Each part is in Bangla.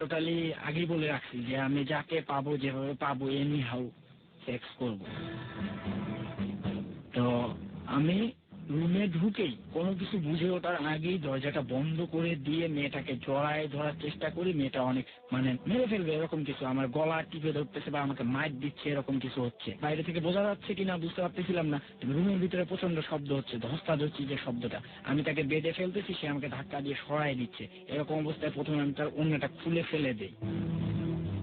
টোটালি আগেই বলে রাখছি যে আমি যাকে পাবো যেভাবে পাবো এনি হাউ সেক্স করবো। তো আমি রুমে ঢুকেই কোনো কিছু বুঝে ওঠার আগেই দরজাটা বন্ধ করে দিয়ে মেয়েটাকে জড়ায় ধরার চেষ্টা করি। মেয়েটা অনেক মানে মেরে ফেলবে এরকম কিছু, আমার গলা টিপে ধরতেছে বা আমাকে মাইর দিচ্ছে এরকম কিছু হচ্ছে। বাইরে থেকে বোঝা যাচ্ছে কিনা বুঝতে পারতেছিলাম না, রুমের ভিতরে প্রচন্ড শব্দ হচ্ছে, ধস্তাধস্তি যে শব্দটা। আমি তাকে বেডে ফেলতেছি, সে আমাকে ধাক্কা দিয়ে সরাই দিচ্ছে। এরকম অবস্থায় প্রথমে আমি তার অন্যটা খুলে ফেলে দিই।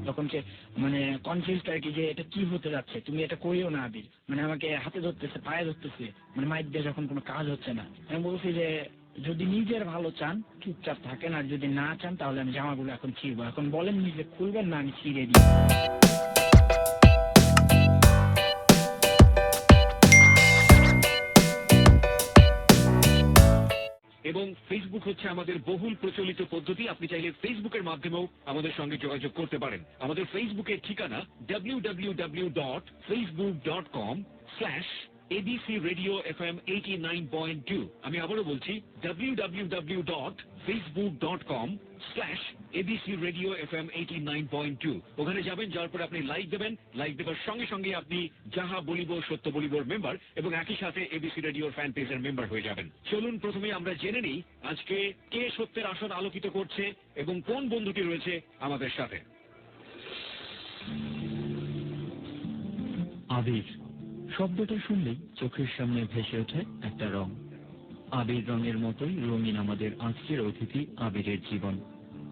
তখন সে মানে কনফিউজড আর কি যে এটা কি হতে যাচ্ছে, তুমি এটা করিও না আবির। মানে আমাকে হাতে ধরতেছে, পায়ে ধরতেছে, মানে মাইর দিয়ে যখন কোনো কাজ হচ্ছে না। আমি বলছি যে যদি নিজের ভালো চান চুপচাপ থাকেন, আর যদি না চান তাহলে আমি জামাগুলো এখন ছিঁড়বো। এখন বলেন নিজে খুলবেন না আমি ছিঁড়ে দিই। এবং ফেসবুক হচ্ছে আমাদের বহুল প্রচলিত পদ্ধতি। আপনি চাইলে ফেসবুকের মাধ্যমেও আমাদের সঙ্গে যোগাযোগ করতে পারেন। আমাদের ফেসবুকের ঠিকানা www.facebook.com/ABC Radio FM 89.2। আমি আবারও বলছি www.facebook.com/ABC Radio FM 89.2। ওখানে যাবেন, যাওয়ার পরে আপনি লাইক দেবেন। লাইক দেওয়ার সঙ্গে সঙ্গে আপনি যাহা বলিব সত্য বলিবর মেম্বার এবং একই সাথে এবিসি রেডিওর ফ্যান পেজের মেম্বার হয়ে যাবেন। চলুন প্রথমে আমরা জেনে নিই আজকে কে সত্যের আসন আলোকিত করছে এবং কোন বন্ধুটি রয়েছে আমাদের সাথে। আবির শব্দটা শুনলেই চোখের সামনে ভেসে ওঠে একটা রং। আবির রঙের মতোই রঙিন আমাদের আজকের অতিথি আবিরের জীবন।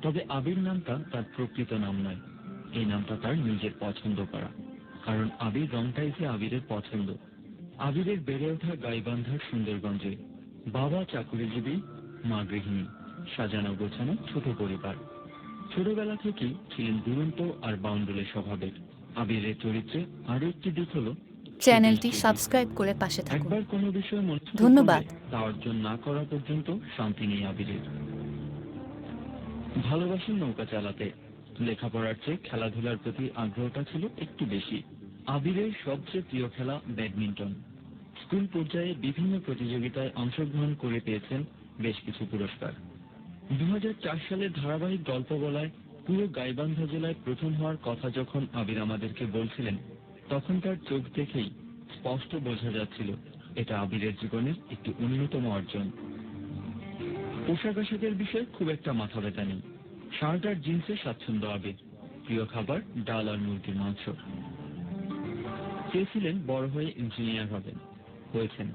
তবে আবির নামটা তার প্রকৃত নাম নয়, এই নামটা তার নিজের পছন্দ করা। কারণ আবির রংটাই যে আবিরের পছন্দ। আবিরের বেড়ে ওঠা গাইবান্ধার সুন্দরগঞ্জে। বাবা চাকুরিজীবী, মা গৃহিণী, সাজানো গোছানো ছোট পরিবার। ছোটবেলা থেকেই ছিলেন দুরন্ত আর বাউন্ডুলে স্বভাবের। আবিরের চরিত্রে আরো একটি দিক হলো চ্যানেলটি সাবস্ক্রাইব করে পাশে থাকুন। একবার কোনো বিষয়ে ধন্যবাদ। তা অর্জন না করা পর্যন্ত শান্তি নেই আবিরের। ভালোবাসেন নৌকা চালাতে, লেখাপড়ার চেয়ে খেলাধুলার প্রতি আগ্রহটা ছিল একটু বেশি। আবিরের সবচেয়ে প্রিয় খেলা ব্যাডমিন্টন। স্কুল পর্যায়ে বিভিন্ন প্রতিযোগিতায় অংশগ্রহণ করে পেয়েছেন বেশ কিছু পুরস্কার। 2004 সালে ধারাবাহিক গল্প বলায় পুরো গাইবান্ধা জেলায় প্রথম হওয়ার কথা যখন আবির আমাদেরকে বলছিলেন, তখন তার চোখ দেখেই স্পষ্ট বোঝা যাচ্ছিল এটা আবিরের জীবনের একটি অন্যতম অর্জন। পোশাক আশাকের বিষয়ে খুব একটা মাথা ব্যথা নেই। শার্ট আর জিন্সে স্বাচ্ছন্দ্য আবির। প্রিয় খাবার ডাল আর মুরগির মাংস। চেয়েছিলেন বড় হয়ে ইঞ্জিনিয়ার হবেন, হয়েছেন।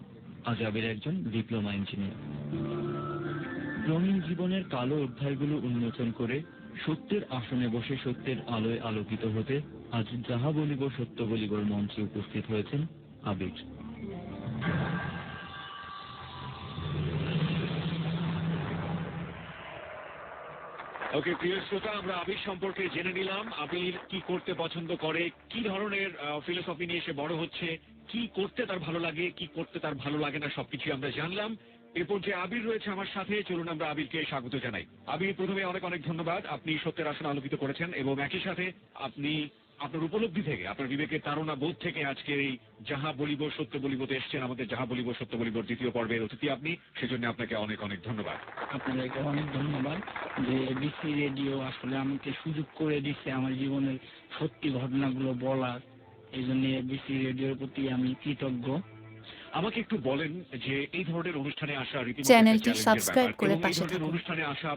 আজ আবির একজন ডিপ্লোমা ইঞ্জিনিয়ার। রঙিন জীবনের কালো অধ্যায়গুলো উন্মোচন করে সত্যের আসনে বসে সত্যের আলোয় আলোকিত হতে আজ যাহা বলিব সত্য বলিবর মঞ্চে উপস্থিত হয়েছেন আবির। ওকে প্রিয় শ্রোতা, আমরা আবির সম্পর্কে জেনে নিলাম। আবির কি করতে পছন্দ করে, কি ধরনের ফিলোসফি নিয়ে সে বড় হচ্ছে, কি করতে তার ভালো লাগে, কি করতে তার ভালো লাগে না, সবকিছু আমরা জানলাম। এরপর যে আবির রয়েছে আমার সাথে, চলুন আমরা আবিরকে স্বাগত জানাই। আবির, প্রথমে অনেক অনেক ধন্যবাদ। আপনি সত্যের আসন আলোকিত করেছেন এবং একই সাথে আপনি আপনার উপলব্ধি থেকে, আপনার বিবেকের তাড়না বোধ থেকে আজকের এই যাহা বলিব সত্য বলিবতে এসছেন। আমাদের যাহা বলিব সত্য বলিবর দ্বিতীয় পর্বের অতিথি আপনি, সেজন্য আপনাকে অনেক অনেক ধন্যবাদ। আপনাদেরকে অনেক ধন্যবাদ যে এবিসি রেডিও আসলে আমাকে সুযোগ করে দিচ্ছে আমার জীবনের সত্যি ঘটনাগুলো বলার। এই জন্য এবিসি রেডিওর প্রতি আমি কৃতজ্ঞ। আমাকে একটু বলেন যে এই ধরনের অনুষ্ঠানে আসা চ্যানেলটি সাবস্ক্রাইব করে পাশে থাকুন। অনুষ্ঠানে আসা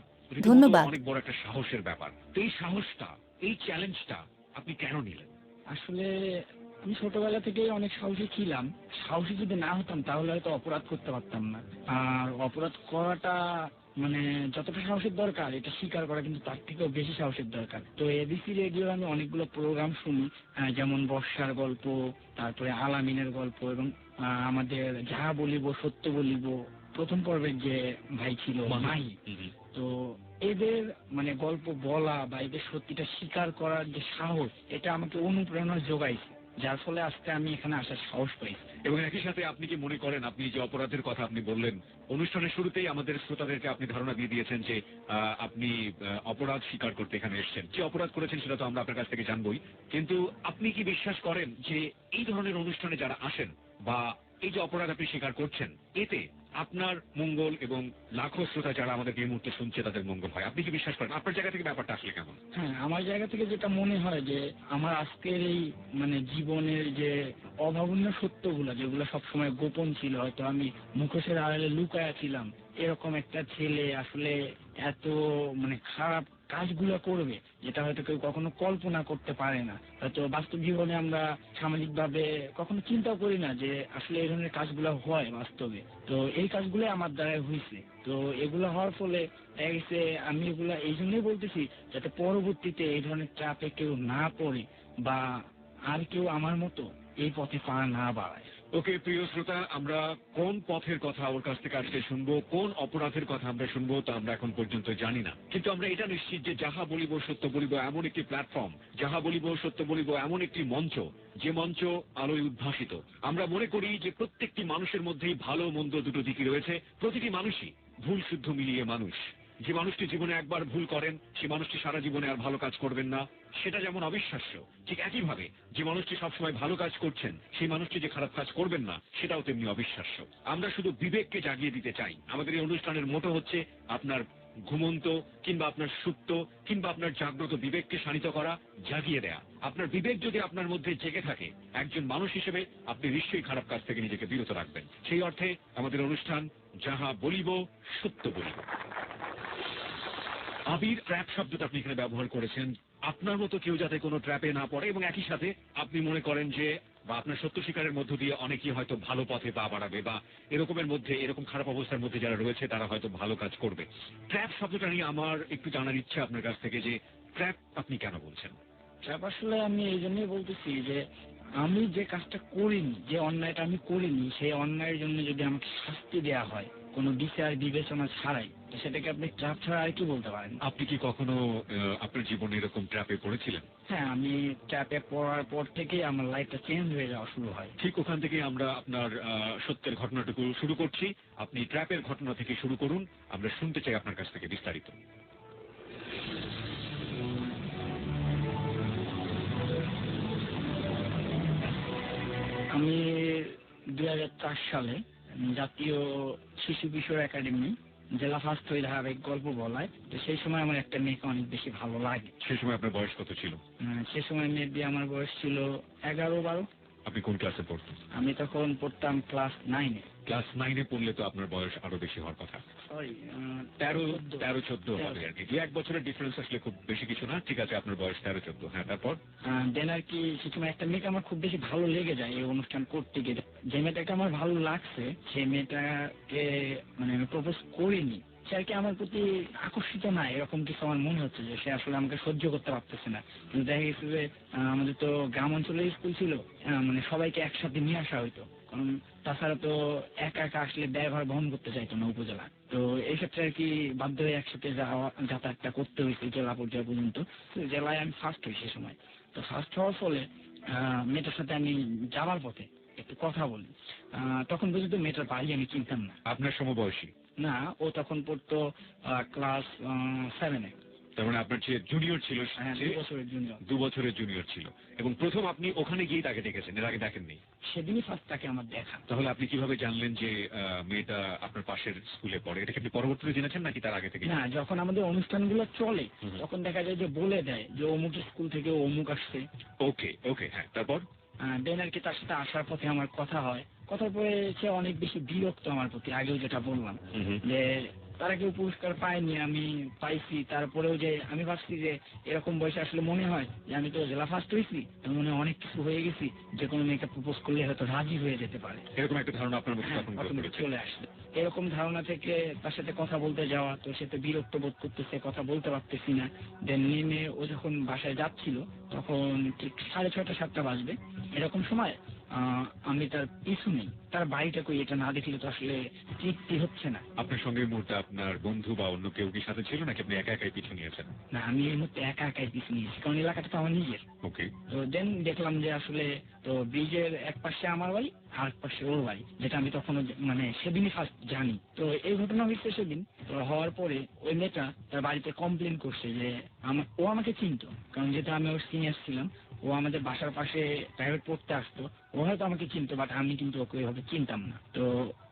ধন্যবাদ। অনেক বড় একটা সাহসের ব্যাপার। এই সাহসটা, এই চ্যালেঞ্জটা আপনি কেন নিলেন? আসলে আমি ছোটবেলা থেকেই অনেক সাহসী ছিলাম। সাহসী যদি না হতাম তাহলে হয়তো অপরাধ করতে পারতাম না। আর অপরাধ করাটা মানে যতটা সাহসের দরকার, এটা স্বীকার করা কিন্তু তার থেকেও বেশি সাহসের দরকার। তো এবিসি রেডিওর আমি অনেকগুলো প্রোগ্রাম শুনি, যেমন বর্ষার গল্প, তারপরে আলামিনের গল্প এবং আমাদের যাহা বলিব সত্য বলিব প্রথম পর্বের যে ভাই ছিল মাহি। তো এদের মানে গল্প বলা বা এদের সত্যিটা স্বীকার করার যে সাহস, এটা আমাকে অনুপ্রেরণা যোগাইছে, যার ফলে আজকে আমি এখানে আসার সাহস পাইছি। এবং একই সাথে আপনি কি মনে করেন, আপনি যে অপরাধের কথা আপনি বললেন, অনুষ্ঠানের শুরুতেই আমাদের শ্রোতাদেরকে আপনি ধারণা দিয়ে দিয়েছেন যে আপনি অপরাধ স্বীকার করতে এখানে এসেছেন। যে অপরাধ করেছেন সেটা তো আমরা আপনার কাছ থেকে জানবই, কিন্তু আপনি কি বিশ্বাস করেন যে এই ধরনের অনুষ্ঠানে যারা আসেন বা এই যে অপরাধ আপনি স্বীকার করছেন, এতে আপনার মঙ্গল এবং লাখো শ্রোতা যারা আমাদের এই মুহূর্তে শুনছে তাদের মঙ্গল হয়? আপনি কি বিশ্বাস করেন? আপনার জায়গা থেকে ব্যাপারটা আসলে কেমন? হ্যাঁ, আমার জায়গা থেকে যেটা মনে হয় যে আমার আজকের এই মানে জীবনের যে অভাবনীয় সত্যগুলো যেগুলো সবসময় গোপন ছিল, হয়তো আমি মুখোশের আড়ালে লুকায়া ছিলাম, এরকম একটা ছেলে আসলে এত মানে খারাপ কাজগুলো করবে যেটা হয়তো কেউ কখনো কল্পনা করতে পারে না। হয়তো বাস্তব জীবনে আমরা সামাজিকভাবে কখনো চিন্তাও করি না যে আসলে এই ধরনের কাজগুলো হয় বাস্তবে। তো এই কাজগুলো আমার দ্বারা হয়েছে। তো এগুলো হওয়ার ফলে দেখা গেছে আমি এগুলা এই জন্যই বলতেছি যাতে পরবর্তীতে এই ধরনের চাপে কেউ না পড়ে বা আর কেউ আমার মতো এই পথে পা না বাড়ায়। ওকে প্রিয় শ্রোতা, আমরা কোন পথের কথা ওর কাছ থেকে আজকে শুনবো, কোন অপরাধের কথা আমরা শুনবো তা আমরা এখন পর্যন্ত জানি না, কিন্তু আমরা এটা নিশ্চিত যে যাহা বলিব সত্য বলিব এমন একটি প্ল্যাটফর্ম, যাহা বলিব সত্য বলিব এমন একটি মঞ্চ, যে মঞ্চ আলোয় উদ্ভাসিত। আমরা মনে করি যে প্রত্যেকটি মানুষের মধ্যেই ভালো মন্দ দুটো দিকই রয়েছে। প্রতিটি মানুষই ভুল শুদ্ধ মিলিয়ে মানুষ। যে মানুষটি জীবনে একবার ভুল করেন সে মানুষটি সারা জীবনে আর ভালো কাজ করবেন না, সেটা যেমন অবিশ্বাস্য, ঠিক একইভাবে যে মানুষটি সবসময় ভালো কাজ করছেন সেই মানুষটি যে খারাপ কাজ করবেন না সেটাও তেমনি অবিশ্বাস্য। আমরা শুধু বিবেককে জাগিয়ে দিতে চাই। আমাদের এই অনুষ্ঠানের মোটো হচ্ছে আপনার ঘুমন্ত কিংবা আপনার সুপ্ত কিংবা আপনার জাগ্রত বিবেককে শানিত করা, জাগিয়ে দেয়া। আপনার বিবেক যদি আপনার মধ্যে জেগে থাকে, একজন মানুষ হিসেবে আপনি নিশ্চয়ই খারাপ কাজ থেকে নিজেকে বিরত রাখবেন। সেই অর্থে আমাদের অনুষ্ঠান যাহা বলিব সত্য বলিব। আবির, ট্র্যাপ শব্দটা আপনি এখানে ব্যবহার করেছেন। আপনার মতো কেউ যাতে কোনো ট্র্যাপে না পড়ে এবং একই সাথে আপনি মনে করেন যে বা আপনার সত্য স্বীকারের মধ্য দিয়ে অনেকেই হয়তো ভালো পথে পা বাড়াবে বা এরকমের মধ্যে এরকম খারাপ অবস্থার মধ্যে যারা রয়েছে তারা হয়তো ভালো কাজ করবে। ট্র্যাপ শব্দটা নিয়ে আমার একটু জানার ইচ্ছা আপনার কাছ থেকে যে ট্র্যাপ আপনি কেন বলছেন? ট্র্যাপ আসলে আমি এই জন্যই বলতেছি যে আমি যে কাজটা করিনি, যে অন্যায়টা আমি করিনি, সেই অন্যায়ের জন্য যদি আমাকে শাস্তি দেওয়া হয় কোনো বিচার বিবেচনা ছাড়াই, তো সেটাকে আপনি ট্র্যাপ ছাড়া আর কি বলতে পারেন? আপনি কি কখনো আপনার জীবনে এরকম ট্র্যাপে পড়েছিলেন? হ্যাঁ, আমি ট্র্যাপে পড়ার পর থেকেই আমার লাইফটা চেঞ্জ হয়ে যাওয়া শুরু হয়। ঠিক ওখান থেকে আমরা আপনার সত্যের ঘটনাটুকু শুরু করছি। আপনি ট্র্যাপের ঘটনা থেকে শুরু করুন, আমরা শুনতে চাই আপনার কাছ থেকে বিস্তারিত। আমি 2004 সালে জাতীয় শিশু কিশোর একাডেমি জেলা ফার্স্ট হয়ে ধারাবাহিক গল্প বলায়, তো সেই সময় আমার একটা মেয়েকে অনেক বেশি ভালো লাগে। সেই সময় আপনার বয়স কত ছিল? সে সময় মেবি আমার বয়স ছিল 11-12। আপনি কোন ক্লাসে পড়তেন? আমি তখন পড়তাম ক্লাস 9-এ। ক্লাস 9-এ পড়লে তো আপনার বয়স আরো বেশি হওয়ার কথা। সরি, 13-14 হবে আর কি। 2-1 বছরের ডিফারেন্স আসলে খুব বেশি কিছু না। ঠিক আছে, আপনার বয়স 13-14। হ্যাঁ, তারপর? দেন আর কি সে সময় একটা মেয়েকে আমার খুব বেশি ভালো লেগে যায় এই অনুষ্ঠান করতে গিয়ে। যে মেয়েটাকে আমার ভালো লাগছে সেই মেয়েটাকে মানে আমি প্রপোজ করিনি। সে আর কি আমার প্রতি আকর্ষিত না, এরকম কিছু আমার মনে হচ্ছে যে সে আসলে আমাকে সহ্য করতে পারতেছে না। কিন্তু দেখা গেছে যে আমাদের তো গ্রাম অঞ্চলের স্কুল ছিল, মানে সবাইকে একসাথে নিয়ে আসা হইতো, কারণ তাছাড়া তো একা একা আসলে ব্যয়ভার বহন করতে চাইতো না উপজেলা। তো এই ক্ষেত্রে আর কি বাধ্য হয়ে একসাথে যাতায়াতটা করতে হয়েছে জেলা পর্যায়ে পর্যন্ত। তো জেলায় আমি ফার্স্ট হই সে সময়। তো ফার্স্ট হওয়ার ফলে মেয়েটার সাথে আমি যাওয়ার পথে একটু কথা বলি। তখন পর্যন্ত মেয়েটার বাড়ি আমি চিনতাম না। আপনার সমবয়সী? না, ও তখন পড়তো ক্লাস 7-এ। তার মানে আপনার চেয়ে জুনিয়র ছিল? হ্যাঁ, 2 বছরের জুনিয়র। 2 বছরের জুনিয়র ছিল। এবং প্রথম আপনি ওখানে গিয়ে তাকে দেখেছেন, এর আগে দেখেননি? সেদিনই ফার্স্ট তাকে আমার দেখা। তাহলে আপনি কিভাবে জানলেন যে মেয়েটা আপনার পাশের স্কুলে পড়ে? এটা কি আপনি পরবর্তীতে জেনেছেন নাকি তার আগে থেকে? না, যখন আমাদের অনুষ্ঠানগুলো চলে তখন দেখা যায় যে বলে দেয় যে অমুক স্কুল থেকে অমুক আসছে। ওকে ওকে, হ্যাঁ, তারপর? দেন আর কি তার সাথে আসার পথে আমার কথা হয়। কথার পরে সে অনেক বেশি বিরক্ত আমার প্রতি, আগেও যেটা বললাম যে তারা কেউ পুরস্কার পায়নি, আমি পাইছি। তারপরেও যে আমি ভাবছি যে এরকম বয়সে আসলে মনে হয় যে আমি তো জেলা ফার্স্ট হয়েছি, মনে হয় অনেক কিছু হয়ে গেছি, যে কোনো মেয়েকে প্রপোজ করলে হয়তো রাজি হয়ে যেতে পারে, এরকম একটা ধারণা আপনার মধ্যে তখন চলে আসবে। এরকম ধারণা থেকে তার সাথে কথা বলতে যাওয়া, তো সে তো বিরক্ত বোধ করতেছে, কথা বলতে পারতেছি না। দেন নেমে ও যখন বাসায় যাচ্ছিল তখন ঠিক 6:30-7টা বাজবে, এরকম সময় আমি তার পিছু নেই। তার বাড়িটা কই এটা না দেখলে তো আসলে তৃপ্তি হচ্ছে না। আপনার সঙ্গে এই মুহূর্তে আপনার বন্ধু বা অন্য কেউ কি সাথে ছিল নাকি আপনি একা একাই পিছু নিয়েছেন? না, আমি এই মুহূর্তে একা একাই পিছু নিয়েছি, কারণ এলাকাটা তো আমার নিজের। ওকে। তো দেন দেখলাম যে আসলে তো ব্রিজের এক পাশে আমার বাড়ি আর এক পাশে ওর বাড়ি, যেটা আমি তখনও মানে সেদিনই ফার্স্ট জানি। তো এই ঘটনা হয়েছে সেদিন। তো হওয়ার পরে ওই মেয়েটা তার বাড়িতে কমপ্লেন করছে যে ও আমাকে চিনতো, কারণ যেহেতু আমি ওর সিনিয়র ছিলাম। ও আমাদের বাসার পাশে প্রাইভেট পড়তে আসতো। ও হয়তো আমাকে চিনতো, বাট আমি কিন্তু ওকে ওইভাবে চিনতাম না। তো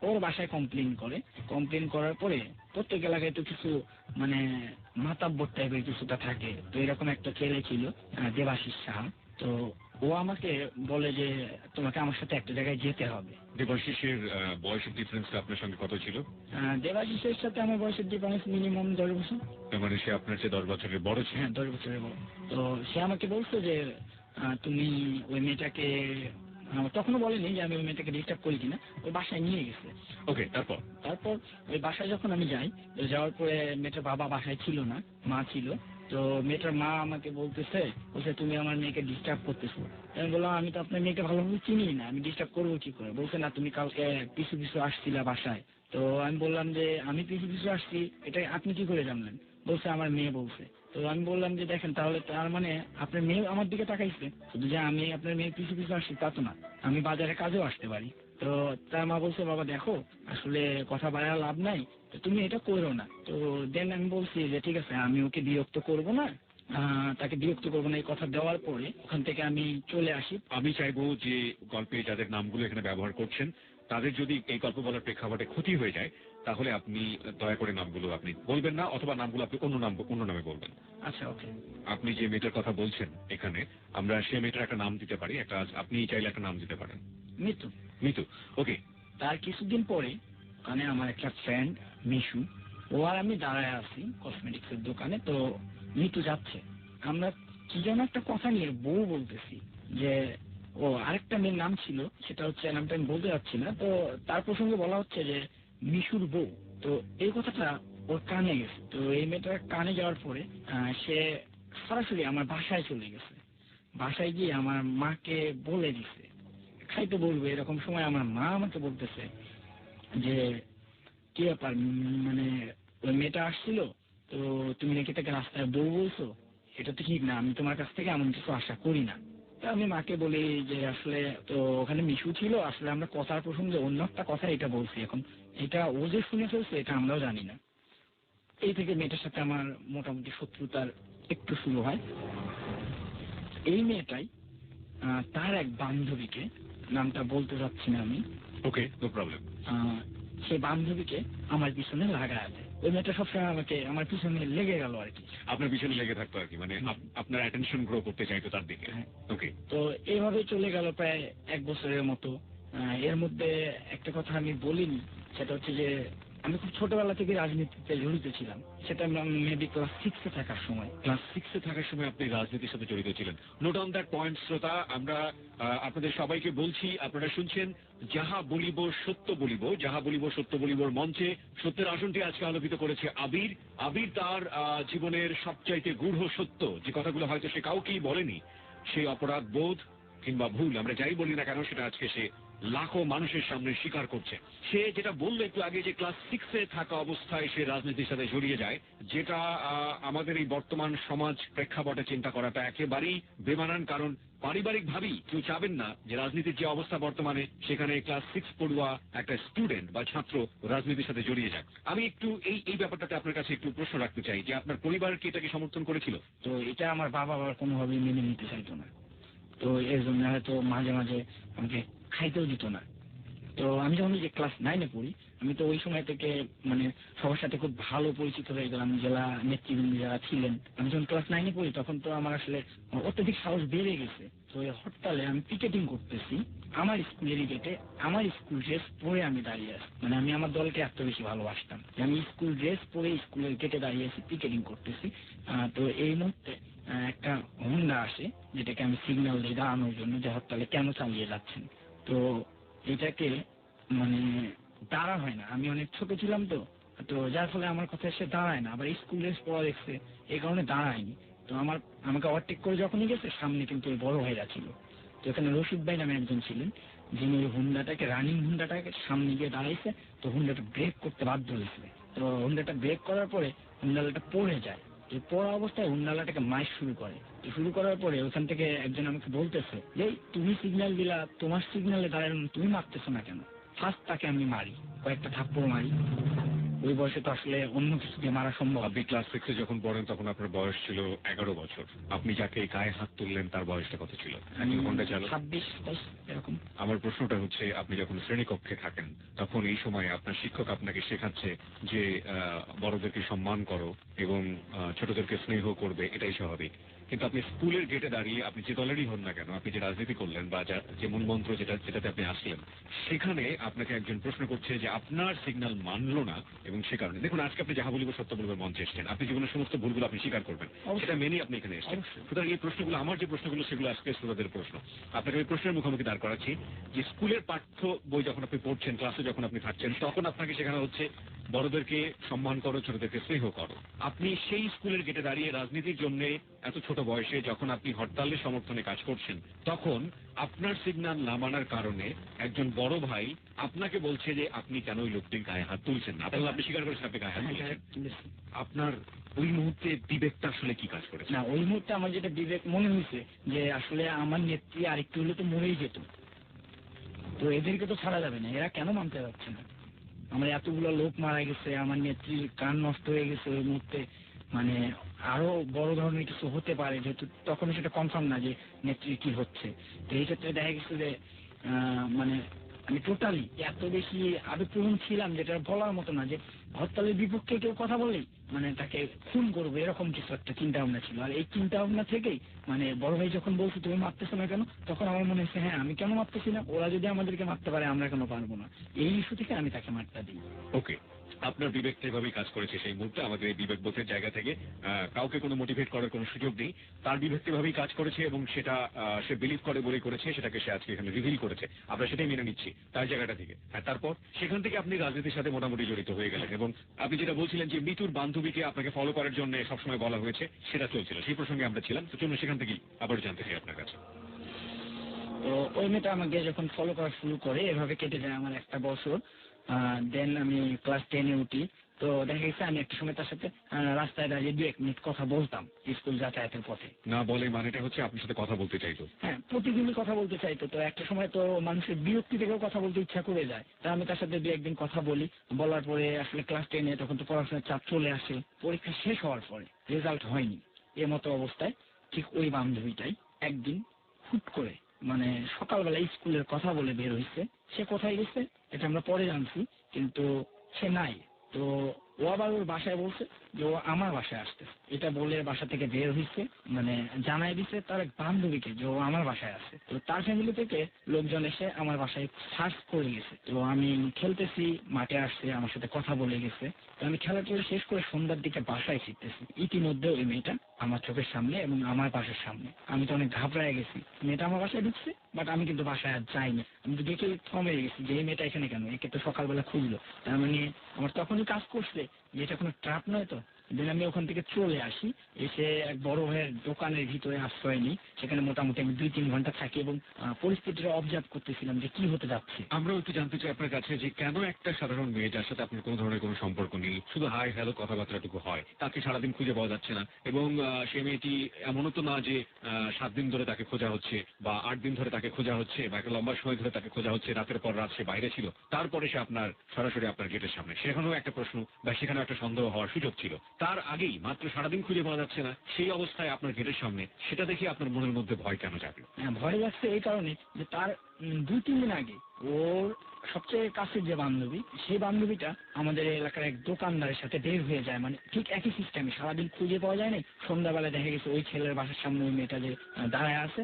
ওর বাসায় কমপ্লেন করে, কমপ্লেন করার পরে প্রত্যেক এলাকায় তো কিছু মানে মাতাব্বর টাইপের কিছুটা থাকে। তো এরকম একটা ছেলে ছিল দেবাশিস সাহা। তো ও আমাকে বলে যে তোমাকে আমার সাথে একটা জায়গায় যেতে হবে। দেবাশিসের বয়সের ডিফারেন্সটা আপনার সঙ্গে কত ছিল? দেবাশিসের সাথে আমার বয়সের ডিফারেন্স মিনিমাম 10 বছর। তার মানে সে আপনার চেয়ে 10 বছরের বড় ছিল? হ্যাঁ, 10 বছরের বড়। তো সে আমাকে বলছে যে তুমি ওই মেয়েটাকে, তখনও বলেনি যে আমি ওই মেয়েটাকে ডিস্টার্ব করি কিনা, ওই বাসায় নিয়ে গেছে। ওকে, তারপর? তারপর ওই বাসায় যখন আমি যাই, তো যাওয়ার পরে মেয়েটার বাবা বাসায় ছিল না, মা ছিল। তো মেয়েটার মা আমাকে বলতেছে তুমি আমার মেয়েকে ডিস্টার্ব করতেছো। আমি বললাম আমি তো আপনার মেয়েকে ভালোভাবে চিনি না, আমি ডিস্টার্ব করবো কি করে? বলছে না তুমি কালকে পিছু পিছু আসছিলা বাসায়। তো আমি বললাম যে আমি পিছু পিছু আসছি, এটা আপনি কি করে জানলেন? বলছে আমার মেয়ে বলছে। তো আমি বললাম যে দেখেন, তাহলে তার মানে আপনার মেয়ে আমার দিকে তাকাইছে, শুধু যে আমি আপনার মেয়ে পিছু পিছু আসছি তা তো না, আমি বাজারে কাজেও আসতে পারি। তো তার মা বলছে বাবা দেখো, আসলে কথা বাড়ার লাভ নাই, তো তুমি এটা করো না। তো দেন আমি বলছি যে ঠিক আছে, আমি ওকে বিরক্ত করবো না, তাকে বিরক্ত করবো না, এই কথা দেওয়ার পরে ওখান থেকে আমি চলে আসি। আমি চাইবো যে গল্পে যাদের নামগুলো এখানে ব্যবহার করছেন তাদের যদি এই গল্প বলার প্রেক্ষাপটে ক্ষতি হয়ে যায় তাহলে আপনি দয়া করে নামগুলো আপনি বলবেন না, অথবা নামগুলো আপনি অন্য নামে বলবেন। আচ্ছা, ওকে। আপনি যে মেয়েটার কথা বলছেন এখানে, আমরা সে মেয়েটার একটা নাম দিতে পারি, একটা আপনি চাইলে একটা নাম দিতে পারেন। মিতু। মিতু, ওকে। তার কিছুদিন পরে ওখানে আমার একটা ফ্রেন্ড মিশু, ও আর আমি দাঁড়ায় আছি কসমেটিক্স এর দোকানে। তো মিতু যাচ্ছে, আমরা কি যেন একটা কথা নিয়ে বউ বলতেছি, যে ও আরেকটা মেয়ের নাম ছিল, সেটা হচ্ছে নামটা আমি বলতে যাচ্ছি না। তো তার প্রসঙ্গে বলা হচ্ছে যে মিশুর বউ। তো এই কথাটা ওর কানে গেছে। তো এই মেয়েটার কানে যাওয়ার পরে সে সরাসরি আমার বাসায় চলে গেছে। বাসায় গিয়ে আমার মাকে বলে দিছে, খাইতে বলবে এরকম সময় আমার মা আমাকে বলতেছে যে কি ব্যাপার, মানে ওই মেয়েটা আসছিল, তো তুমি নাকি তাকে রাস্তায় বউ বলছো, এটা তো ঠিক না, আমি তোমার কাছ থেকে এমন কিছু আশা করি না। তো আমি মাকে বলি যে আসলে তো ওখানে মিশু ছিল, আসলে আমরা কথার প্রসঙ্গে অন্য একটা কথা এটা বলছি, এখন এটা ও যে শুনে ফেলছে এটা আমরাও জানি না। এই থেকে মেয়েটার সাথে আমার মোটামুটি শত্রুতার একটু শুরু হয়। এই মেয়েটাই তার এক বান্ধবীকে, নামটা বলতে যাচ্ছি না আমি, ওকে, নো প্রবলেম, সে বান্ধবীকে আমার পিছনে লাগায় দেয়। ওই মেয়েটা সবসময় আমাকে আমার পিছনে লেগে গেল আর কি। আপনার পিছনে লেগে থাকতো আর কি, মানে আপনার অ্যাটেনশন গ্রো করতে চাইতো তার দিকে। হ্যাঁ। ওকে। তো এইভাবে চলে গেল প্রায় 1 বছরের মতো। এর মধ্যে একটা কথা আমি বলিনি, সেটা হচ্ছে যে আমি খুব ছোটবেলা থেকে রাজনীতিতে জড়িত ছিলাম। সেটা মেবি ক্লাস 6-এ থাকার সময়। ক্লাস 6-এ থাকার সময় আপনি রাজনীতির সাথে জড়িত ছিলেন। নোট অন দ্যাট পয়েন্ট শ্রোতা, আমরা আপনাদের সবাইকে বলছি, আপনারা শুনছেন যাহা বলিব সত্য বলিব, যাহা বলিব সত্য বলিবর মঞ্চে সত্যের আসনটি আজকে আলোকিত করেছে আবির। আবির তার জীবনের সবচাইতে গূঢ় সত্য, যে কথাগুলো হয়তো সে কাউকেই বলেনি, সেই অপরাধ বোধ কিংবা ভুল আমরা যাই বলি না কেন, সেটা আজকে সে লাখো মানুষের সামনে স্বীকার করছে। সে যেটা বললো একটু আগে, যে ক্লাস 6-এ থাকা অবস্থায় সে রাজনীতির সাথে জড়িয়ে যায়, যেটা আমাদের এই বর্তমান সমাজ প্রেক্ষাপটে চিন্তা করাটা একেবারেই বেমানান, কারণ পারিবারিক ভাবেই কেউ চাবেন না যে রাজনীতির যে অবস্থা বর্তমানে, সেখানে ক্লাস 6 পড়ুয়া একটা স্টুডেন্ট বা ছাত্র রাজনীতির সাথে জড়িয়ে যায়। আমি একটু এই ব্যাপারটাতে আপনার কাছে একটু প্রশ্ন রাখতে চাই, যে আপনার পরিবার কি এটাকে সমর্থন করেছিল? তো এটা আমার বাবা আবার কোনোভাবেই মেনে নিতে চাইতো না। তো এর জন্য হয়তো মাঝে মাঝে আমাকে খাইতেও দিত না। তো আমি যখন যে ক্লাস 9-এ পড়ি, আমি তো ওই সময় থেকে মানে সবার সাথে খুব ভালো পরিচিত হয়ে গেলাম, জেলা নেতৃবৃন্দ যারা ছিলেন। আমি যখন ক্লাস 9-এ পড়ি তখন তো আমার আসলে অত্যধিক সাহস বেড়ে গেছে। তো এই হরতালে আমি পিকেটিং করতেছি, আমার স্কুলেরই গেটে আমার স্কুল ড্রেস পরে আমি দাঁড়িয়ে আছি। মানে আমি আমার দলকে এত বেশি ভালোবাসতাম যে আমি স্কুল ড্রেস পরে স্কুলের গেটে দাঁড়িয়ে আছি, পিকেটিং করতেছি। তো এই মুহূর্তে একটা হুন্ডা আসে, যেটাকে আমি সিগন্যাল দিই দাঁড়ানোর জন্য, যে হরতালে কেন চালিয়ে যাচ্ছেন। তো এটাকে মানে দাঁড়া হয় না, আমি অনেক ছোট ছিলাম, তো তো যার ফলে আমার কথা সে দাঁড়ায় না। আবার স্কুল ড্রেস পরা দেখছে, এই কারণে দাঁড়ায়নি। তো আমাকে ওভারটেক করে যখনই গেছে, সামনে কিন্তু ওই বড় ভাইরা ছিল। তো এখানে রশিদ ভাই নামে একজন ছিলেন, যিনি ওই হুন্ডাটাকে, রানিং হুন্ডাটাকে সামনে গিয়ে দাঁড়াইছে। তো হুন্ডাটা ব্রেক করতে বাধ্য হয়েছে। তো হুন্ডাটা ব্রেক করার পরে হুন্ডালাটা পড়ে যায়। এই পড়া অবস্থায় হুন্ডালাটাকে মাইর শুরু করে। শুরু করার পরে ওখান থেকে একজন আমাকে বলতেছে যে তুমি সিগন্যাল দিলা, তোমার সিগন্যালে দাঁড়ানো, তুমি মারতেছো না কেন? ফার্স্ট তাকে আমি মারি, কয়েকটা থাপ্পড় মারি। ও ওই বয়সে তো আসলে অন্য কিছু দিয়ে মারা সম্ভব। আপনি ক্লাস 6-এ যখন পড়েন তখন আপনার বয়স ছিল 11 বছর। আপনি যাকে গায়ে হাত তুললেন তার বয়সটা কত ছিল? একজন হোন্ডা চালক। 26 এরকম। আমার প্রশ্নটা হচ্ছে, আপনি যখন শ্রেণীকক্ষে থাকেন তখন এই সময় আপনার শিক্ষক আপনাকে শেখাচ্ছে যে বড়দেরকে সম্মান করো এবং ছোটদেরকে স্নেহ করবে, এটাই স্বাভাবিক। কিন্তু আপনি স্কুলের গেটে দাঁড়িয়ে, আপনি যে দলেরই হন না কেন, আপনি যে রাজনীতি করলেন বা যে মূলমন্ত্র যেটাতে আপনি আসলেন, সেখানে আপনাকে একজন প্রশ্ন করছে যে আপনার সিগন্যাল মানলো না এবং সে কারণে, দেখুন আজকে আপনি যাহা বলিব সত্য বলবার মঞ্চে এসছেন, আপনি জীবনের সমস্ত ভুলগুলো আপনি স্বীকার করবেন, সেটা মেনেই আপনি এখানে এসছেন। সুতরাং এই প্রশ্নগুলো, আমার যে প্রশ্নগুলো সেগুলো আজকে শ্রোতাদের প্রশ্ন, আপনাকে ওই প্রশ্নের মুখোমুখি দাঁড় করাচ্ছি যে স্কুলের পাঠ্য বই যখন আপনি পড়ছেন, ক্লাসে যখন আপনি থাকছেন, তখন আপনাকে শেখানো হচ্ছে বড়দেরকে সম্মান করো, ছোটদেরকে স্নেহ করো। আপনি সেই স্কুলের গেটে দাঁড়িয়ে রাজনীতির জন্য এত ছোট বয়সে যখন আপনি হরতালের সমর্থনে কাজ করছেন, তখন আপনার সিগন্যাল না মানার কারণে একজন বড় ভাই আপনাকে বলছে যে আপনি কেন ওই লোকটির গায়ে হাত তুলছেন না। আপনি স্বীকার করেছেন আপনি গায়ে হাত তুলেছেন। আপনার ওই মুহূর্তে বিবেকটা আসলে কি কাজ করেছে? না, ওই মুহূর্তে আমার যেটা বিবেক মনে হয়েছে যে আসলে আমার নেত্রী আরেকটু হলে তো মরেই যেত, তো এদেরকে তো ছাড়া যাবে না, এরা কেন মানতে পারছে না। আমার এতগুলো লোক মারা গেছে, আমার নেত্রীর কান নষ্ট হয়ে গেছে ওই মুহূর্তে, মানে আরো বড় ধরনের কিছু হতে পারে, যেহেতু তখন সেটা কনফার্ম না যে নেত্রীর কি হচ্ছে। তো এই ক্ষেত্রে দেখা গেছে যে মানে আমি টোটালি এত বেশি আবেগপ্রবণ ছিলাম যেটা বলার মতো না, যে হরতালের বিপক্ষে কেউ কথা বললেই মানে তাকে খুন করবো, এরকম কিছু একটা চিন্তা ভাবনা ছিল। আর এই চিন্তা ভাবনা থেকেই মানে বড় ভাই যখন বলছে তুমি মারতেছো না কেন, তখন আমার মনে হচ্ছে হ্যাঁ আমি কেন মারতেছি না, ওরা যদি আমাদেরকে মারতে পারে আমরা কেন পারবো না, এই ইস্যু থেকে আমি তাকে মারটা দিই। ওকে, আপনার বিবেকটা এভাবেই কাজ করেছে সেই মুহূর্তে। আমাদের এই বিবেক বোধের জায়গা থেকে কাউকে কোনো মোটিভেট করার কোনো সুযোগ নেই, তার বিবেকটা এভাবেই কাজ করেছে এবং সেটা সে বিলিভ করে বলেই করেছে, সেটাকে সে আজকে এখানে রিভিল করেছে, আমরা সেটাই মেনে নিচ্ছি তার জায়গাটা থেকে। হ্যাঁ, তারপর সেখান থেকে আপনি রাজনীতির সাথে মোটামুটি জড়িত হয়ে গেলেন এবং আপনি যেটা বলছিলেন যে মিতুর বান্ধবীকে আপনাকে ফলো করার জন্য সবসময় বলা হয়েছে, সেটা চলছিল, সেই প্রসঙ্গে আমরা ছিলাম। তো চলুন সেখান থেকেই আবার জানতে চাই আপনার কাছে। তো ওই মেয়েটা আমাকে যখন ফলো করা শুরু করে, এভাবে কেটে যায় আমার একটা বছর। দেন আমি ক্লাস 10-এ উঠি। তো দেখা গেছে আমি একটা সময় তার সাথে রাস্তায় দাঁড়িয়ে 2-1 মিনিট কথা বলতাম স্কুল যাতায়াতের পথে। না বলে মানেটা হচ্ছে আপনার সাথে কথা বলতে চাইতো? হ্যাঁ, প্রতিদিনই কথা বলতে চাইতো। তো একটা সময় তো মানুষের বিরক্তি থেকেও কথা বলতে ইচ্ছা করে যায়, তা আমি তার সাথে 2-1 দিন কথা বলি। বলার পরে আসলে ক্লাস 10-এ তখন তো পড়াশোনার চাপ চলে আসে, পরীক্ষা শেষ হওয়ার পরে রেজাল্ট হয়নি, এর মতো অবস্থায় ঠিক ওই বান্ধবীটাই একদিন হুট করে মানে সকালবেলা স্কুলের কথা বলে বের হয়েছে। সে কোথায় গেছে এটা আমরা পরে জানছি, কিন্তু সে নাই। তো ও আবার ওর বাসায় বলছে যে ও আমার বাসায় আসতে, এটা বলে বাসা থেকে বের হয়েছে, মানে জানাই দিচ্ছে তার এক বান্ধবীকে যে ও আমার বাসায় আছে। তো তার ফ্যামিলি থেকে লোকজন এসে আমার বাসায় সার্চ করে গেছে। তো আমি খেলতেছি, মাঠে আসছে, আমার সাথে কথা বলে গেছে। তো আমি খেলাধুলা শেষ করে সন্ধ্যার দিকে বাসায় ফিরতেছি, ইতিমধ্যে ওই মেয়েটা আমার চোখের সামনে এবং আমার বাসার সামনে। আমি তো অনেক ঘাবড়ায় গেছি, মেয়েটা আমার বাসায় ঢুকছে, বাট আমি কিন্তু বাসায় আর যাইনি। আমি তো দেখে থমে গেছি যে এই মেয়েটা এখানে কেন, একে তো সকালবেলা খুঁজলো। তার মানে আমার তখনই কাজ করছে যে এটা কোনো ট্রাপ নয়। তো দেন আমি ওখান থেকে চলে আসি, এসে এক বড় ভাইয়ের দোকানের ভিতরে আশ্রয় নিই। সেখানে মোটামুটি আমি 2-3 ঘন্টা থাকি এবং পরিস্থিতিটা অবজার্ভ করতেছিলাম যে কি হতে যাচ্ছে। আমরাও একটু জানতে চাই আপনার কাছে যে কেন একটা সাধারণ মেয়ে যার সাথে আপনার কোনো ধরনের কোনো সম্পর্ক নেই, শুধু হাই হ্যালো কথাবার্তাটুকু হয়, তাকে সারাদিন খুঁজে পাওয়া যাচ্ছে না এবং সে মেয়েটি এমনও তো না যে 7 দিন ধরে তাকে খোঁজা হচ্ছে বা 8 দিন ধরে তাকে খোঁজা হচ্ছে বা একটা লম্বা সময় ধরে তাকে খোঁজা হচ্ছে, রাতের পর রাত সে বাইরে ছিল, তারপরে সে আপনার সরাসরি আপনার গেটের সামনে। সেখানেও একটা প্রশ্ন বা সেখানেও একটা সন্দেহ হওয়ার সুযোগ ছিল। তার আগেই মাত্র সারাদিন খুঁজে পাওয়া যাচ্ছে না, সেই অবস্থায় আপনার গেটের সামনে, সেটা দেখে আপনার মনের মধ্যে ভয় কেন জাগলো? ভয় লাগছে এই কারণে যে তার 2-3 দিন আগে ওর সবচেয়ে কাছের যে বান্ধবী, সেই বান্ধবীটা আমাদের এলাকার এক দোকানদারের সাথে বের হয়ে যায়, মানে ঠিক একই সিস্টেমে। সারাদিন খুঁজে পাওয়া যায় না, সন্ধ্যাবেলা দেখা গেছে ওই ছেলের বাসার সামনে ওই মেয়েটা যে দাঁড়ায় আছে,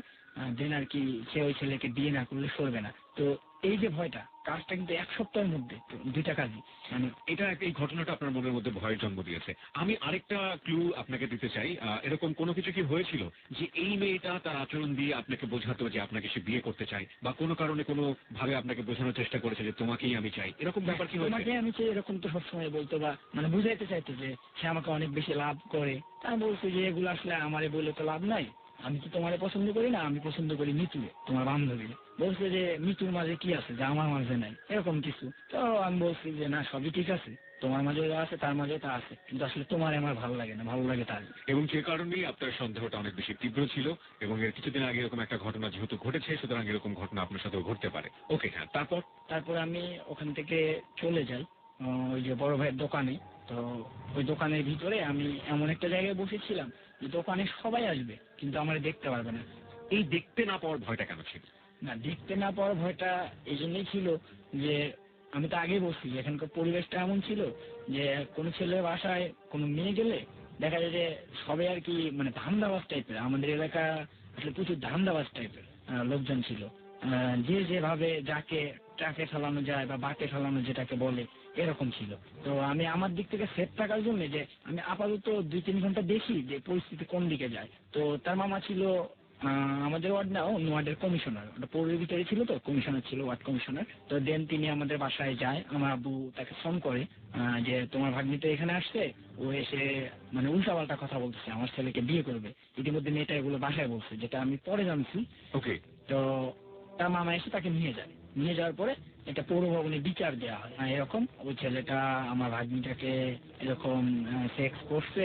দেন আর কি সে ওই ছেলেকে বিয়ে না করলে সরবে না। তো এই যে ভয়টা, কাজটা কিন্তু 1 সপ্তাহের মধ্যে 2টা কাজই, মানে এটা এই ঘটনাটা আপনার মনের মধ্যে ভয়ের জন্ম দিয়েছে। আমি আরেকটা ক্লু আপনাকে দিতে চাই, এরকম কোনো কিছু কি হয়েছিল যে এই মেয়েটা তার আচরণ দিয়ে আপনাকে বোঝাতো যে আপনাকে সে বিয়ে করতে চায়, বা কোনো কারণে কোনো ভাবে আপনাকে বোঝানোর চেষ্টা করেছে যে তোমাকেই আমি চাই, এরকম ব্যাপার কি হয়েছে? তোমাকে আমি চাই এরকম তো সবসময় বলতো, বা মানে বুঝাইতে চাইতো যে সে আমাকে অনেক বেশি লাভ করে। আমি বলছি যে এগুলো আসলে আমারে বলে তো লাভ নাই, আমি তো তোমারে পছন্দ করি না, আমি পছন্দ করি মিতুরে, তোমার বান্ধবী। বলছে যে মিতুর মাঝে কি আছে যা আমার মাঝে নাই, এরকম কিছু। তো আমি বলছি যে না, সবই ঠিক আছে, তোমার মাঝে যা আছে তার মাঝে তা আছে, কিন্তু আসলে তোমার আমার ভালো লাগে না, ভালো লাগে তার। এবং যে কারণেই আপনার সন্দেহটা অনেক বেশি তীব্র ছিল এবং এর কিছুদিন আগে এরকম একটা ঘটনা যেহেতু ঘটেছে, সুতরাং এরকম ঘটনা আপনার সাথেও ঘটতে পারে। ওকে, হ্যাঁ, তারপর তারপর আমি ওখান থেকে চলে যাই। ওই যে বড় ভাইয়ের দোকানে। তো ওই দোকানের ভিতরে আমি এমন একটা জায়গায় বসেছিলাম যে দোকানে সবাই আসবে কিন্তু আমার দেখতে পারবে না। এই দেখতে না পাওয়ার ভয়টা কেন ছিল? না, দেখতে না পাওয়ার ভয়টা এই জন্যই ছিল যে আমি তো আগেই বলছি যে এখানকার পরিবেশটা এমন ছিল যে কোনো ছেলের বাসায় কোনো মেয়ে গেলে দেখা যায় যে সবাই আর কি মানে ধান্দাবাজ টাইপের। আমাদের এলাকা আসলে প্রচুর ধান্দাবাজ টাইপের লোকজন ছিল। যে যেভাবে যাকে ট্রাকে ফেলানো যায় বা বাকে ফেলানো যেটাকে বলে এরকম ছিল। তো আমি আমার দিক থেকে সেফ থাকার জন্য যে আমি আপাতত 2-3 ঘন্টা দেখি যে পরিস্থিতি কোন দিকে যায়। তো তার মামা ছিল আমাদের ওয়ার্ড না, অন্য ওয়ার্ডের কমিশনার, ওটা পৌরের ভিতরে ছিল, তো কমিশনার ছিল, ওয়ার্ড কমিশনার। তো দেন তিনি আমাদের বাসায় যায়, আমার আব্বু তাকে ফোন করে যে তোমার ভাগ্নি তো এখানে আসছে, ও এসে মানে উল্টাপাল্টা কথা বলতেছে, আমার ছেলেকে বিয়ে করবে। ইতিমধ্যে মেয়েটা এগুলো বাসায় বলছে, যেটা আমি পরে জানছি। ওকে। তো তার মামা এসে তাকে নিয়ে যায়, নিয়ে যাওয়ার পরে একটা পৌর ভবনে বিচার দেওয়া হয় এরকম ওই ছেলেটা আমার ভাগ্নিটাকে এরকম সেক্স করছে,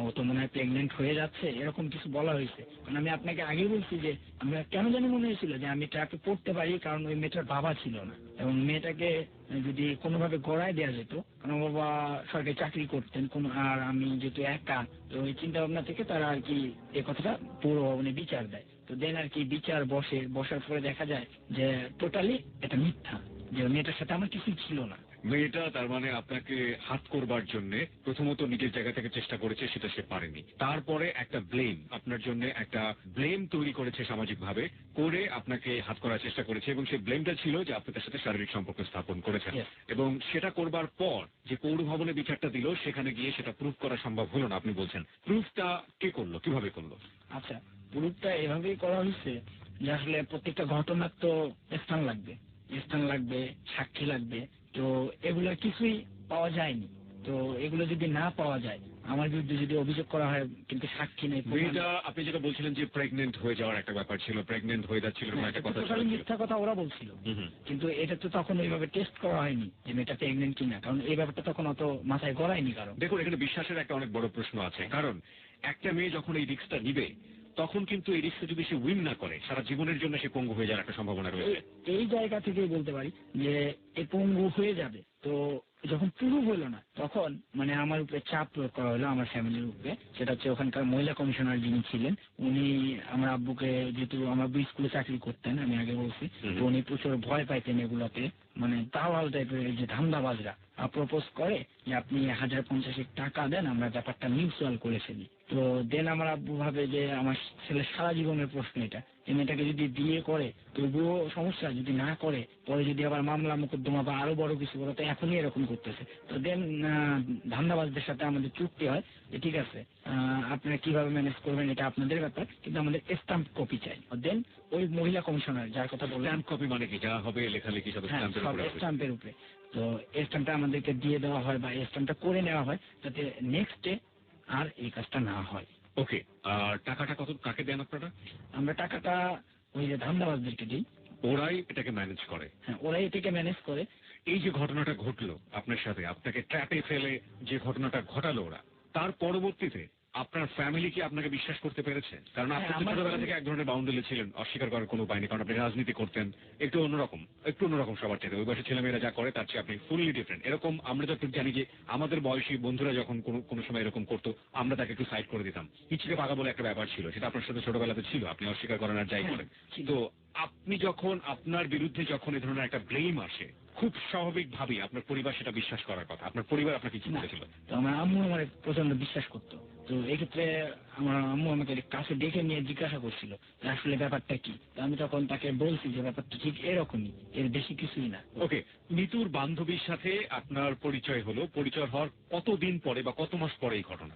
ও তো মনে হয় প্রেগনেন্ট হয়ে যাচ্ছে, এরকম কিছু বলা হয়েছে। কারণ আমি আপনাকে আগেই বলছি যে আমরা কেন জানি মনে হয়েছিল যে আমি ট্রাকে পড়তে পারি, কারণ ওই মেয়েটার বাবা ছিল না, এবং মেয়েটাকে যদি কোনোভাবে গড়ায় দেওয়া যেত, কারণ আমার বাবা সরকারি চাকরি করতেন কোনো, আর আমি যেহেতু একা, তো ওই চিন্তা ভাবনা থেকে তারা আর কি এই কথাটা পৌর ভবনে বিচার দেয়। তো দেন আর কি বিচার বসার পরে দেখা যায় যে টোটালি এটা মিথ্যা, যে মেয়েটার সাথে আমার কিছুই ছিল না। মেয়েটা তার মানে আপনাকে হাত করবার জন্য প্রথমত নিজের জায়গা থেকে চেষ্টা করেছে, সেটা সে পারেনি। তারপরে একটা ব্লেম, আপনার জন্য একটা ব্লেম তৈরি করেছে সামাজিক ভাবে, করে আপনাকে হাত করার চেষ্টা করেছে, এবং সেই ব্লেমটা ছিল যে আপনি তার সাথে শারীরিক সম্পর্ক স্থাপন করেছেন। Yes. এবং সেটা করবার পর যে পৌর ভবনে বিচারটা দিল, সেখানে গিয়ে সেটা প্রুফ করা সম্ভব হলো না, আপনি বলছেন। প্রুফটা কে করলো, কিভাবে করলো? আচ্ছা, প্রুফটা এভাবেই করা হয়েছে যে আসলে প্রত্যেকটা ঘটনার তো স্থান লাগবে, সাক্ষী লাগবে। তো এগুলো কিছুই পাওয়া যায়নি। তো এগুলো যদি না পাওয়া যায়, আমার বিরুদ্ধে যদি অভিযোগ করা হয় কিন্তু সাক্ষী নেই, প্রমাণ নেই। মেয়েটা আপনি যেটা বলছিলেন যে প্রেগনেন্ট হয়ে যাওয়ার একটা ব্যাপার ছিল, প্রেগনেন্ট হয়ে যাচ্ছিল এরকম একটা কথা ছিল। মিথ্যা কথা ওরা বলছিল, হুম। কিন্তু এটা তো তখন ওইভাবে টেস্ট করা হয়নি যে মেয়েটা প্রেগনেন্ট কিনা, কারণ এই ব্যাপারটা তখন অত মাথায় গড়ায়নি কারণ। দেখুন, এখানে বিশ্বাসের একটা অনেক বড় প্রশ্ন আছে, কারণ একটা মেয়ে যখন এই রিস্কটা নিবে, তখন কিন্তু এই রিস্কটা যদি সে উইন না করে, সারা জীবনের জন্য সে পঙ্গু হয়ে যাওয়ার একটা সম্ভাবনা রয়েছে। এই জায়গা থেকেই বলতে পারি যে এ পঙ্গু হয়ে যাবে। তো যখন পুরো হলো না, তখন মানে আমার উপরে চাপ প্রয়োগ করা হলো, আমার ফ্যামিলির উপরে। সেটা হচ্ছে ওখানকার মহিলা কমিশনার যিনি ছিলেন, উনি আমার আব্বুকে, যেহেতু আমার আব্বু স্কুলে চাকরি করতেন আমি আগে বলছি, তো উনি প্রচুর ভয় পাইতেন এগুলাতে, মানে দালাল টাইপের যে ধান্দাবাজরা প্রপোজ করে যে আপনি 1050 টাকা দেন, আমরা ব্যাপারটা মিউচুয়াল করে ফেলি। তো দেন আমার আব্বু ভাবে যে আমার ছেলের সারা জীবনের প্রশ্ন এটা, এই মেয়েটাকে যদি বিয়ে করে তবুও সমস্যা, যদি না করে পরে যদি আবার মামলা মোকদ্দমা বা আরো বড় কিছু করে, তো এখনই এরকম করতেছে। তো দেন ধান্দাবাজদের সাথে আমাদের চুক্তি হয় যে ঠিক আছে, আপনারা কিভাবে ম্যানেজ করবেন এটা আপনাদের ব্যাপার, কিন্তু আমাদের স্ট্যাম্প কপি চাই। দেন ওই মহিলা কমিশনার যার কথা বললাম, স্ট্যাম্প কপি মানে কি, যা হবে লেখালেখি সব স্ট্যাম্পের উপরে হবে? স্ট্যাম্পের উপরে। তো এই স্ট্যাম্পটা আমাদেরকে দিয়ে দেওয়া হয় বা এই স্ট্যাম্পটা করে নেওয়া হয়, যাতে নেক্সট ডে আর এই কাজটা না হয়। ওকে। আর টাকাটা কত, কাকে দেন আপনারা? আমরা টাকাটা ওই যে ধান্দাবাজদেরকে দিই। ওরাই এটাকে ম্যানেজ করে? হ্যাঁ, ওরাই এটাকে ম্যানেজ করে। এই যে ঘটনাটা ঘটলো আপনার সাথে, আপনাকে ট্র্যাপে ফেলে যে ঘটনাটা ঘটালো ওরা, তার পরবর্তীতে আপনার ফ্যামিলি কি আপনাকে বিশ্বাস করতে পেরেছে? কারণ আপনি তো ছোটবেলা থেকে এক ধরনের বাউন্ডারি ছিলেন, অস্বীকার করার কোনো উপায় নেই, কারণ আপনি রাজনীতি করতেন, একটু অন্যরকম সবার থেকে। ওই বয়সে ছেলেমেয়েরা যা করে তার চেয়ে আপনি ফুললি ডিফারেন্ট। এরকম আমরা যতটুকু জানি যে আমাদের বয়সী বন্ধুরা যখন কোনো সময় এরকম করতো, আমরা তাকে একটু সাইড করে দিতাম। ইচ্ছে পাকা বলে একটা ব্যাপার ছিল, সেটা আপনার সাথে ছোটবেলাতে ছিল, আপনি অস্বীকার করেন আর যাই করেন। তো আপনি যখন, আপনার বিরুদ্ধে যখন এই ধরনের একটা ব্লেম আসে, খুব স্বাভাবিকভাবেই আপনার পরিবার সেটা বিশ্বাস করার কথা। আপনার পরিবার আপনাকে কি বলেছিল? তো আমার আম্মু আমার প্রচন্ড বিশ্বাস করতো। তো এক্ষেত্রে আমার আম্মু আমাকে কাছে ডেকে নিয়ে জিজ্ঞাসা করছিল যে আসলে ব্যাপারটা কি। তো আমি তখন তাকে বলছি যে ব্যাপারটা ঠিক এরকমই, এর বেশি কিছুই না। ওকে। মিতুর বান্ধবীর সাথে আপনার পরিচয় হলো, পরিচয় হওয়ার কতদিন পরে বা কত মাস পরে এই ঘটনা?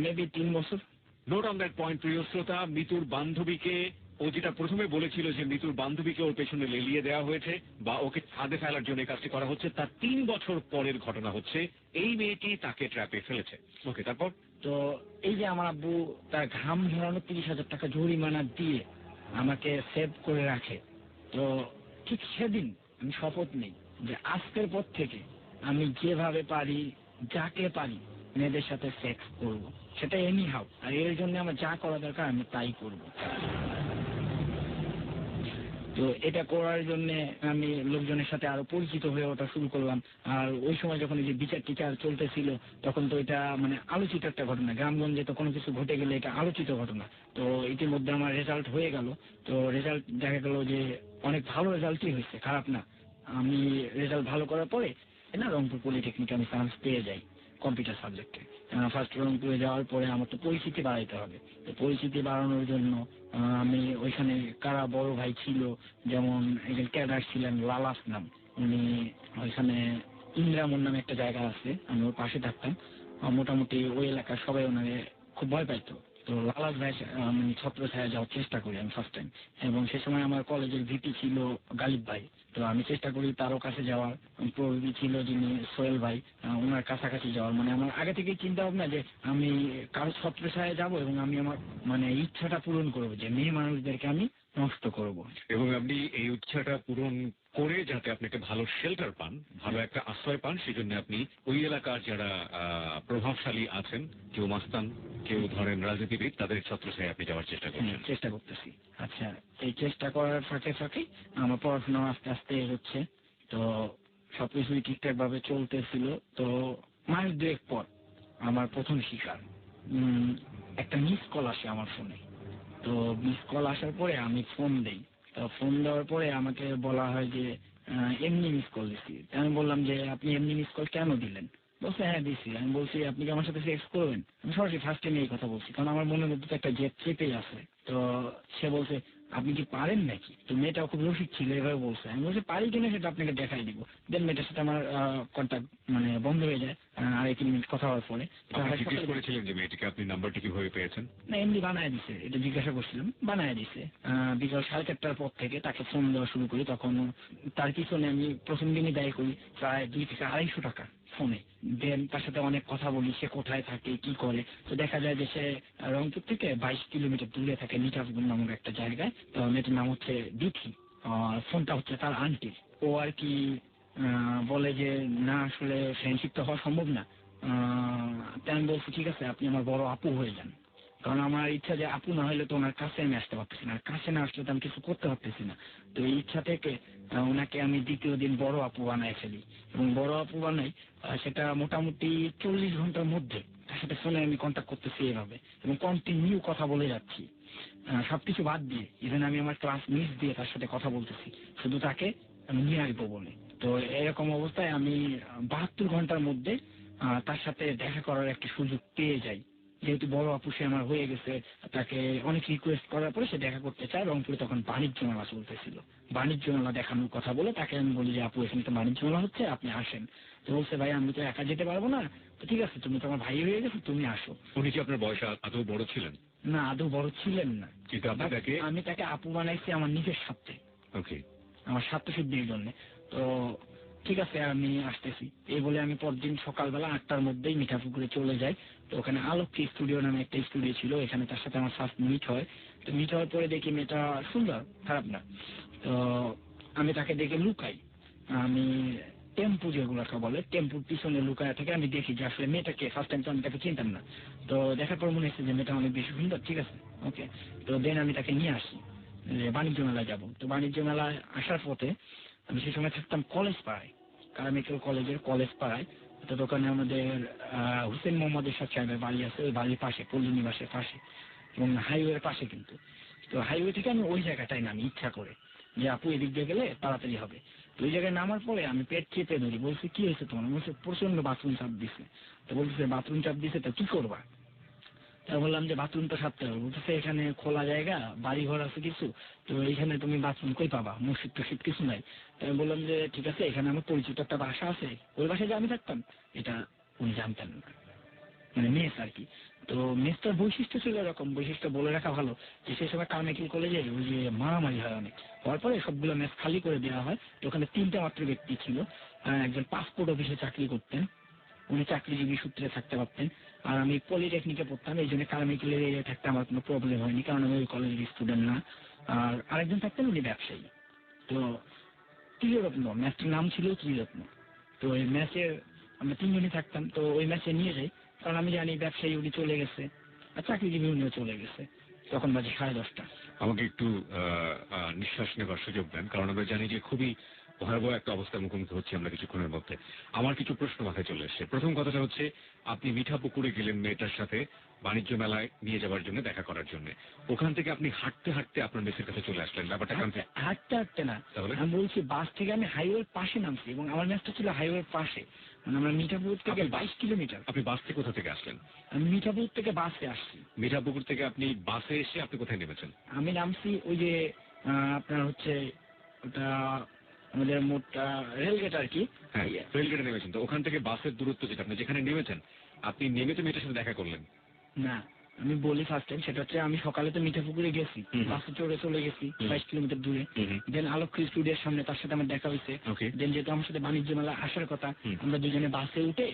মেবি 3 বছর। নোট অন দ্যাট পয়েন্ট, প্রিয় শ্রোতা। মিতুর বান্ধবীকে, ও যেটা প্রথমে বলেছিল যে মিতুর বান্ধবীকে ওর পেছনে লেলিয়ে দেওয়া হয়েছে বা ওকে ফাঁদে ফেলার জন্য কাজটি করা হচ্ছে, তার 3 বছর পরের ঘটনা হচ্ছে এই মেয়েটি তাকে ট্র্যাপে ফেলেছে। ওকে, তারপর? তো এই যে আমার আব্বু তার ঘাম ঝরানো 30,000 টাকা জরিমানা দিয়ে আমাকে সেভ করে রাখে, তো ঠিক সেদিন আমি শপথ নিই যে আজকের পর থেকে আমি যেভাবে পারি, যাকে পারি, মেয়েদের সাথে সেক্স করব, সেটা এনি হাউ, আর এর জন্য আমার যা করা দরকার আমি তাই করব। তো এটা করার জন্য আমি লোকজনের সাথে আরো পরিচিত হয়ে ওঠা শুরু করলাম। আর ওই সময় যখন এই যে বিচার টিচার চলতেছিল তখন তো এটা মানে আলোচিত একটা ঘটনা, গ্রামগঞ্জে তো কোনো কিছু ঘটে গেলে এটা আলোচিত ঘটনা। তো ইতিমধ্যে আমার রেজাল্ট হয়ে গেল। তো রেজাল্ট দেখা গেল যে অনেক ভালো রেজাল্টই হয়েছে, খারাপ না। আমি রেজাল্ট ভালো করার পরে না রংপুর পলিটেকনিকে আমি চান্স পেয়ে যাই কম্পিউটার সাবজেক্টে। ফার্স্ট রংপুরে যাওয়ার পরে আমার তো পরিচিতি বাড়াইতে হবে। তো পরিচিতি বাড়ানোর জন্য আমি ওইখানে কারা বড় ভাই ছিল, যেমন একজন ক্যাডার ছিলেন লালাস নাম, উনি ওইখানে ইন্দ্রামন নামে একটা জায়গা আছে, আমি ওর পাশে থাকতাম। মোটামুটি ওই এলাকার সবাই ওনাকে খুব ভয় পাইতো। তো লালাস ভাই আমি ছত্র ছায়া যাওয়ার চেষ্টা করি আমি ফার্স্ট টাইম। এবং সে সময় আমার কলেজের ভিপি ছিল গালিব ভাই। তো আমি চেষ্টা করি তারও কাছে যাওয়ার। প্রবীণ ছিল যিনি সোহেল ভাই, ওনার কাছাকাছি যাওয়ার। মানে আমার আগে থেকেই চিন্তা ভাবনা যে আমি কারো ছত্র ছায়া যাবো এবং আমি আমার মানে ইচ্ছাটা পূরণ করবো যে মেয়ে মানুষদেরকে আমি নষ্ট করব। এবং আপনি এই ইচ্ছাটা পূরণ করে যাতে আপনি একটা ভালো শেল্টার পান, ভালো একটা আশ্রয় পান, সেই জন্য আপনি ওই এলাকার যারা প্রভাবশালী আছেন, কেউ মাস্তান, কেউ ধরেন রাজনীতিবিদ, তাদের ছত্রছায়ায় আপনি যাওয়ার চেষ্টা করছেন। চেষ্টা করতেছি। আচ্ছা, এই চেষ্টা করার ফাঁকে ফাঁকে আমার পড়াশোনা আস্তে আস্তে হচ্ছে। তো সবকিছুই ঠিকঠাক ভাবে চলতেছিল। তো মাস দুয়েক পর আমার প্রথম শিকার একটা মিস কল আসে আমার ফোনে। তো মিস কল আসার পরে আমি ফোন দেই। তো ফোন দেওয়ার পরে আমাকে বলা হয় যে এমনি মিস কল দিচ্ছি। আমি বললাম যে আপনি এমনি মিস কল কেন দিলেন? বলছে হ্যাঁ দিছি। আমি বলছি আপনি কি আমার সাথে সেক্স করবেন? আমি সরাসরি ফার্স্ট টাইম এই কথা বলছি, কারণ আমার মনের মধ্যে তো একটা জেদ চেপেই আছে। তো সে বলছে আপনি কি পারেন নাকি? তো মেয়েটাও খুব রসিক ছিল, এভাবে বলছে। আমি বলছি পারি কিনা সেটা আপনাকে দেখাই দিব। দেন মেয়েটার সাথে আমার কন্ট্যাক্ট মানে বন্ধ হয়ে যায় আড়াই 3 মিনিট কথা হওয়ার পরে। আপনি জিজ্ঞেস করেছিলেন যে মেয়েটিকে আপনি নাম্বারটি কিভাবে পেয়েছেন? না, এমনি বানায় দিছে, এটা জিজ্ঞাসা করছিলাম, বানায় দিছে। বিকাল 4:30টার পর থেকে তাকে ফোন দেওয়া শুরু করি। তখন তার পিছনে আমি প্রথম দিনই ব্যয় করি প্রায় 200 থেকে 250 টাকা ফোনে। দেন তার সাথে অনেক কথা বলি, সে কোথায় থাকে কি করে। তো দেখা যায় যে সে রংপুর থেকে 22 কিলোমিটার দূরে থাকে নিটাফগুন নামক একটা জায়গায়। তো মেয়েটির নাম হচ্ছে দিথি। ফোনটা হচ্ছে তার আন্টির। ও আর কি বলে যে না আসলে ফ্রেন্ডশিপ তো হওয়া সম্ভব না। তাই আমি বলছি ঠিক আছে আপনি আমার বড় আপু হয়ে যান, কারণ আমার ইচ্ছা যে আপু না হলে তো ওনার কাছে আমি আসতে পারতেছি না, আর কাছে না আসলে তো আমি কিছু করতে পারতেছি না। তো এই ইচ্ছা থেকে ওনাকে আমি দ্বিতীয় দিন বড় আপু বানায় ফেলি। এবং বড় আপু বানাই সেটা মোটামুটি 40 ঘন্টার মধ্যে তার সাথে ফোনে আমি কন্ট্যাক্ট করতেছি এভাবে, এবং কন্টিনিউ কথা বলে যাচ্ছি সবকিছু বাদ দিয়ে। ইভেন আমি আমার ক্লাস মিস দিয়ে তার সাথে কথা বলতেছি শুধু তাকে আমি নিয়ে আসবো বলে। তো এরকম অবস্থায় আমি 72 ঘন্টার মধ্যে তার সাথে দেখা করার একটা সুযোগ পেয়ে যাই। যেহেতু বড় আপু সে আমার হয়ে গেছে, তাকে অনেক রিকোয়েস্ট করার পরে সে দেখা করতে চায়। রংপুরে তখন বাণিজ্য মেলা চলতেছিল। বাণিজ্য মেলা দেখানোর কথা বলে তাকে আমি বলি যে আপু এখানে তো বাণিজ্য মেলা হচ্ছে, আপনি আসেন। তো বলছে ভাই আমি তো একা যেতে পারবো না। তো ঠিক আছে তুমি তো আমার ভাই হয়ে গেছো, তুমি আসো। উনি কি আপনার বয়সে আদৌ বড় ছিলেন? না, আদৌ বড় ছিলেন না, কিন্তু আপনি তাকে আমি তাকে আপু বানাইছি আমার নিজের স্বার্থে, ওকে, আমার স্বার্থ সিদ্ধির জন্য। তো ঠিক আছে আমি আসতেছি এই বলে আমি পরদিন সকালবেলা 8টার মধ্যেই মিঠাপুকুরে চলে যাই। তো ওখানে আলোকী স্টুডিও নামে একটা স্টুডিও ছিল, এখানে তার সাথে আমার ফার্স্ট মিট হয়। তো মিট হওয়ার পরে দেখি মেয়েটা সুন্দর, খারাপ না। তো আমি তাকে দেখে লুকাই। আমি টেম্পু যেগুলোকে বলে টেম্পুর পিছনে লুকায় থেকে আমি দেখি যে আসলে মেয়েটাকে, ফার্স্ট টাইম তো আমি তাকে চিনতাম না। তো দেখার পর মনে হচ্ছে যে মেয়েটা অনেক বেশি সুন্দর, ঠিক আছে ওকে। তো দেন আমি তাকে নিয়ে আসি যে বাণিজ্য মেলায় যাবো। তো বাণিজ্য মেলায় আসার পথে আমি সেই সময় থাকতাম কলেজ পাড়ায়, কারামিকেল কলেজের কলেজ পাড়ায়। তো দোকানে আমাদের হুসেন মোহাম্মদ এরশাদ সাহেবের বাড়ি আছে, ওই বাড়ির পাশে, পল্লী নিবাসের পাশে এবং হাইওয়ের পাশে কিন্তু। তো হাইওয়ে থেকে আমি ওই জায়গাটায় নামি ইচ্ছা করে যে আপু এদিক দিয়ে গেলে তাড়াতাড়ি হবে। তো ওই জায়গায় নামার পরে আমি পেট চেপে ধরি, বলছি কি হয়েছে তোমার? বলছে প্রচন্ড বাথরুম চাপ দিছে। তো বলছে বাথরুম চাপ দিছে তো কি করবা? তা বললাম যে বাথরুম তো সারতে হবে। বলতেছে এখানে খোলা জায়গা, বাড়ি ঘর আছে কিছু, তো এইখানে তুমি বাথরুম কই পাবা? মসজিদ টসিদ কিছু নাই। তো আমি বললাম যে ঠিক আছে এখানে আমার পরিচিত একটা বাসা আছে, ওই বাসায় যে আমি থাকতাম এটা উনি জানতেন না, মানে মেস আর কি। তো মেসটার বৈশিষ্ট্য ছিল এরকম, বৈশিষ্ট্য বলে রাখা ভালো যে সেই সময় কারমেকিল কলেজে ওই যে মারামারি হয় অনেক, হওয়ার পরে সবগুলো মেস খালি করে দেওয়া হয়। তো ওখানে 3টা মাত্র ব্যক্তি ছিল। একজন পাসপোর্ট অফিসে চাকরি করতেন, উনি চাকরিজীবী সূত্রে থাকতে পারতেন। আর আমি পলিটেকনিকে পড়তাম, এই জন্য কারমেকিলের এরিয়া থাকতে আমার কোনো প্রবলেম হয়নি, কারণ আমি ওই কলেজের স্টুডেন্ট না। আর আরেকজন থাকতেন উনি ব্যবসায়ী। তো ত্রিরত্ন, ম্যাচটির নাম ছিল ত্রিরত্ন। তো ওই ম্যাচে আমরা 3জনই থাকতাম। তো ওই ম্যাচে নিয়ে যাই, কারণ আমি জানি ব্যবসায়ী উনি চলে গেছে আর চাকরিজীবী উনিও চলে গেছে। তখন বাজে 10:30। আমাকে একটু নিঃশ্বাস নেবার সুযোগ দেন, কারণ আমরা জানি যে খুবই ভয়াবহ একটা অবস্থার মুখোমুখি হচ্ছে আমরা কিছুক্ষণের মধ্যে। আমার কিছু প্রশ্ন মাথায় চলে এসছে। প্রথম কথাটা হচ্ছে, আপনি মিঠাপুকুরে গেলেন মেয়েটার সাথে বাণিজ্য মেলায় নিয়ে যাওয়ার জন্য, দেখা করার জন্য। ওখান থেকে আপনি হাঁটতে হাঁটতে আপনার মেসের কাছে চলে আসলেন, ব্যাপারটা হাঁটতে হাঁটতে না, তাহলে? আমি বলছি বাস থেকে আমি হাইওয়ের পাশে নামছি এবং আমার মেসটা ছিল হাইওয়ের পাশে। মানে আমরা মিঠাপুর থেকে 22 কিলোমিটার। আপনি বাস থেকে কোথা থেকে আসলেন? আমি মিঠাপুর থেকে বাসে আসছি। মিঠাপুকুর থেকে আপনি বাসে এসে আপনি কোথায় নেমেছেন? আমি নামছি ওই যে আপনার হচ্ছে ওটা আমাদের মোট রেলগেট আর কি। হ্যাঁ, রেলগেটে নেমেছেন। তো ওখান থেকে বাসের দূরত্ব যেটা, আপনি যেখানে নেমেছেন, আপনি নেমে তো মেয়েটার সাথে দেখা করলেন? না, আমি বলি ফার্স্ট টাইম, সেটা হচ্ছে আমি সকালে তো মিঠাপুকুরে গেছি, বাসে চড়ে চলে গেছি 22 কিলোমিটার দূরে। দেন আলোকী স্টুডিওর সামনে তার সাথে আমার দেখা হয়েছে। দেন যেহেতু আমার সাথে বাণিজ্য মেলা আসার কথা, আমরা দুজনে বাসে উঠে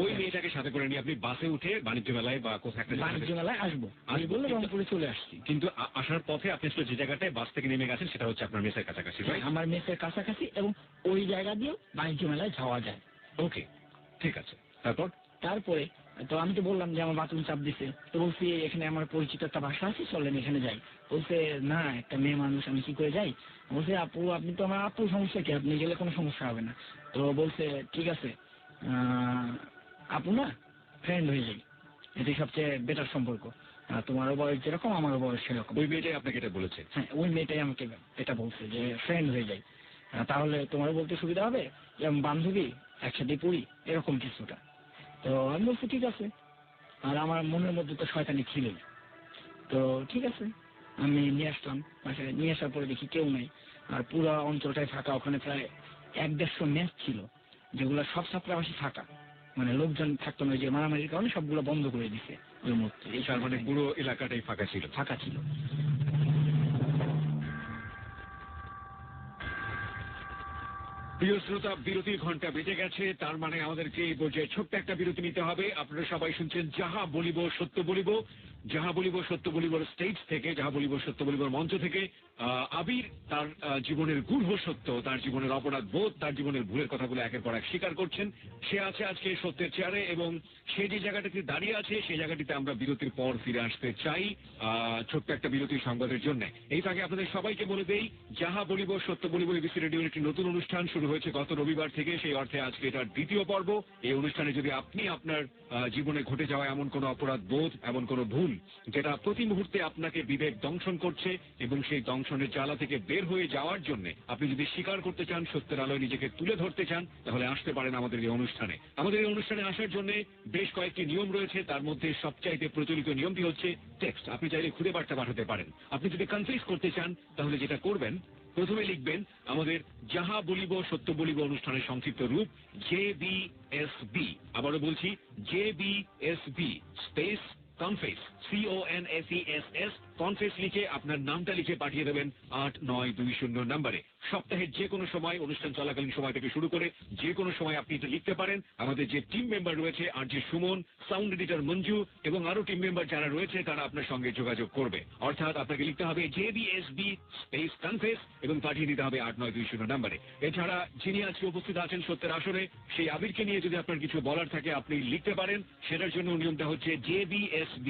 ওই মেয়েটাকে সাথে করে নিয়ে আপনি বাসে উঠে বাণিজ্য মেলায় বা কোথাও একটা বাণিজ্য মেলায় আসবো আমি বললে রংপুরে চলে আসছি। কিন্তু আসার পথে আপনি আসলে যে জায়গাটায় বাস থেকে নেমে গেছেন সেটা হচ্ছে আপনার মেসের কাছাকাছি, রাইট? আমার মেসের কাছাকাছি, এবং ওই জায়গা দিয়েও বাণিজ্য মেলায় যাওয়া যায়। ওকে, ঠিক আছে। তারপরে তো আমি তো বললাম যে আমার বাথরুম চাপ দিছে, তো বলছি এখানে আমার পরিচিত একটা বাসা আছে, চলেন এখানে যাই। বলছে না, একটা মেয়ে মানুষ, আমি কি করে যাই? বলছে আপু আপনি তো আমার আপু, সমস্যা কি, আপনি গেলে কোনো সমস্যা হবে না। তো বলছে ঠিক আছে, আপু না, ফ্রেন্ড হয়ে যাই, এটাই সবচেয়ে বেটার সম্পর্ক। তোমারও বয়স যেরকম আমারও বয়স সেরকম। ওই মেয়েটাই আপনাকে এটা বলেছে? হ্যাঁ, ওই মেয়েটাই আমাকে এটা বলছে যে ফ্রেন্ড হয়ে যাই, তাহলে তোমারও বলতে সুবিধা হবে, যেমন বান্ধবী একসাথে পড়ি, এরকম কিছুটা। তো আমি বলছি ঠিক আছে, আর আমার মনের মধ্যে তো শয়তানি ছিলই। তো ঠিক আছে, আমি নিয়ে আসলাম বাসায়। নিয়ে আসার পরে দেখি কেউ নেই, আর পুরো অঞ্চলটাই ফাঁকা। ওখানে প্রায় 1-150 মেস ছিল, যেগুলো সব ছাত্রাবাসী ফাঁকা, মানে লোকজন থাকতো না, যে মারামারির কারণে সবগুলো বন্ধ করে দিছে ওই মুহূর্তে। এই তার মানে পুরো এলাকাটাই ফাঁকা ছিল? ফাঁকা ছিল। প্রিয় শ্রোতা, বিরতির ঘন্টা বেজে গেছে, তার মানে আমাদেরকে এই পর্যায়ে ছোট্ট একটা বিরতি নিতে হবে। আপনারা সবাই শুনছেন যাহা বলিব সত্য বলিব, যাহা বলিব সত্য বলিবর স্টেজ থেকে, যাহা বলিব সত্য বলিবর মঞ্চ থেকে। আবির তার জীবনের গূঢ় সত্য, তার জীবনের অপরাধ বোধ, তার জীবনের ভুলের কথাগুলো একের পর এক স্বীকার করছেন। সে আছে আজকে সত্যের চেয়ারে, এবং সে যে জায়গাটাতে দাঁড়িয়ে আছে সেই জায়গাটিতে আমরা বিরতির পর ফিরে আসতে চাই ছোট্ট একটা বিরতির সংবাদের জন্য। এই ফাঁকে আপনাদের সবাইকে বলে দেই, যাহা বলিব সত্য বলিব এবিসি রেডিওর একটি নতুন অনুষ্ঠান শুরু হয়েছে গত রবিবার থেকে। সেই অর্থে আজকে এটার দ্বিতীয় পর্ব। এই অনুষ্ঠানে যদি আপনি আপনার জীবনে ঘটে যাওয়া এমন কোনো অপরাধ বোধ, এমন কোনো ভুল যেটা প্রতি মুহূর্তে আপনাকে বিবেক দংশন করছে, এবং সেই দংশনের জ্বালা থেকে বের হয়ে যাওয়ার জন্য আপনি যদি স্বীকার করতে চান, সত্যের আলোয় নিজেকে তুলে ধরতে চান, তাহলে আসতে পারেন আমাদের এই অনুষ্ঠানে। আমাদের এই অনুষ্ঠানে আসার জন্য বেশ কয়েকটি নিয়ম রয়েছে। তার মধ্যে সবচাইতে প্রচলিত নিয়মটি হচ্ছে টেক্সট। আপনি চাইলে খুদে বার্তা পাঠাতে পারেন। আপনি যদি কনফিউজ করতে চান, তাহলে যেটা করবেন, প্রথমে লিখবেন আমাদের যাহা বলিব সত্য বলিব অনুষ্ঠানের সংক্ষিপ্ত রূপ JBSB। আবারও বলছি, JBSB space confess, CONFESS, confess লিখে আপনার নামটা লিখে পাঠিয়ে দেবেন 8920 নম্বরে। সপ্তাহের যে কোনো সময়, অনুষ্ঠান চলাকালীন সময় থেকে শুরু করে যে কোনো সময় আপনি এটা লিখতে পারেন। আমাদের যে টিম মেম্বার রয়েছে, আর যে সুমন, সাউন্ড এডিটর মঞ্জু এবং আরো টিম মেম্বার যারা রয়েছে, তারা আপনার সঙ্গে যোগাযোগ করবে। অর্থাৎ আপনাকে লিখতে হবে JBSB স্পেস কনফেস এবং পাঠিয়ে দিতে হবে 8920 নম্বরে। এছাড়া যিনি আজকে উপস্থিত আছেন সত্যের আসরে, সেই আবিরকে নিয়ে যদি আপনার কিছু বলার থাকে আপনি লিখতে পারেন। সেটার জন্য নিয়মটা হচ্ছে JBSB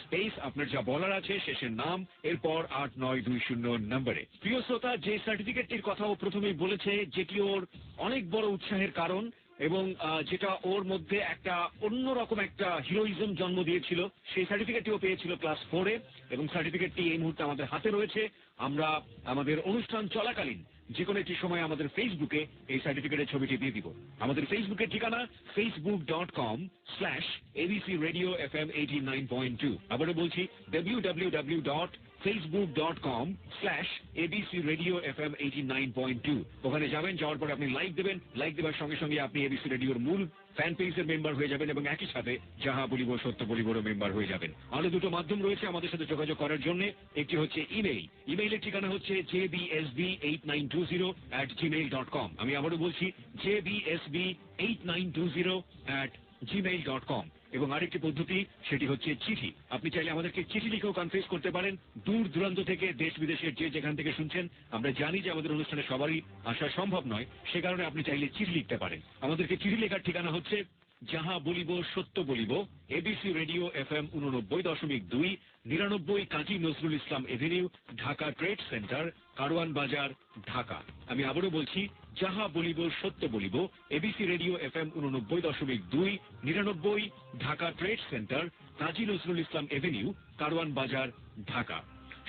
স্পেস আপনার যা বলার আছে, শেষের নাম, এরপর 8920 নম্বরে। প্রিয় শ্রোতা, যে সার্টিফিকেটটির কথাও প্রথমেই বলেছে, যেটি ওর অনেক বড় উৎসাহের কারণ এবং যেটা ওর মধ্যে একটা অন্যরকম একটা হিরোইজম জন্ম দিয়েছিল, সেই সার্টিফিকেটটিও পেয়েছিল ক্লাস 4-এ, এবং সার্টিফিকেটটি এই মুহূর্তে আমাদের হাতে রয়েছে। আমরা আমাদের অনুষ্ঠান চলাকালীন যে কোনো একটি সময় আমাদের ফেসবুকে এই সার্টিফিকেটের ছবিটি দিয়ে দিব। আমাদের ফেসবুকের ঠিকানা facebook.com/ABC Radio FM 89.2। আবারও বলছি, www.facebook.com/ABC Radio FM 89.2। ওখানে যাবেন, যাওয়ার পরে আপনি লাইক দেবেন। লাইক দেওয়ার সঙ্গে সঙ্গে আপনি এবিসি রেডিওর মূল ফ্যান পেজের মেম্বার হয়ে যাবেন, এবং একই সাথে যাহা বলিব সত্য বলিবরও মেম্বার হয়ে যাবেন। আরো দুটো মাধ্যম রয়েছে আমাদের সাথে যোগাযোগ করার জন্য। একটি হচ্ছে ইমেইল। ইমেইলের ঠিকানা হচ্ছে jbsb8920@gmail.com। আমি আবারও বলছি, jbsb8920@gmail.com। এবং আরেকটি পদ্ধতি, সেটি হচ্ছে চিঠি। আপনি চাইলে আমাদেরকে চিঠি লিখেও কনফেস করতে পারেন। দূর দূরান্ত থেকে, দেশ বিদেশের যে যেখান থেকে শুনছেন, আমরা জানি যে আমাদের অনুষ্ঠানে সবারই আসা সম্ভব নয়, সে কারণে আপনি চাইলে চিঠি লিখতে পারেন। আমাদেরকে চিঠি লেখার ঠিকানা হচ্ছে যাহা বলিব সত্য বলিব, ABC radio FM 89.2, 99 Kazi Nazrul Islam avenue, Dhaka trade centre, Karwan Bazar, Dhaka. আমি আবারও বলছি, যাহা বলিব সত্য বলিব, ABC radio FM 89.2, 99 Dhaka trade centre, Kazi Nazrul Islam avenue, Karwan Bazar, Dhaka.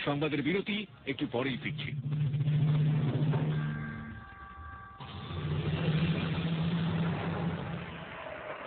সংবাদের বিরতি, একটু পরেই ফিরছি।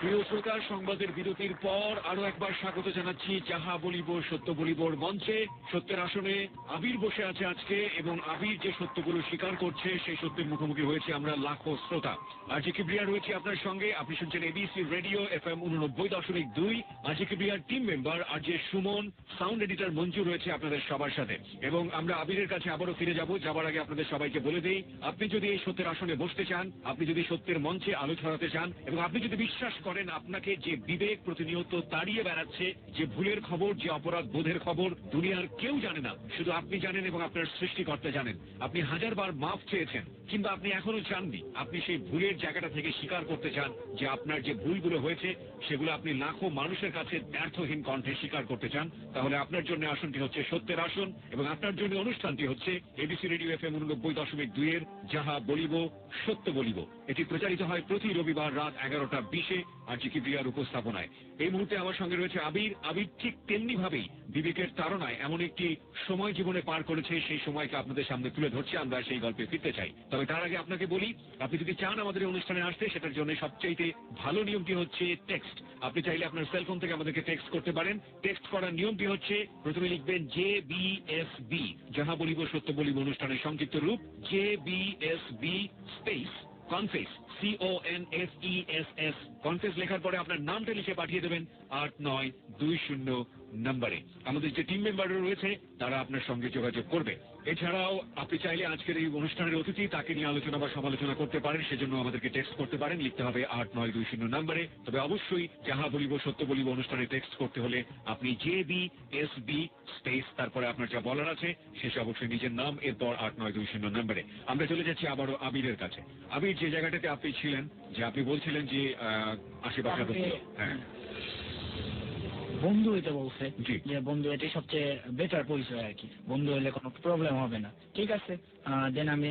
প্রিয় শ্রোতা, সংবাদের বিরতির পর আরো একবার স্বাগত জানাচ্ছি যাহা বলিব সত্য বলিবর মঞ্চে। সত্যের আসনে আবির বসে আছে আজকে, এবং আবির যে সত্যগুলো স্বীকার করছে সেই সত্যের মুখোমুখি হয়েছে আমরা লাখো শ্রোতা। আজি কিবরিয়া রয়েছে আপনার সঙ্গে, আপনি শুনছেন এবিসি রেডিও FM 89.2। আজি কিবরিয়ার টিম মেম্বার আর যে সুমন, সাউন্ড এডিটর মঞ্জু রয়েছে আপনাদের সবার সাথে, এবং আমরা আবিরের কাছে আবারও ফিরে যাবার আগে আপনাদের সবাইকে বলে দেই, আপনি যদি এই সত্যের আসনে বসতে চান, আপনি যদি সত্যের মঞ্চে আলো ছড়াতে চান, এবং আপনি যদি বিশ্বাস করেন আপনাকে যে বিবেক প্রতিনিয়ত তাড়িয়ে বেড়াচ্ছে, যে ভুলের খবর, যে অপরাধ বোধের খবর দুনিয়ার কেউ জানে না, শুধু আপনি জানেন এবং আপনার সৃষ্টিকর্তা জানেন। আপনি হাজারবার মাফ চেয়েছেন, কিন্তু আপনি এখনো চাননি, আপনি সেই ভুলের জায়গাটা থেকে স্বীকার করতে চান যে আপনার যে ভুলগুলো হয়েছে সেগুলো আপনি লাখো মানুষের কাছে ব্যর্থহীন কণ্ঠে স্বীকার করতে চান, তাহলে আপনার জন্য আসনটি হচ্ছে সত্যের আসন, এবং আপনার জন্য অনুষ্ঠানটি হচ্ছে এবিসি রেডিও FM 89.2 এর যাহা বলিব সত্য বলিব। এটি প্রচারিত হয় প্রতি রবিবার রাত 11:20 আজি কিবরিয়ার উপস্থাপনায়। এই মুহূর্তে আমার সঙ্গে রয়েছে আবির। আবির ঠিক তেমনি ভাবেই বিবেকের তাড়নায় এমন একটি সময় জীবনে পার করেছে, সেই সময়কে আপনাদের সামনে তুলে ধরছে, আমরা সেই গল্পে ফিরতে চাই। তবে তার আগে আপনাকে বলি, আপনি যদি চান আমাদের এই অনুষ্ঠানে আসতে, সেটার জন্য সবচাইতে ভালো নিয়মটি হচ্ছে টেক্সট। আপনি চাইলে আপনার সেলফোন থেকে আমাদেরকে টেক্সট করতে পারেন। টেক্সট করার নিয়মটি হচ্ছে, প্রথমে লিখবেন JBSB, যাহা বলিব সত্য বলিব অনুষ্ঠানের সংক্ষিপ্ত রূপ, JBSB space confess, CONFESS। Confess লেখার পরে আপনার নামটা লিখে পাঠিয়ে দেবেন 8920 নম্বরে। আমাদের যে টিম মেম্বাররা রয়েছে তারা আপনার সঙ্গে যোগাযোগ করবে। এছাড়াও আপনি চাইলে আজকের এই অনুষ্ঠানের অতিথি তাকে নিয়ে আলোচনা বা সমালোচনা করতে পারেন, সেজন্য আমাদেরকে টেক্সট করতে পারেন, লিখতে হবে 8920 নম্বরে। তবে অবশ্যই যাহা বলিব সত্য বলিব অনুষ্ঠানে টেক্সট করতে হলে আপনি JBSB স্পেস, তারপরে আপনার যা বলার আছে শেষে অবশ্যই নিজের নাম, এরপর 8920 নম্বরে। আমরা চলে যাচ্ছি আবারও আবিরের কাছে। আবির, যে জায়গাটাতে আপনি ছিলেন, যে আপনি বলছিলেন যে আশেপাশে, হ্যাঁ, বন্ধু হইতে বলছে, জি। যে বন্ধু এটাই সবচেয়ে বেটার পরিচয় আর কি, বন্ধু হলে কোনো প্রবলেম হবে না, ঠিক আছে। দেন আমি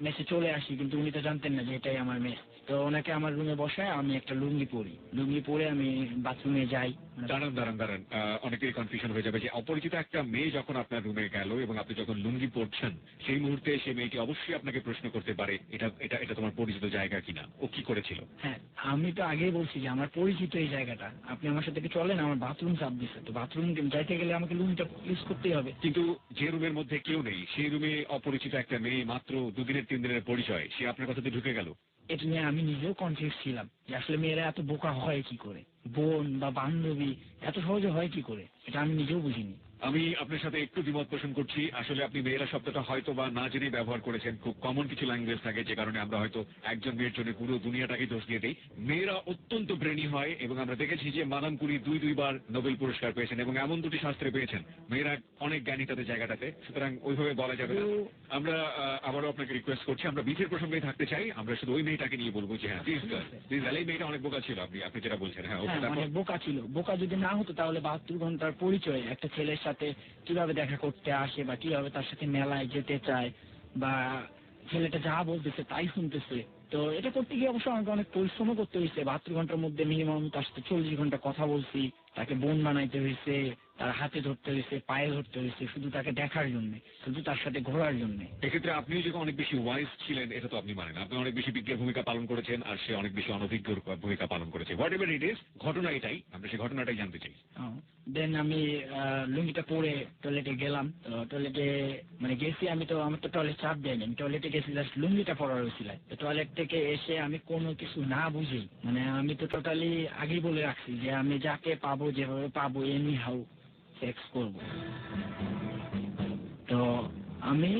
মেসে চলে আসি, কিন্তু উনি তো জানতেন না যে এটাই আমার মেস। তো ওনাকে আমার রুমে বসায় আমি একটা লুঙ্গি পরি, লুঙ্গি পরে আমি বাথরুমে যাই। দাঁড়ান, অনেকেরই কনফিউশন হয়ে যাবে যে অপরিচিত একটা মেয়ে যখন আপনার রুমে গেল এবং আপনি যখন লুঙ্গি পরছেন, সেই মুহূর্তে সেই মেয়েটি অবশ্যই আপনাকে প্রশ্ন করতে পারে এটা এটা এটা তোমার পরিচিত জায়গা কিনা, ও কি করেছিল? হ্যাঁ, আমি তো আগেই বলছি যে আমার পরিচিত এই জায়গাটা, আপনি আমার সাথে চলেন, আমার বাথরুম চাপ দিচ্ছে, তো বাথরুম যাইতে গেলে আমাকে লুঙ্গিটা ইউজ করতেই হবে। কিন্তু যে রুমের মধ্যে কেউ নেই, সেই রুমে অপরিচিত একটা মেয়ে, মাত্র 2-3 দিনের পরিচয়, সে আপনার কথাতে ঢুকে গেল। এটা নিয়ে আমি নিজেও কনফিউজ ছিলাম যে আসলে মেয়েরা এত বোকা হয় কি করে, বোন বা বান্ধবী এত সহজে হয় কি করে, এটা আমি নিজেও বুঝিনি। আমি আপনার সাথে একটু দ্বিমত পোষণ করছি। আসলে আপনি মেয়েরা শব্দটা হয়তো বা না জেনে ব্যবহার করেছেন, খুব কমন কিছু ল্যাঙ্গুয়েজ থাকে যে কারণে আমরা হয়তো একজন মেয়ের জন্য পুরো দুনিয়াটাকে দোষ দিয়ে দিই। মেয়েরা অত্যন্ত ব্রেনি হয়, এবং আমরা দেখেছি যে মাদাম কুরি 2 বার নোবেল পুরস্কার পেয়েছেন এবং এমন 2টি শাস্ত্রে পেয়েছেন। মেয়েরা অনেক জ্ঞানী তাদের জায়গাটাতে, সুতরাং ওইভাবে বলা যাবে না। আমরা আবারও আপনাকে রিকোয়েস্ট করছি, আমরা বিচের প্রসঙ্গে থাকতে চাই, আমরা শুধু ওই মেয়েটাকে নিয়ে বলবো যে হ্যাঁ প্লিজ, এই মেয়েটা অনেক বোকা ছিল, আপনি যেটা বলছেন। হ্যাঁ, অনেক বোকা ছিল। বোকা যদি না হতো তাহলে 72 ঘন্টার পরিচয় একটা ছেলের সাথে কিভাবে দেখা করতে আসে, বা কিভাবে তার সাথে মেলায় যেতে চায়, বা ছেলেটা যা বলতেছে তাই শুনতেছে, তো এটা করতে গিয়ে অবশ্য আমাকে অনেক পরিশ্রমও করতে হয়েছে। 72 ঘন্টার মধ্যে মিনিমাম তার সাথে 40 ঘন্টা কথা বলছি, তাকে বোন বানাইতে হয়েছে, তার হাতে ধরতে হয়েছে, পায়ে ধরতে হয়েছে, শুধু তাকে দেখার জন্য, শুধু তার সাথে ঘোরার জন্য। এক্ষেত্রে আপনি যে অনেক বেশি ওয়াইজ ছিলেন এটা তো আপনি মানেন, আপনি অনেক বেশি বিজ্ঞের ভূমিকা পালন করেছেন, আর সে অনেক বেশি অনভিজ্ঞর ভূমিকা পালন করেছে। হোয়াট এভার ইট ইজ, ঘটনা এটাই, আমরা সেই ঘটনাটাই জানতে চাই। দেন আমি লুঙ্গিটা পরে টয়লেটে গেলাম। টয়লেটে মানে গেছি, আমি তো আমার তো টয়লেট চাপ দেয়নি, আমি টয়লেটে গেছি জাস্ট লুঙ্গিটা পরার হয়েছিল। টয়লেট থেকে এসে আমি কোনো কিছু না বুঝেই, মানে আমি তো টোটালি আগেই বলে রাখছি যে আমি যাকে পাবো যেভাবে পাবো এমনি হাউ সেক্স করবো। তো আমি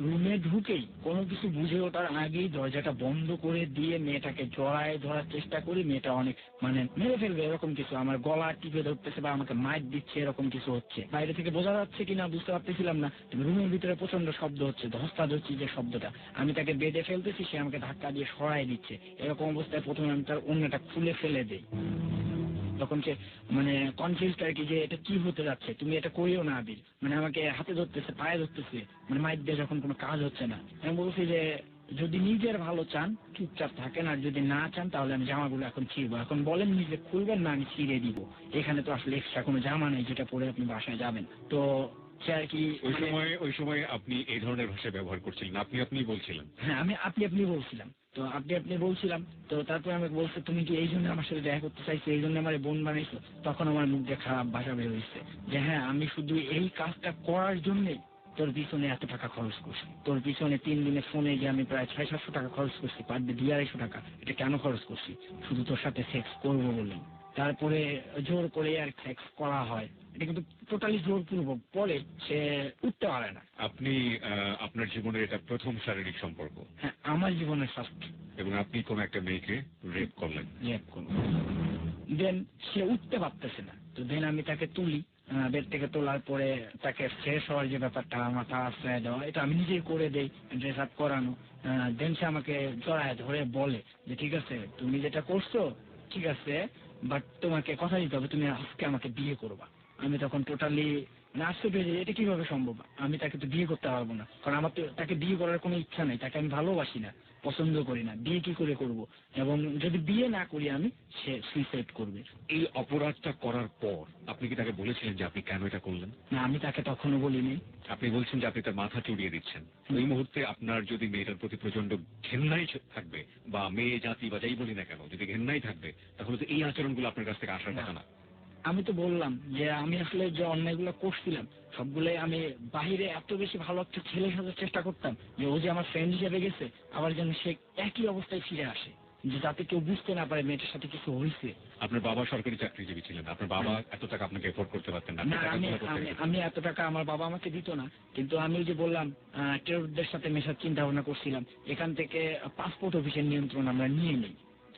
রুমে ঢুকেই কোনো কিছু বুঝে ওঠার আগেই দরজাটা বন্ধ করে দিয়ে মেয়েটাকে জড়ায় ধরার চেষ্টা করি। মেয়েটা অনেক মানে মেরে ফেলবে এরকম কিছু, আমার গলা টিপে ধরতেছে বা আমাকে মাইর দিচ্ছে, এরকম কিছু হচ্ছে। বাইরে থেকে বোঝা যাচ্ছে কিনা বুঝতে পারতেছিলাম না, রুমের ভিতরে প্রচন্ড শব্দ হচ্ছে, ধস্তাধস্তি যে শব্দটা, আমি তাকে বেঁধে ফেলতেছি, সে আমাকে ধাক্কা দিয়ে সরাই দিচ্ছে। এরকম অবস্থায় প্রথমে আমি তার অন্যটা খুলে ফেলে দিই। তখন সে মানে কনফিউজড আর কি যে এটা কি হতে যাচ্ছে, তুমি এটা করিও না আবির। মানে আমাকে হাতে ধরতেছে, পায়ে ধরতেছে, মানে মাইর দিয়ে যখন কোনো কাজ হচ্ছে না। আমি বলছি যে যদি নিজের ভালো চান চুপচাপ থাকেন, আর যদি না চান তাহলে আমি জামাগুলো এখন ছিঁড়বো। এখন বলেন নিজে খুলবেন না আমি ছিঁড়ে দিব। এখানে তো আসলে এক্সট্রা কোনো জামা নেই যেটা পরে আপনি বাসায় যাবেন। তো সে আর কি ওই সময় আপনি এই ধরনের ভাষা ব্যবহার করছিলেন, আপনি বলছিলেন। হ্যাঁ আমি আপনি বলছিলাম। তো আপনি বলছিলাম। তো তারপরে আমাকে বলছে তুমি কি এই জন্য আমার সাথে দেখা করতে চাইছো, এই জন্য আমার বোন বানাইছো। তখন আমার মুখ দিয়ে খারাপ ভাষা বের হয়েছে যে হ্যাঁ আমি শুধু এই কাজটা করার জন্যই তোর পিছনে এত টাকা খরচ করছি, তোর পিছনে 3 দিনের ফোনে গিয়ে আমি প্রায় 600-700 টাকা খরচ করছি, পার ডে 200-250 টাকা। এটা কেন খরচ করছি? শুধু তোর সাথে সেক্স করবো বলেই। তারপরে জোর করে আর সেক্স করা হয়, এটা কিন্তু টোটালি জোরপূর্বক। পরে সে উঠতে পারে না। আপনি আপনার জীবনের এটা প্রথম শারীরিক সম্পর্ক? হ্যাঁ আমার জীবনের ফার্স্ট। এবং আপনি কোন একটা মেয়েকে রেপ করলেন? রেপ করবো। দেন সে উঠতে পারতেছে না, তো দেন আমি তাকে তুলি। বেড থেকে তোলার পরে তাকে ফ্রেশ হওয়ার যে ব্যাপারটা, মাথা আশ্রয় দেওয়া, এটা আমি নিজেই করে দেই, ড্রেস আপ করানো। দেন সে আমাকে জড়ায় ধরে বলে যে ঠিক আছে তুমি যেটা করছো ঠিক আছে, বাট তোমাকে কথা দিতে হবে, তুমি আজকে আমাকে বিয়ে করবা। আমি তখন টোটালি আশ্চর্য হয়ে যাই, এটা কিভাবে সম্ভব? আমি তাকে তো বিয়ে করতে পারবো না, কারণ আমার তো তাকে বিয়ে করার কোনো ইচ্ছা নেই, তাকে আমি ভালোবাসি না, পছন্দ করি না। বিয়ে কি করে করব? এবং যদি বিয়ে না করি আমি, সে সুইসাইড করবে। এই অপরাধটা করার পর আপনি কি তাকে বলেছিলেন যে আপনি কেন এটা করলেন? না আমি তাকে তখনও বলিনি। আপনি বলছেন যে আপনি তার মাথা চড়িয়ে দিচ্ছেন। ওই মুহূর্তে আপনার যদি মেয়েটার প্রতি প্রচন্ড ঘেন্নাই থাকবে, বা মেয়ে জাতি বা যাই বলি না কেন, যদি ঘেন্নাই থাকবে, তাহলে তো এই আচরণগুলো আপনার কাছ থেকে আসার কথা না। আমি তো বললাম যে আমি আসলে যে অন্যায়গুলো করছিলাম সবগুলোই আমি বাহিরে এত বেশি ভালো একটা ছেলের সাথে চেষ্টা করতাম যে ও যে আমার ফ্রেন্ড হিসেবে গেছে, আবার যেন সে একই অবস্থায় ফিরে আসে, যে যাতে কেউ বুঝতে না পারে মেয়েটার সাথে কিছু হয়েছে। আপনার বাবা সরকারি চাকরিজীবী ছিলেন, আপনার বাবা এত টাকা আপনাকে এফোর্ড করতে পারতেন না? না আমি এত টাকা আমার বাবা আমাকে দিত না, কিন্তু আমি যে বললাম টেররদের সাথে মেশার চিন্তা ভাবনা করছিলাম। এখান থেকে পাসপোর্ট অফিসের নিয়ন্ত্রণ আমরা নিয়ে নিই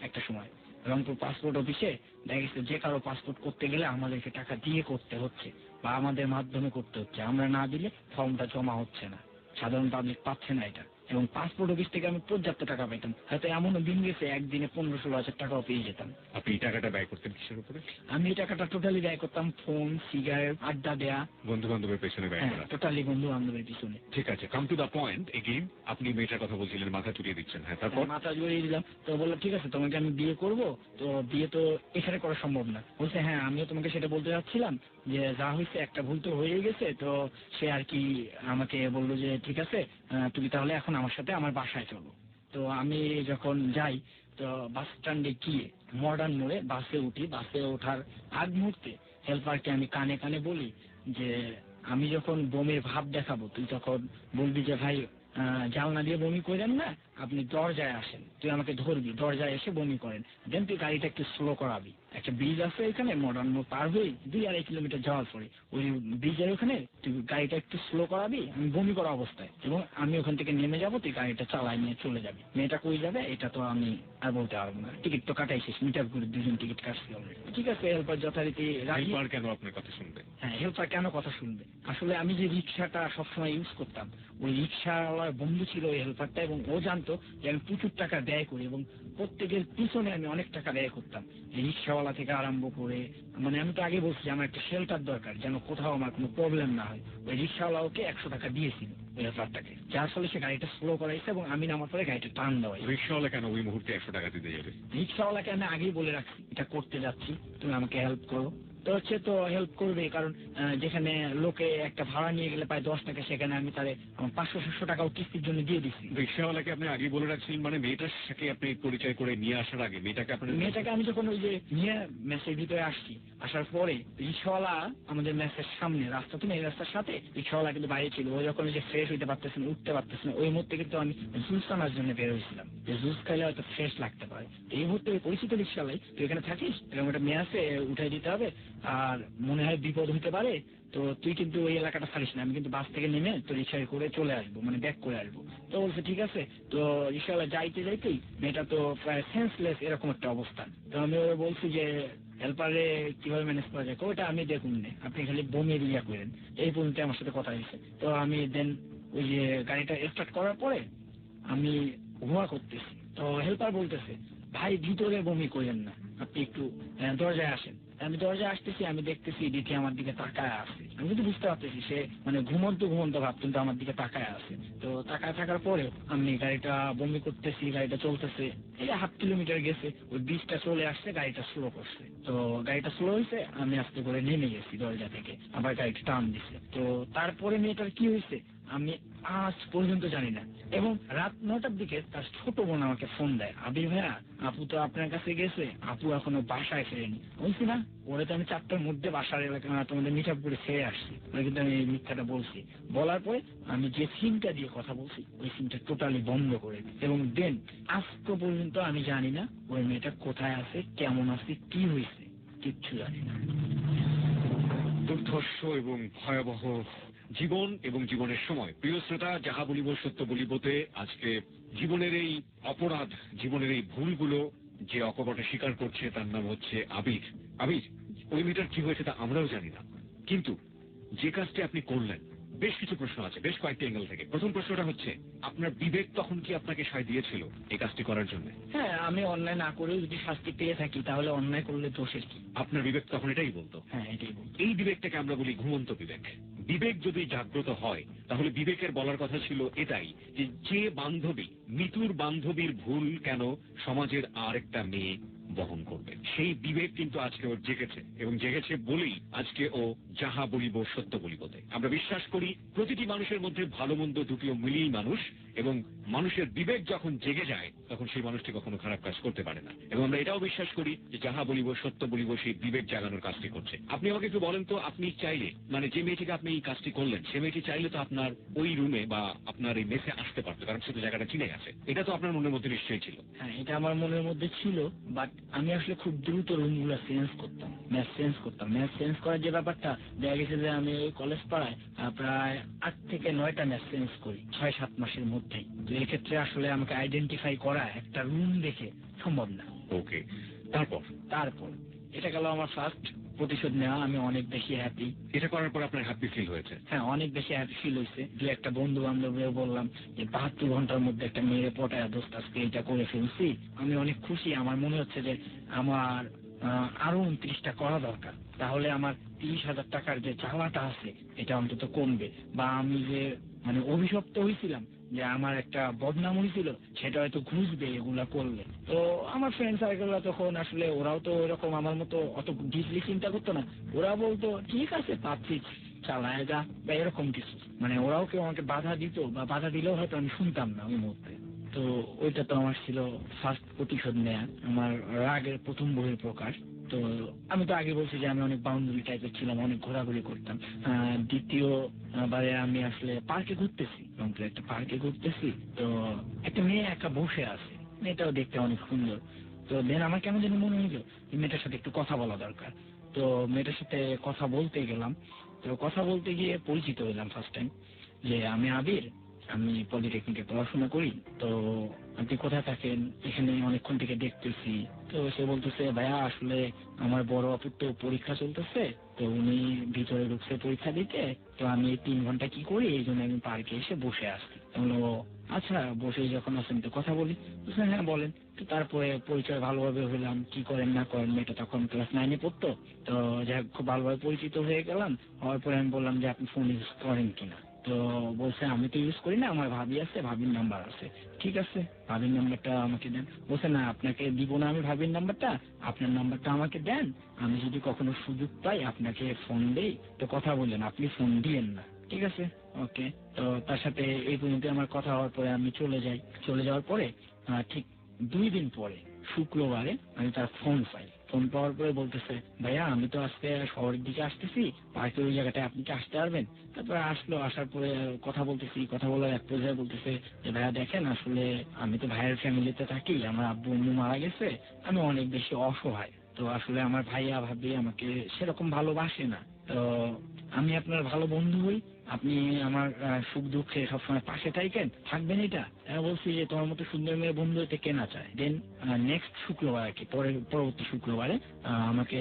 একটা সময়। রংপুর পাসপোর্ট অফিসে দেখা গেছে যে কারো পাসপোর্ট করতে গেলে আমাদেরকে টাকা দিয়ে করতে হচ্ছে, বা আমাদের মাধ্যমে করতে হচ্ছে। আমরা না দিলে ফর্মটা জমা হচ্ছে না, সাধারণ পাবলিক পাচ্ছে না এটা। এবং পাসপোর্ট অফিস থেকে আমি পর্যাপ্ত টাকা পেতাম, হয়তো এমনও দিন গেছে একদিনে 15-16 হাজার টাকাও পেয়ে যেতাম। আপনি এই টাকাটা ব্যয় করতেন কিসের উপরে? আমি এই টাকাটা টোটালি ব্যয় করতাম ফোন, সিগারেট, আড্ডা দেয়া, বন্ধু বান্ধবের পেছনে ব্যয় করা। টোটালি বন্ধু বান্ধবের পিছনে। ঠিক আছে, come to the point again. আপনি মেয়েটার কথা বলছিলেন, মাথা চুরিয়ে দিচ্ছেন। হ্যাঁ, তারপর? মাথা জড়িয়ে দিলাম। তো বললো ঠিক আছে তোমাকে আমি বিয়ে করব, তো বিয়ে তো এখানে করা সম্ভব না। বলছে হ্যাঁ আমিও তোমাকে সেটা বলতে যাচ্ছিলাম যে যা হয়েছে একটা ভুল তো হয়ে গেছে। তো সে আর কি আমাকে বললো যে ঠিক আছে তুমি তাহলে এখন আমার সাথে আমার বাসায় চলো। তো আমি যখন যাই, তো বাস স্ট্যান্ডে গিয়ে মডার্ন মোড়ে বাসে উঠি। বাসে ওঠার আগ মুহূর্তে হেল্পারকে আমি কানে কানে বলি যে আমি যখন বমির ভাব দেখাবো তুই তখন বলবি যে ভাই জানলা দিয়ে বমি করেন না, আপনি দরজায় আসেন, তুই আমাকে ধরবি, দরজায় এসে বমি করেন। দেন তুই গাড়িটা একটু স্লো করাবি। একটা ব্রিজ আছে এখানে মডার্ন মোড় পার হয়ে 2-2.5 কিলোমিটার যাওয়ার পরে ওই ব্রিজের ওখানে তুই গাড়িটা একটু স্লো করাবি, আমি বমি করা অবস্থায়, এবং আমি ওখান থেকে নেমে যাবো, তুই গাড়িটা চালাই নিয়ে চলে যাবি। মেয়েটা কই যাবে এটা তো আমি আর বলতে পারবো না। টিকিট তো কাটাই শেষ, মিটার করে 2জন টিকিট কাটছি অলরেডি। ঠিক আছে হেল্পার যথারীতি হেল্পার কেন আপনার কথা শুনবে? হ্যাঁ হেল্পার কেন কথা শুনবে? আসলে আমি যে রিক্সাটা সবসময় ইউজ করতাম, ওই রিক্সাওয়ালার বন্ধু ছিল ওই হেল্পারটা, এবং ও জানতো যে আমি প্রচুর টাকা ব্যয় করি এবং প্রত্যেকের পিছনে আমি অনেক টাকা ব্যয় করতাম। রিক্সাওয়ালা থেকে আরম্ভ করে, মানে আমি তো আগে বলছি আমার একটা শেল্টার দরকার যেন কোথাও আমার কোনো প্রবলেম না হয়। ওই রিক্সাওয়ালা ওকে 100 টাকা দিয়েছিল ওই হেল্পারটাকে, যার ফলে সে গাড়িটা স্লো করাইছে এবং আমি নামার পরে গাড়িটা টান দেওয়াই। রিক্সাওয়ালা কেন ওই মুহূর্তে 100 টাকা দিতে যাবে? রিক্সাওয়ালাকে আমি আগেই বলে রাখছি এটা করতে যাচ্ছি, তুমি আমাকে হেল্প করো। তো হচ্ছে তো হেল্প করবে, কারণ যেখানে লোকে একটা ভাড়া নিয়ে গেলে প্রায় 10 টাকা, সেখানে আমি তারে 500-600 টাকাও কিস্তির জন্য দিয়ে দিচ্ছি। রিক্সাওয়ালাকে আপনি আগে বলে রাখছিলেন, মানে মেয়েটার সাথে আপনি পরিচয় করে নিয়ে আসার আগে মেয়েটাকে আমি যখন ওই যে নিয়ে মেসের ভিতরে আসছি, আসার পরে রিক্সাওয়ালা আমাদের মেসের সামনে রাস্তা, তুমি এই রাস্তার সাথে রিক্সাওয়ালা কিন্তু বাইরে ছিল। ও যখন ওই যে ফ্রেশ হইতে পারতেছে না, উঠতে পারতেছে না, ওই মুহূর্তে কিন্তু আমি জুস আনার জন্য বের হয়েছিলাম, যে জুস খাইলে হয়তো ফ্রেশ লাগতে পারে। এই মুহূর্তে পরিচিত রিক্সাওয়ালাই তুই এখানে থাকিস, এরকম একটা মেয়ে আছে উঠাই দিতে হবে, আর মনে হয় বিপদ হতে পারে, তো তুই কিন্তু ওই এলাকাটা ছাড়িস না, আমি কিন্তু বাস থেকে নেমে তো রিক্সায় করে চলে আসবো, মানে ব্যাক করে আসবো। তো বলছে ঠিক আছে। তো রিক্সাওয়ালা যাইতে যাইতেই মেয়েটা তো প্রায় সেন্সলেস এরকম একটা অবস্থা। তো আমি বলছি যে হেল্পারে কিভাবে ম্যানেজ করা যায়, ওটা আমি দেখুন না, আপনি খালি বমি রিয়া করেন। এই পর্যন্ত আমার সাথে কথা হয়েছে। তো আমি দেন ওই যে গাড়িটা স্টার্ট করার পরে আমি ঘুমা করতেছি, তো হেল্পার বলতেছে ভাই ভিতরে বমি করেন না, আপনি একটু দরজায় আসেন। আমি দরজায় আসতেছি, আমি দেখতেছি দিদি আমার দিকে তাকায় আছে। আমি কিন্তু বুঝতে পারতেছি সে মানে ঘুমন্ত ভাব, কিন্তু আমার দিকে তাকায় আছে। তো তাকায় থাকার পরে আমি গাড়িটা বমি করতেছি, গাড়িটা চলতেছে, এই 1/2 কিলোমিটার গেছে, ওই ব্রিজটা চলে আসছে, গাড়িটা স্লো করছে। তো গাড়িটা স্লো হয়েছে, আমি আস্তে করে নেমে গেছি দরজা থেকে, আবার গাড়িটা টান দিছে। তো তারপরে মেয়েটার কি হয়েছে আমি আজ পর্যন্ত জানি না। এবং রাত 9টার দিকে তার ছোট বোন আমাকে ফোন দেয়, আবির ভাইয়া আপু তো আপনার কাছে গেছে, আপু এখনো বাসায় ফেরেনি। বলছি না, ওরা তো আমি 4টার মধ্যে বাসার এলাকা তোমাদের মিট আপ করে ছেড়ে আসছি, ওরা কিন্তু আমি এই মিথ্যাটা বলছি। বলার পরে আমি যে সিমটা দিয়ে কথা বলছি ওই সিমটা টোটালি বন্ধ করে দিই। এবং দেন আজ পর্যন্ত আমি জানি না ওই মেয়েটা কোথায় আছে, কেমন আছে, কি হয়েছে, কিচ্ছু জানি না। দুর্ধর্ষ এবং ভয়াবহ জীবন এবং জীবনের সময়। প্রিয় শ্রোতা, যাহা বলিব সত্য বলিবতে আজকে জীবনের এই অপরাধ, জীবনের এই ভুলগুলো যে অকপটে স্বীকার করছে তার নাম হচ্ছে আবির। আবির, ওই মেয়েটার কি হয়েছে তা আমরাও জানি না, কিন্তু যে কাজটি আপনি করলেন, বেশ কিছু প্রশ্ন আছে, বেশ কয়েকটি অ্যাঙ্গেল থেকে। প্রথম প্রশ্নটা হচ্ছে, আপনার বিবেক তখন কি আপনাকে সায় দিয়েছিল এই কাজটি করার জন্য? হ্যাঁ, আমি অন্যায় না করেও যদি শাস্তি পেয়ে থাকি তাহলে অন্যায় করলে দোষের কি? আপনার বিবেক তখন এটাই বলতো? হ্যাঁ, এটাই বলতো। এই বিবেকটাকে আমরা বলি ঘুমন্ত বিবেক। বিবেক যদি জাগ্রত হয় তাহলে বিবেকের বলার কথা ছিল এটাই, যে যে বান্ধবী, মৃত্যুর বান্ধবীর ভুল কেন সমাজের আরেকটা মেয়ে বহন করবে, সেই বিবেক কিন্তু আজকে ওর জেগেছে, এবং জেগেছে বলেই আজকে ও যাহা বলিব সত্য বলিবতে। আমরা বিশ্বাস করি প্রতিটি মানুষের মধ্যে ভালো মন্দ দুটিও মিলিয়ে মানুষ, এবং মানুষের বিবেক যখন জেগে যায় তখন সেই মানুষটি কখনো খারাপ কাজ করতে পারে না। এবং আমরা এটাও বিশ্বাস করি যে যাহা বলিব সত্য বলিব সেই বিবেক জাগানোর কাজটি করছে। আপনি আমাকে একটু বলেন তো, আপনি চাইলে, মানে যে মেয়েটিকে আপনি এই কাজটি করলেন, সে মেয়েটি চাইলে তো আপনার ওই রুমে বা আপনার এই মেসে আসতে পারতো, কারণ সে তো জায়গাটা চিনে গেছে। এটা তো আপনার মনের মধ্যে নিশ্চয়ই ছিল। হ্যাঁ, এটা আমার মনের মধ্যে ছিল, বাট আমি আসলে খুব দ্রুত রুমগুলো চেঞ্জ করতাম, ম্যাচ চেঞ্জ করতাম। ম্যাচ চেঞ্জ করার যে ব্যাপারটা, দেখা গেছে যে আমি ওই কলেজ পাড়ায় প্রায় 8 থেকে 9টা ম্যাচ চেঞ্জ করি 6-7 মাসের মধ্যেই। তো এক্ষেত্রে আসলে আমাকে আইডেন্টিফাই করা একটা রুম দেখে সম্ভব না। ওকে, তারপর এটা গেল আমার ফার্স্ট প্রতিশোধ নেওয়া। আমি অনেক বেশি হ্যাপি। এটা করার পর আপনার হ্যাপি ফিল হয়েছে? হ্যাঁ, অনেক বেশি হ্যাপি ফিল হয়েছে। দু একটা বন্ধু বান্ধবীও বললাম যে 72 ঘন্টার মধ্যে একটা মেয়ের পটায় দোস্ত আজকে এটা করে ফেলছি। আমি অনেক খুশি। আমার মনে হচ্ছে যে আমার আরো 29টা করা দরকার, তাহলে আমার 30,000 টাকার যে চাওয়াটা আছে এটা অন্তত কমবে। বা আমি যে মানে অভিশপ্ত হয়েছিলাম যে আমার একটা বদনাম হয়েছিল, সেটা হয়তো ঘুষবে এগুলা করলে। তো আমার ফ্রেন্ড সার্কেলরা তখন আসলে ওরাও তো ওরকম আমার মতো অত ডিপলি চিন্তা করতো না। ওরা বলতো ঠিক আছে পাচ্ছিস, চালায় যা, বা এরকম কিছু। মানে ওরাও কেউ আমাকে বাধা দিত, বা বাধা দিলেও হয়তো আমি শুনতাম না ওই মুহূর্তে। তো ওইটা তো আমার ছিল ফার্স্ট প্রতিশোধ নেয়া, আমার রাগের প্রথম বহির প্রকাশ। তো আমি তো আগে বলছি যে আমি অনেক বাউন্ডারি টাইপের ছিলাম, অনেক ঘোরাঘুরি করতাম। দ্বিতীয় বারে আমি আসলে পার্কে ঘুরতেছি, রংপুরে একটা পার্কে ঘুরতেছি। তো একটা মেয়ে একা বসে আছে, মেয়েটাও দেখতে অনেক সুন্দর। তো দেন আমার কেমন যেন মনে হইলো মেয়েটার সাথে একটু কথা বলা দরকার। তো মেয়েটার সাথে কথা বলতে গেলাম। তো কথা বলতে গিয়ে পরিচিত হইলাম ফার্স্ট টাইম যে আমি আবির, আমি পলিটেকনিকে পড়াশোনা করি। তো আপনি কোথায় থাকেন? এখানে অনেকক্ষণ থেকে দেখতেছি। তো সে বলতেছে ভাইয়া আসলে আমার বড় আপুর তো পরীক্ষা চলতেছে, তো উনি ভিতরে ঢুকছে পরীক্ষা দিতে, তো আমি 3 ঘন্টা কি করি, এই জন্য আমি পার্কে এসে বসে আসছি। আচ্ছা, বসে যখন আছেন তো কথা বলি। হ্যাঁ বলেন। তো তারপরে পরিচয় ভালোভাবে হলাম, কি করেন না করেন। মেয়েটা তখন ক্লাস 9-এ পড়তো। তো যাই খুব ভালোভাবে পরিচিত হয়ে গেলাম। হওয়ার পরে আমি বললাম যে আপনি ফোন ইউজ করেন কিনা। তো বলছে আমি তো ইউজ করি না, আমার ভাবি আছে, ভাবির নাম্বার আছে। ঠিক আছে, ভাবির নাম্বারটা আমাকে দেন। বলছে না, আপনাকে দিব না আমি ভাবির নাম্বারটা, আপনার নাম্বারটা আমাকে দেন, আমি যদি কখনো সুযোগ পাই আপনাকে ফোন দেই, তো কথা বললেন, আপনি ফোন দিয়েন না। ঠিক আছে, ওকে। তো তার সাথে এই পর্যন্ত আমার কথা হওয়ার পরে আমি চলে যাই। চলে যাওয়ার পরে ঠিক 2 দিন পরে শুক্রবারে আমি তার ফোন পাই। ফোন পাওয়ার পরে বলতেছে ভাইয়া আমি তো আজকে শহরের দিকে আসতেছি, পার্কের ওই জায়গাটায় আপনি কি আসতে পারবেন? তারপরে আসলো, আসার পরে কথা বলতেছি, কথা বলার এক পর্যায়ে বলতেছে যে ভাইয়া দেখেন আসলে আমি তো ভাইয়ের ফ্যামিলিতে থাকি, আমার আব্বু আম্মু মারা গেছে, আমি অনেক বেশি অসহায়। তো আসলে আমার ভাইয়া ভাবি আমাকে সেরকম ভালোবাসে না। তো আমি আপনার ভালো বন্ধু হই, আপনি আমার সুখ দুঃখে সবসময় পাশে থাকবেন। এটা বলছি যে তোমার মতো সুন্দর মেয়ে বন্ধু হইতে কে না চায়। দেন নেক্সট শুক্রবার আর কি, পরবর্তী শুক্রবারে আমাকে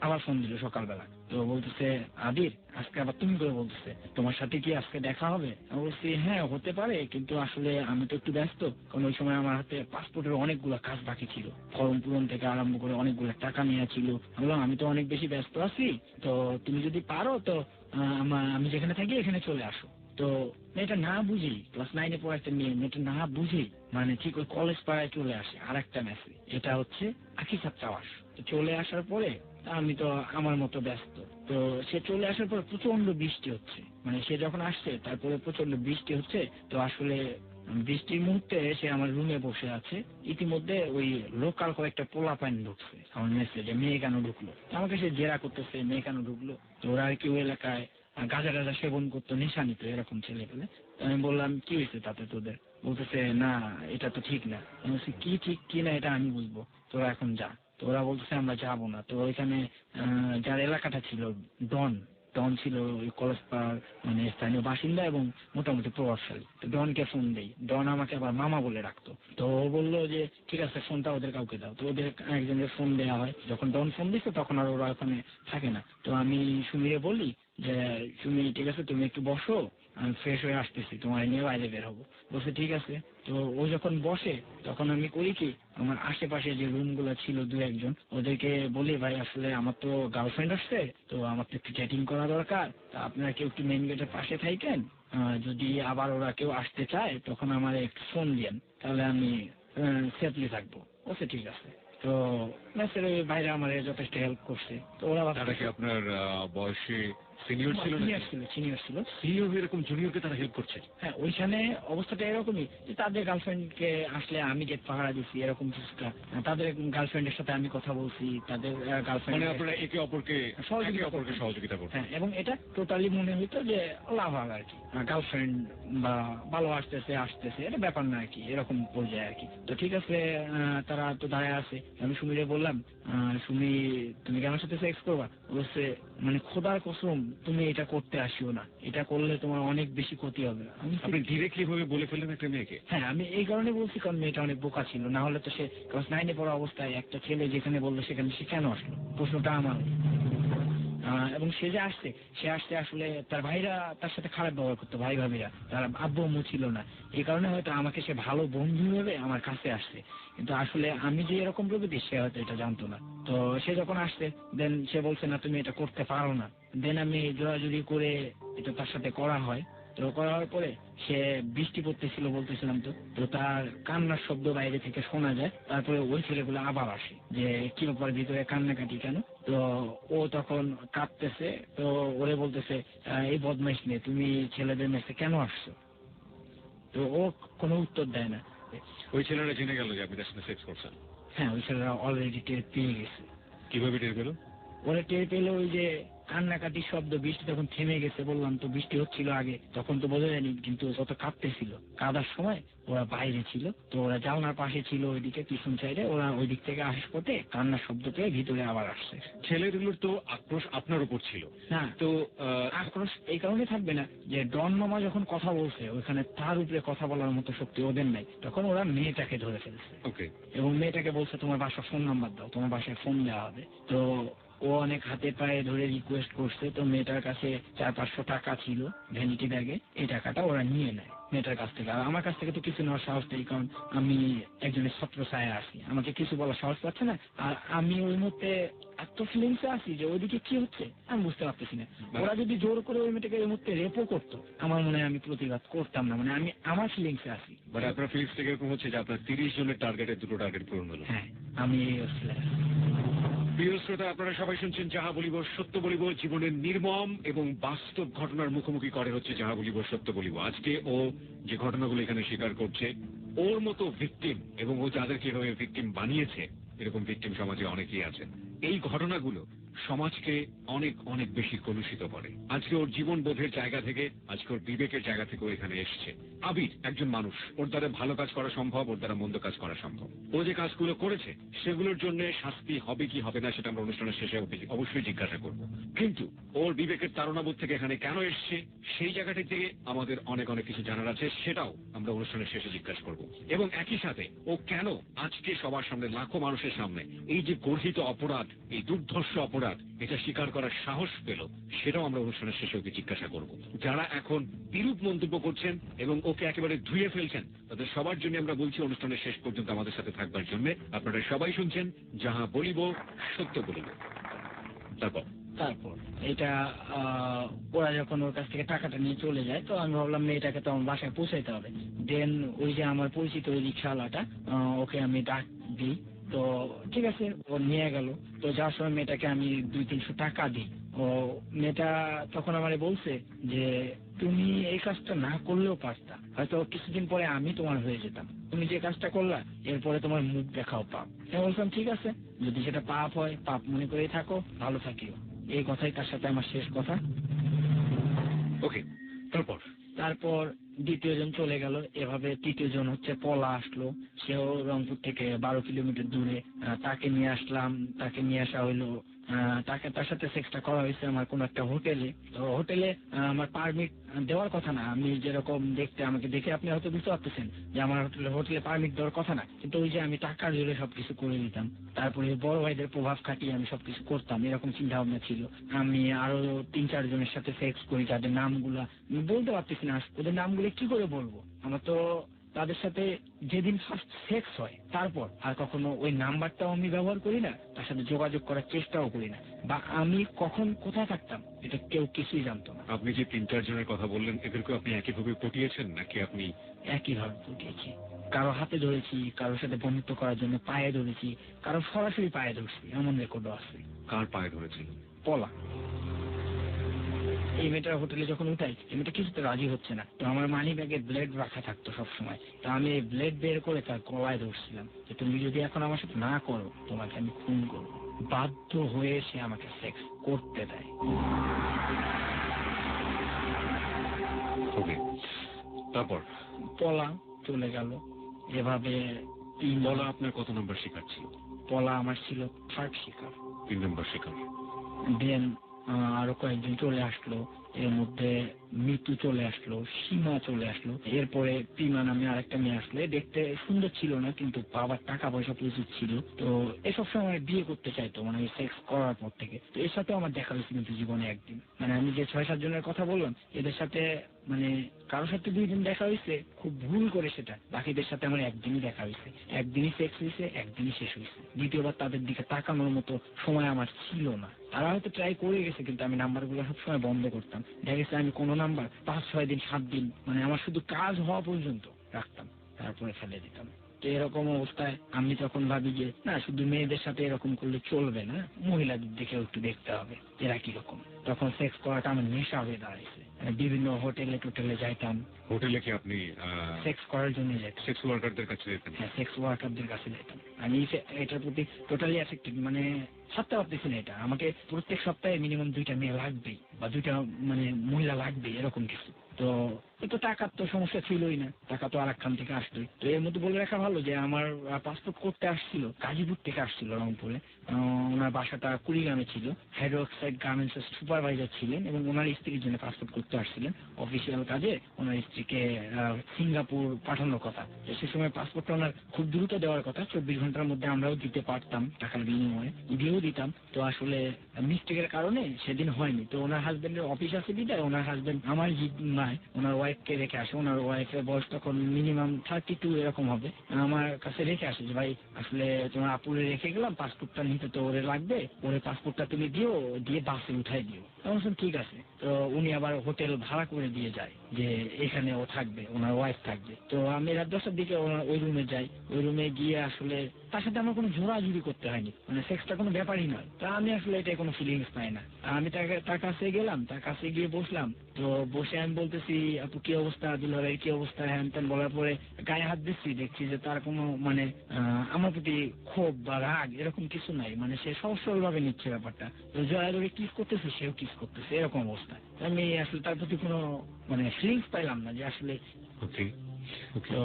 আবার ফোন দিল সকালবেলা। তো বলতেছে আবির আজকে আবার তুমি করে বলতেছে তোমার সাথে কি আজকে দেখা হবে? আমি বলছি হ্যাঁ হতে পারে, কিন্তু আসলে আমি তো একটু ব্যস্ত, কারণ ওই সময় আমার হাতে পাসপোর্টের অনেকগুলো কাজ বাকি ছিল, ফর্ম পূরণ থেকে আরম্ভ করে অনেকগুলো টাকা নেওয়া ছিল। আমি বললাম আমি তো অনেক বেশি ব্যস্ত আছি, তো তুমি যদি পারো তো আমি যেখানে থাকি এখানে চলে আসো। তো মেয়েটা না বুঝি, ক্লাস 9-এ পড়ে একটা মেয়েটা না বুঝি মানে ঠিক ওই কলেজ পাড়ায় চলে আসে আর একটা মেসে, এটা হচ্ছে আকিসাব চাওয়াস। তো চলে আসার পরে আমি তো আমার মতো ব্যস্ত, তো সে চলে আসার পর প্রচন্ড বৃষ্টি হচ্ছে, মানে সে যখন আসছে তারপরে প্রচন্ড বৃষ্টি হচ্ছে। তো আসলে বৃষ্টির মুহূর্তে সে আমার রুমে বসে আছে, ইতিমধ্যে ওই লোকাল কয়েকটা পোলাপাইন ঢুকছে আমার মেসে, যে মেয়ে কেন ঢুকলো, আমাকে সে জেরা করতেছে মেয়ে কেন ঢুকলো। তো ওরা আর কি ওই এলাকায় গাঁজা টাজা সেবন করতো, নেশা নিত এরকম ছেলে পেলে। আমি বললাম কি হয়েছে তাতে তোদের? বলতেছে না এটা তো ঠিক না। আমি বলছি কি ঠিক কি না এটা আমি বুঝবো, তোরা এখন যা। তো ওরা বলতেছে আমরা যাবো না। তো ওইখানে যার এলাকাটা ছিল ডন, ডন ছিল ওই কলেজ পাড়ার মানে স্থানীয় বাসিন্দা এবং মোটামুটি প্রভাবশালী। তো ডনকে ফোন দেই, ডন আমাকে আবার মামা বলে রাখতো। তো ও বললো যে ঠিক আছে ফোনটা ওদের কাউকে দাও। তো ওদের একজনের ফোন দেওয়া হয়, যখন ডন ফোন দিচ্ছে তখন আর ওরা ওখানে থাকে না। তো আমি সুমিরে বলি যে সুমি ঠিক আছে তুমি একটু বসো, আমি ফ্রেশ হয়ে আসতেছি, তোমার নিয়ে বাইরে বের হবো। বলছে ঠিক আছে। তো ও যখন বসে তখন আমি করি কি, আমার আশেপাশে যে রুম গুলো ছিল দু একজন ওদেরকে বলি ভাই আসলে আমার তো গার্লফ্রেন্ড আসছে, তো আমার তো একটু চ্যাটিং করা দরকার, তা আপনারা কেউ একটু মেইন গেটের পাশে থাকেন, যদি আবার ওরা কেউ আসতে চায় তখন আমার একটু ফোন দিয়েন, তাহলে আমি সেফলি থাকবো। ওকে ঠিক আছে। তো মেসের ওই বাইরে আমার যথেষ্ট হেল্প করছে। তো ওরা তারা কি আপনার বয়সে সিনিয়র ছিল? সিনিয়র ছিল, সিনিয়র ছিল। সিনিয়র এরকম জুনিয়রকে তারা হেল্প করছে? হ্যাঁ ওইখানে অবস্থাটা এরকমই যে তাদের গার্লফ্রেন্ডকে আসলে আমি গেট পাহারা দিচ্ছি এরকম কিছুটা, তাদের গার্লফ্রেন্ডের সাথে আমি কথা বলছি, তাদের গার্লফ্রেন্ড মানে আপনারা একে অপরকে সহযোগিতা করছেন। হ্যাঁ, এবং এটা টোটালি মনে হইতো যে লাভার আর কি, গার্লফ্রেন্ড বা ভালো আসতেছে এটা ব্যাপার না আর কি, এরকম পর্যায়ে আর কি। তো ঠিক আছে তারা তো দাঁড়ায় আছে। আমি সুমিরে বললাম সুমি তুমি কি আমার সাথে সেক্স করবা? বলছে মানে খোদার কসম তুমি এটা করতে আসিও না, এটা করলে তোমার অনেক বেশি ক্ষতি হবে। আপনি ডিরেক্টলি ভাবে বলে ফেললেন একটা মেয়েকে? হ্যাঁ আমি এই কারণে বলছি কারণ মেয়েটা অনেক বোকা ছিল, না হলে তো সে ক্লাস 9-এ পড়া অবস্থায় একটা ছেলে যেখানে বললো সেখানে সে কেন আসলো, প্রশ্নটা আমার। এবং সে যে আসছে সে আসছে আসলে তার ভাইরা তার সাথে খারাপ ব্যবহার করতো, ভাই ভাবিরা, তার আব্বু আম্মু ছিল না, এই কারণে হয়তো আমাকে সে ভালো বন্ধু ভেবে আমার কাছে আসছে, কিন্তু আসলে আমি যে এরকম প্রকৃতি সে হয়তো এটা জানতো না। তো সে যখন আসছে দেন সে বলছে না তুমি এটা করতে পারো না, দেন আমি জোরাজুরি করে এটা তার সাথে করা হয়। তো করার পরে সে বৃষ্টি পড়তেছিল বলতেছিলাম তো তার কান্নার শব্দ বাইরে থেকে শোনা যায়। তারপরে ওই ছেলেগুলো আবার আসে যে কি ব্যাপার ভিতরে কান্নাকাটি কেন? তো ও তখন কাঁদতেছে, তো ওরে বলতেছে এই বদমাইশ নিয়ে তুমি ছেলেদের মেসে কেন আসছো? তো ও কোনো উত্তর দেয় না। ওই ছেলেরা জেনে গেল যে আপনি তার সাথে সেক্স করছেন? হ্যাঁ ওই ছেলেরা অলরেডি টের পেয়ে গেছে। কিভাবে টের পেল? ওরা টের পেলে ওই যে কান্নাকাটির শব্দ, বৃষ্টি তখন থেমে গেছে, বললাম তো বৃষ্টি হচ্ছিল আগে, তখন তো বোঝা যায়নি, কিন্তু কত কাঁপতেছিল। কাঁদার সময় ওরা বাইরে ছিল, তো ওরা জানলার পাশে ছিল ওইদিকে পিছন সাইডে, ওরা ওই দিক থেকে আসে পথে কান্নার শব্দ পেয়ে ভিতরে আবার আসছে। ছেলেগুলোর তো আক্রোশ আপনার উপর ছিল না, তো আক্রোশ এই কারণে থাকবে না যে ডন মামা যখন কথা বলছে ওইখানে তার উপরে কথা বলার মতো শক্তি ওদের নাই, তখন ওরা মেয়েটাকে ধরে ফেলছে। ওকে। এবং মেয়েটাকে বলছে তোমার বাসার ফোন নাম্বার দাও, তোমার বাসায় ফোন দেওয়া হবে। তো ও অনেক হাতে পায়ে ধরে রিকোয়েস্ট করছে, তো মেয়েটার কাছে 400-500 টাকা ছিল ভ্যানিটি ব্যাগে, এই টাকাটা ওরা নিয়ে নেয় মেয়েটার কাছ থেকে। আর আমার কাছ থেকে তো কিছু নেওয়ার সাহস নেই, কারণ আমি একজনের ছত্র ছায়া আছি, আমাকে কিছু বলার সাহস পাচ্ছে না। আর আমি ওই মুহূর্তে এত ফিলিংসে আছি যে ওইদিকে কি হচ্ছে আমি বুঝতে পারতেছি না। ওরা যদি জোর করে ওই মেয়েটাকে ওই মুহূর্তে রেপও করতো আমার মনে হয় আমি প্রতিবাদ করতাম না, মানে আমি আমার ফিলিংসে আছি। মানে আপনার ফিলিংস থেকে এরকম হচ্ছে যে আপনার 30 জনের টার্গেটে 2টো টার্গেট পূরণ হলো। হ্যাঁ আমি এই অবস্থায় আছি। প্রিয় শ্রোতা, আপনারা সবাই শুনছেন যাহা বলিব সত্য বলিব, জীবনের নির্মম এবং বাস্তব ঘটনার মুখোমুখি করে হচ্ছে যাহা বলিব সত্য বলিব। আজকে ও যে ঘটনাগুলো এখানে স্বীকার করছে, ওর মতো ভিকটিম এবং ও যাদেরকে এভাবে ভিকটিম বানিয়েছে, এরকম ভিকটিম সমাজে অনেকেই আছে। এই ঘটনাগুলো সমাজকে অনেক অনেক বেশি কলুষিত করে। আজকে ওর জীবন বোধের জায়গা থেকে, আজকে ওর বিবেকের জায়গা থেকে ও এখানে এসছে। আবির একজন মানুষ, ওর দ্বারা ভালো কাজ করা সম্ভব, ওর দ্বারা মন্দ কাজ করা সম্ভব। ও যে কাজগুলো করেছে সেগুলোর জন্য শাস্তি হবে কি হবে না সেটা আমরা অনুষ্ঠানের শেষে অবশ্যই জিজ্ঞাসা করব। কিন্তু ওর বিবেকের তাড়নাবোধ থেকে এখানে কেন এসছে সেই জায়গাটি থেকে আমাদের অনেক অনেক কিছু জানার আছে, সেটাও আমরা অনুষ্ঠানের শেষে জিজ্ঞাসা করব। এবং একই সাথে ও কেন আজকে সবার সামনে, লাখো মানুষের সামনে এই যে গর্হিত অপরাধ, এই দুর্ধর্ষ অপরাধ অপরাধ এটা স্বীকার করার সাহস পেল, সেটাও আমরা অনুষ্ঠানের শেষে ওকে জিজ্ঞাসা করব। যারা এখন বিরূপ মন্তব্য করছেন এবং ওকে একেবারে ধুয়ে ফেলছেন, তাদের সবার জন্য আমরা বলছি অনুষ্ঠানের শেষ পর্যন্ত আমাদের সাথে থাকবার জন্য। আপনারা সবাই শুনছেন যাহা বলিব সত্য বলিব। তারপর এটা ওরা যখন ওর কাছ থেকে টাকাটা নিয়ে চলে যায়, তো আমি ভাবলাম মেয়েটাকে তো আমার বাসায় পৌঁছাইতে হবে। দেন ওই যে আমার পরিচিত ওই রিক্সাওয়ালাটা, ওকে আমি ডাক দিই। তো ঠিক আছে, ও নিয়ে গেল। তো যাওয়ার সময় মেয়েটাকে আমি 200-300 টাকা দিই। ও মেয়েটা তখন আমারে বলছে যে তুমি এই কাজটা না করলেও পারতা, হয়তো কিছুদিন পরে আমি তোমার হয়ে যেতাম। তুমি যে কাজটা করলা এরপরে তোমার মুখ দেখাও পাপ। আমি বললাম ঠিক আছে, যদি সেটা পাপ হয় পাপ মনে করেই থাকো, ভালো থাকিও। এই কথাই তার সাথে আমার শেষ কথা। ওকে, তারপর দ্বিতীয় জন চলে গেল। এভাবে তৃতীয় জন হচ্ছে পলা আসলো। সেও রংপুর থেকে 12 কিলোমিটার দূরে। তাকে নিয়ে আসলাম। তাকে নিয়ে আসা হইলো, তার সাথে সেক্সটা করা হয়েছে আমার কোন একটা হোটেলে। তো হোটেলে আমার পারমিট দেওয়ার কথা না। আমি যেরকম দেখতে, আমাকে দেখে আপনি হয়তো বুঝতে পারতেছেন যে আমার হোটেলে পারমিট দেওয়ার কথা না, কিন্তু ওই যে আমি টাকার জোরে সবকিছু করে নিতাম। তারপরে বড় ভাইদের প্রভাব খাটিয়ে আমি সবকিছু করতাম, এরকম চিন্তা ভাবনা ছিল। আমি আরো 3-4 জনের সাথে সেক্স করি, যাদের নামগুলা আমি বলতে পারতেছি না। ওদের নামগুলো কি করে বলবো? আমার তো তাদের সাথে যেদিন ফার্স্ট সেক্স হয় তারপর আর কখনো ওই নাম্বারটাও আমি ব্যবহার করি না, তার সাথে যোগাযোগ করার চেষ্টাও করি না, বা আমি কখন কোথায় থাকতাম এটা কেউ কিছুই জানতো না। আপনি যে 3-4 জনের কথা বললেন, এদেরকে আপনি একইভাবে পটিয়েছেন নাকি আপনি? একইভাবে পটিয়েছি। কারো হাতে ধরেছি, কারোর সাথে বন্ধুত্ব করার জন্য পায়ে ধরেছি, কারো সরাসরি পায়ে ধরছি, এমন রেকর্ডও আছে। কার পায়ে ধরেছিল? পলা। এই মেয়েটার হোটেলে যখন উঠাই, এই মেয়েটা কিছুতে রাজি হচ্ছে না। তো আমার মানি ব্যাগে ব্লেড রাখা থাকতো সবসময়। তো আমি এই ব্লেড বের করে তার গলায় ধরছিলাম যে তুমি যদি এখন আমার সাথে না করো তোমাকে আমি খুন করবো। বাধ্য হয়ে সে আমাকে সেক্স করতে দেয়। তারপর পলা চলে গেল। এভাবে পলা আপনার কত নম্বর শিকার ছিল? পলা আমার ছিল 3rd শিকার। 3 নম্বর শিকার। দেন আরো কয়েকজন চলে আসলো। এর মধ্যে মৃত্যু চলে আসলো, সীমা চলে আসলো। এরপরে পিমা নামে আরেকটা মেয়ে আসলো। দেখতে সুন্দর ছিল না, কিন্তু বাবার টাকা পয়সা প্রচুর ছিল। তো এসব সময় বিয়ে করতে চাইতো, মানে সেক্স করার পর থেকে। তো এর সাথেও আমার দেখা হয়েছে কিন্তু জীবনে একদিন। মানে আমি যে 6-7 জনের কথা বললাম, এদের সাথে মানে কারোর সাথে 2 দিন দেখা হয়েছে, খুব ভুল করে সেটা। বাকিদের সাথে আমার একদিনই দেখা হয়েছে, একদিনই সেক্স হয়েছে, একদিনই শেষ হয়েছে। দ্বিতীয়বার তাদের দিকে তাকানোর মতো সময় আমার ছিল না। তারা হয়তো ট্রাই করে গেছে, কিন্তু আমি নাম্বারগুলো সবসময় বন্ধ করতাম। দেখা গেছে আমি কোনো নাম্বার 5-6 দিন 7 দিন, মানে আমার শুধু কাজ হওয়া পর্যন্ত রাখতাম, তারপরে ফেলে দিতাম। তো এরকম অবস্থায় আমি তখন ভাবি যে না, শুধু মেয়েদের সাথে এরকম করলে চলবে না, মহিলাদের দিকেও একটু দেখতে হবে এরা কিরকম। তখন সেক্স করাটা আমার নেশা হয়ে দাঁড়াইছে। বিভিন্ন হোটেলে টোটেলে যাইতাম। হোটেলে কি আপনি সেক্স করার জন্য যেতাম? সেক্স ওয়ার্কারদের কাছে যেতেন? হ্যাঁ, সেক্স ওয়ার্কারদের কাছে যেতাম। আমি এটার প্রতি টোটালি অ্যাফেক্টেড, মানে ছাড়তে পারতেছি না এটা। আমাকে প্রত্যেক সপ্তাহে মিনিমাম 2টা মেয়ে লাগবেই, বা 2টা মানে মহিলা লাগবেই, এরকম কিছু। তো তো টাকার তো সমস্যা ছিলই না, টাকা তো আরেকখান থেকে আসতোই। তো এর মধ্যে বলে রাখা ভালো যে আমার পাসপোর্ট করতে আসছিল, গাজীপুর থেকে আসছিল রংপুরে। ওনার বাসাটা কুড়িগ্রামে ছিল। হাইড্রোক্সাইড গার্মেন্টস এর সুপারভাইজার ছিলেন এবং ওনার স্ত্রীর জন্য পাসপোর্ট করতে আসছিলেন অফিসিয়াল কাজে। ওনার স্ত্রীকে সিঙ্গাপুর পাঠানোর কথা। সে সময় পাসপোর্টটা ওনার খুব দ্রুত দেওয়ার কথা, 24 ঘন্টার মধ্যে আমরাও দিতে পারতাম টাকার বিনিময়ে, দিয়েও দিতাম। তো আসলে মিস্টেকের কারণে সেদিন হয়নি। তো ওনার হাজবেন্ডের অফিস আছে বিদায় ওনার হাজবেন্ড আমার নয়, ওনার ওয়াইফকে রেখে আসে। ওনার ওয়াইফের বয়স তখন মিনিমাম 32 এরকম হবে। আমার কাছে রেখে আসে যে ভাই আসলে তোমার আপুরে রেখে গেলাম, পাসপোর্টটা নিতে তো ওরে লাগবে, ওরে পাসপোর্টটা তুমি দিও, দিয়ে বাসে উঠাই দিও। তখন ঠিক আছে। তো উনি আবার হোটেল ভাড়া করে দিয়ে যায় যে এখানে ও থাকবে, ওনার ওয়াইফ থাকবে। তো আমি রাত 10টার দিকে ওই রুমে যাই। ওই রুমে গিয়ে আসলে তার সাথে আমার কোনো জোড়াজুড়ি করতে হয়নি, মানে সেক্সটা কোনো ব্যাপারই নয়। তা আমি আসলে এটা কোনো ফিলিংস পাই না। আমি তার কাছে গেলাম, তার কাছে গিয়ে বসলাম। তো বসে আমি বলতেছি আপু কি অবস্থা, দুলাভাই কি অবস্থা, হ্যান ত্যান বলার পরে গায়ে হাত দিচ্ছি। দেখছি যে তার কোনো মানে আমার প্রতি ক্ষোভ বা রাগ এরকম কিছু নাই, মানে সে সহজ সরল ভাবে নিচ্ছে ব্যাপারটা। তো জয়াদুরে কিস করতেছে, সেও কিস করতেছে, এরকম অবস্থা। আমি আসলে তার প্রতি কোনো মানে ফিলিংস পাইলাম না যে আসলে। তো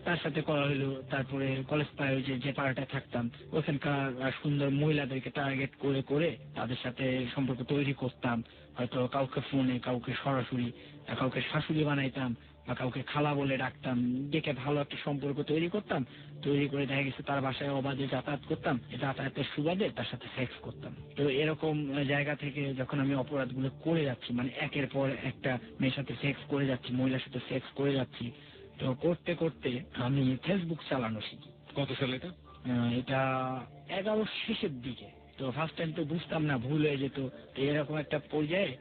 তার সাথে করা হইলো। তারপরে কলেজ পাড়ায় যে পাড়াটায় থাকতাম ওখানকার সুন্দর মহিলাদেরকে টার্গেট করে করে তাদের সাথে সম্পর্ক তৈরি করতাম। হয়তো কাউকে ফোনে, কাউকে সরাসরি, কাউকে শাশুড়ি বানাইতাম, বা কাউকে খালা বলে ডাকতাম, ডেকে ভালো একটা সম্পর্ক তৈরি করতাম। তৈরি করে দেখা গেছে তার বাসায় অবাধে যাতায়াত করতাম, যাতায়াতের সুবাদে তার সাথে সেক্স করতাম। তো এরকম জায়গা থেকে যখন আমি অপরাধগুলো করে যাচ্ছি, মানে একের পর একটা মেয়ের সাথে সেক্স করে যাচ্ছি, মহিলার সাথে সেক্স করে যাচ্ছি, তো করতে করতে আমি ফেসবুক চালানো শিখি। কত সালে এটা? এটা 11 শেষের দিকে। তো ফার্স্ট টাইম তো বুঝতাম না, ভুল হয়ে যেত। তো এরকম একটা পর্যায়ে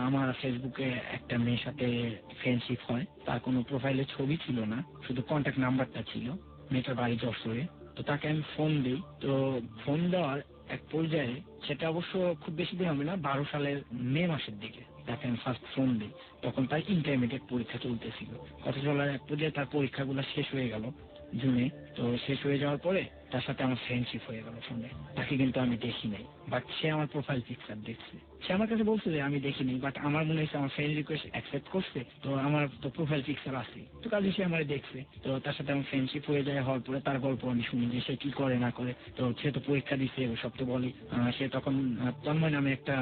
আমার ফেসবুকে একটা মেয়ের সাথে ফ্রেন্ডশিপ হয়। তার কোনো প্রোফাইলে ছবি ছিল না, শুধু কন্ট্যাক্ট নাম্বারটা ছিল। মেয়েটার বাড়ি যশোরে। তো তাকে আমি ফোন দিই। তো ফোন দেওয়ার এক পর্যায়ে, সেটা অবশ্য খুব বেশি দিন হবে না, 12 সালের মে মাসের দিকে তাকে আমি ফার্স্ট ফোন দিই। তখন তার ইন্টারমিডিয়েট পরীক্ষা চলতেছিল। কথা চলার এক পর্যায়ে তার পরীক্ষাগুলো শেষ হয়ে গেল জুনে। তো শেষ হয়ে যাওয়ার পরে তার সাথে আমার ফ্রেন্ডশিপ হয়ে গেল ফোনে। তাকে কিন্তু আমি দেখি নাই, বাট সে আমার প্রোফাইল পিকচার দেখছে। সে আমার কাছে বলছে যে আমি দেখিনি, বাট আমার মনে হয়েছে আমার ফ্রেন্ড রিকোয়েস্ট অ্যাকসেপ্ট করছে, তো আমার তো প্রোফাইল পিকচার আছে, তো কাজে সে আমার দেখছে। তো তার সাথে আমার ফ্রেন্ডশিপ হয়ে যায়। হওয়ার পরে তার গল্প আমি শুনি যে সে কি করে না করে। তো সে তো পরীক্ষা দিচ্ছে, সব তো বলি। সে তখন তন্ময় নামে একটা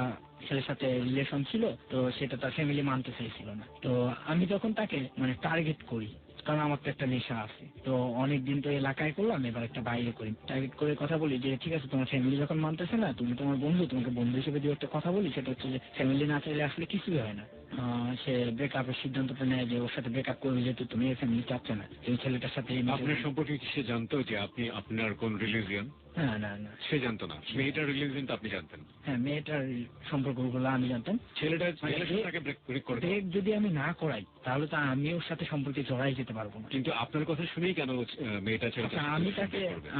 ছেলের সাথে রিলেশন ছিল, তো সেটা তার ফ্যামিলি মানতে চাইছিল না। তো আমি তখন তাকে মানে টার্গেট করি, কারণ আমার তো একটা নেশা আছে। তো অনেকদিন তো এলাকায় করলাম, এবার একটা বাইরে করি। টার্গেট করে কথা বলি যে ঠিক আছে, তোমার ফ্যামিলি যখন মানতেছে না, তুমি তোমার বন্ধু, তোমাকে বন্ধু হিসেবে যে একটা কথা বলি, সেটা হচ্ছে যে ফ্যামিলি না চাইলে আসলে কিছুই হয় না। সে ব্রেকআপের সিদ্ধান্তটা নেয় যে ওর সাথে ব্রেকআপ করবে, যেহেতু তুমি এই ফ্যামিলি চাচ্ছে না। এই ছেলেটার সাথে আপনার সম্পর্কে কি সে জানতো যে আপনি আপনার কোন রিলিজিয়ন? না না না, সে জানতো না। মেয়েটার রিলিজিয়নটা আপনি জানতেন? হ্যাঁ, মেয়েটার সম্পর্কগুলো আমি জানতাম। ছেলেটা তাকে ব্রেক করে ব্রেক যদি আমি না করাই, তাহলে তো আমি ওর সাথে সম্পর্কে জড়াই যেতে পারবো না। কিন্তু আপনার কথা শুনেই কেন মেয়েটা ছেড়ে? আচ্ছা,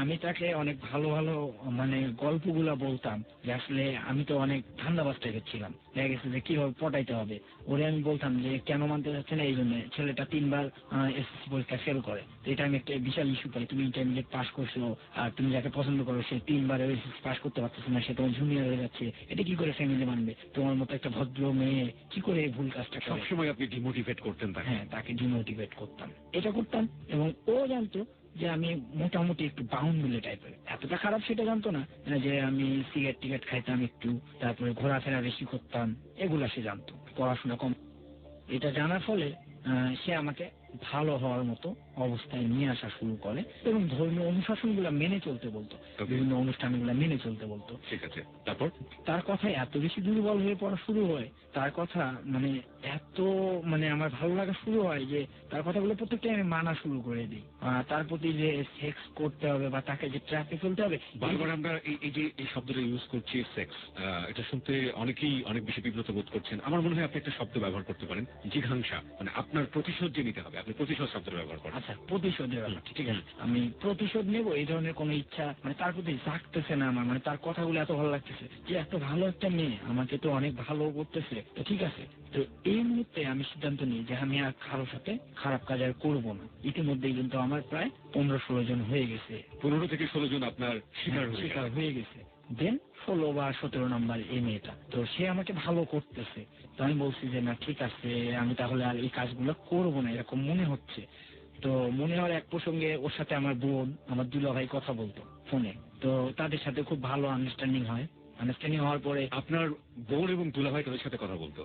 আমি তাকে অনেক ভালো ভালো মানে গল্পগুলা বলতাম যে আসলে আমি তো অনেক ধান্দাবাজ টাইপের ছিলাম। দেখা গেছে যে কিভাবে পটাইতে হবে ওরে আমি বলতাম যে কেন মানতে যাচ্ছে না, এই জন্য ছেলেটা 3 বার এসএসসি পরীক্ষা ফেল করে। তো এটা আমি একটা বিশাল ইস্যু পাই। তুমি ইন্টারমিডিয়েট পাস করছো, আর তুমি যাকে পছন্দ করো সে 3 বার এসএসসি পাস করতে পারতেছে না, সে তোমার জুনিয়র হয়ে যাচ্ছে। এটা কি করে ফ্যামিলি মানবে? তোমার মতো একটা ভদ্র মেয়ে কি করে এই ভুল কাজটা করে? সবসময় আপনি ডিমোটিভেট করতেন তাকে? হ্যাঁ, তাকে ডিমোটিভেট করতাম, এটা করতাম। এবং ও জানতো যে আমি মোটামুটি একটু বাউন্ডুলে টাইপের। এতটা খারাপ সেটা জানতো না, যে আমি সিগারেট টিগারেট খাইতাম একটু, তারপরে ঘোরাফেরা বেশি করতাম, এগুলা সে জানতো। পড়াশোনা কম। এটা জানার ফলে সে আমাকে ভালো হওয়ার মতো অবস্থায় নিয়ে আসা শুরু করে এবং ধর্মীয় অনুশাসনগুলো মেনে চলতে বলতো, বিভিন্ন অনুষ্ঠানগুলো মেনে চলতে বলতো। ঠিক আছে, তারপর তার কথায় এত বেশি দুর্বল হয়ে পড়া শুরু হয়। তার কথা মানে এত মানে আমার ভালো লাগা শুরু হয় যে তার কথাগুলো প্রত্যেকটাই আমি মানা শুরু করে দিই। তার প্রতি যে সেক্স করতে হবে বা তাকে যে ট্র্যাপে ফেলতে হবে, বারবার আমরা এই শব্দটা ইউজ করছি, সেক্স। এটা শুনতে অনেকেই অনেক বেশি বিব্রত বোধ করছেন। আমার মনে হয় আপনি একটা শব্দ ব্যবহার করতে পারেন, জিঘাংসা। মানে আপনার প্রতিশোধ যে নিতে হবে, আপনি প্রতিশোধ শব্দটা ব্যবহার করেন। আচ্ছা, প্রতিশোধের ব্যাপার, ঠিক আছে। আমি প্রতিশোধ নেব এই ধরনের কোনো ইচ্ছা মানে তার প্রতি জাগতেছে না আমার। মানে তার কথাগুলো এত ভালো লাগতেছে যে এত ভালো একটা মেয়ে আমাকে তো অনেক ভালো করতেছে, তো ঠিক আছে। তো এই মুহূর্তে আমি সিদ্ধান্ত নিই যে আমি আর কারোর সাথে খারাপ কাজ আর করবো না। ইতিমধ্যেই কিন্তু আমার প্রায় 15-16 জন হয়ে গেছে। 15 থেকে 16 জন আপনার শিকার হয়ে গেছে। দেন 16 বা 17 নাম্বার এই মেয়েটা, তো সে আমাকে ভালো করতেছে। তো আমি বলছি যে না, ঠিক আছে, আমি তাহলে আর এই কাজগুলো করবো না, এরকম মনে হচ্ছে। তো মনে হওয়ার এক প্রসঙ্গে ওর সাথে আমার বোন, আমার দুলাভাই কথা বলতো ফোনে। তো তাদের সাথে খুব ভালো আন্ডারস্ট্যান্ডিং হয়। আন্ডারস্ট্যান্ডিং হওয়ার পরে আপনার বোন এবং দুলাভাই তাদের সাথে কথা বলতো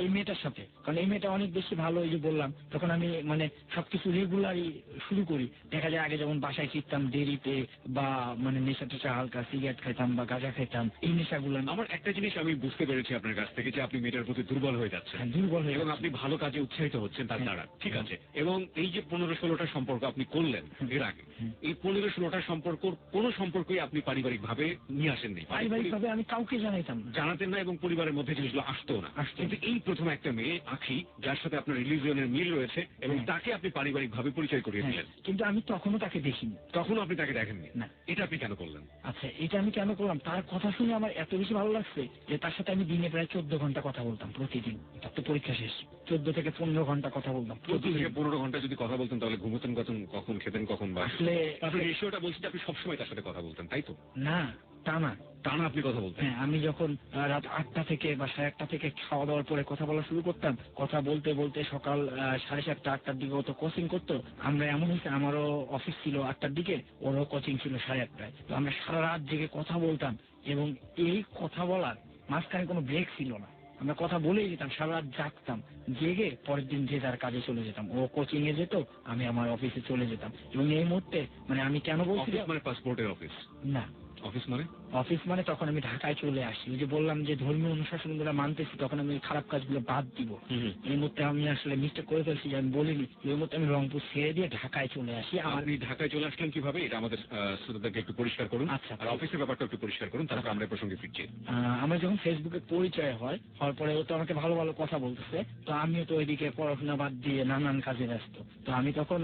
এই মেয়েটার সাথে, কারণ এই মেয়েটা অনেক বেশি ভালো। এই যে বললাম, তখন আমি মানে সবকিছু রেগুলারই শুরু করি। দেখা যায় আগে যেমন বাসায় ফিরতাম দেরিতে, বা মানে নেশা টেশা হালকা সিগারেট খাইতাম বা গাঁজা খাইতাম, এই নেশাগুলো। আমার একটা জিনিস আমি বুঝতে পেরেছি আপনার কাছ থেকে, যে আপনি মেয়েটার প্রতি দুর্বল হয়ে যাচ্ছেন। দুর্বল হয়ে, এবং আপনি ভালো কাজে উৎসাহিত হচ্ছেন তার দ্বারা, ঠিক আছে। এবং এই যে 15-16টা সম্পর্ক আপনি করলেন এর আগে, এই 15-16টা সম্পর্ক কোনো সম্পর্কই আপনি পারিবারিক ভাবে নিয়ে আসেননি? পারিবারিক ভাবে আমি কাউকে জানাতেন না এবং পরিবারের মধ্যে জিনিসগুলো আসতো না। কিন্তু এই প্রথম একটা মেয়ে আখি, যার সাথে আপনার রিলিজিয়নের মিল রয়েছে, এবং তাকে আপনি পারিবারিক ভাবে পরিচয় করিয়ে দিলেন। কিন্তু আমি তখনও তাকে দেখিনি। তখনও আপনি তাকে দেখেননি? না। এটা আপনি কেন করলেন? আচ্ছা, এটা আমি কেন করলাম, তার কথা শুনে আমার এত বেশি ভালো লাগছে যে তার সাথে আমি দিনে প্রায় 14 ঘন্টা কথা বলতাম প্রতিদিন। তার তো পরীক্ষা শেষ, 14 থেকে 15 ঘন্টা কথা বলতাম 14 থেকে 15 ঘন্টা যদি কথা বলতেন, তাহলে ঘুমোতেন কখন, খেতেন কখন? বা আসলে আপনি রেশিওটা বলছেন যে আপনি সবসময় তার সাথে কথা বলতেন, তাই তো? না, টানা আপনি কথা বলতেন? হ্যাঁ, আমি যখন রাত 8টা থেকে বা 8:30 থেকে খাওয়া দাওয়ার পরে কথা বলা শুরু করতাম, কথা বলতে বলতে সকাল 7:30 8টার দিকে ও তো কোচিং করতো। আমরা এমন হয়েছে, আমারও অফিস ছিল 8টার দিকে, ওরও কোচিং ছিল 8:30টায়। তো আমরা সারা রাত জেগে কথা বলতাম এবং এই কথা বলার মাঝখানে কোনো ব্রেক ছিল না। আমরা কথা বলেই যেতাম, সারা রাত জাগতাম, জেগে পরের দিন যে যার কাজে চলে যেতাম। ও কোচিং এ যেত, আমি আমার অফিসে চলে যেতাম। এবং এই মুহূর্তে মানে আমি কেন বলছি, অফিস মানে পাসপোর্টের অফিস না অফিস মানে অফিস মানে তখন আমি ঢাকায় চলে আসি। ওই যে বললাম যে ধর্মীয় অনুশাসনগুলো মানতেছি, তখন আমি খারাপ কাজগুলো বাদ দিব। এই মুহূর্তে আমি আসলে মিস্টেক করে ফেলছি, যে আমি বলিনি। এই মুহূর্তে আমি রংপুর ছেড়ে দিয়ে ঢাকায় চলে আসি। আপনি ঢাকায় চলে আসলেন কিভাবে, এটা আমাদের শ্রোতাদেরকে একটু পরিষ্কার করুন। আচ্ছা, আর অফিসের ব্যাপারটা একটু পরিষ্কার করুন, তারপর আমরা এই প্রসঙ্গে ফিরছি। আমার যখন ফেসবুকে পরিচয় হওয়ার পরে ও তো আমাকে ভালো ভালো কথা বলতেছে, তো আমিও তো ওইদিকে পড়াশোনা বাদ দিয়ে নানান কাজে ব্যস্ত। তো আমি তখন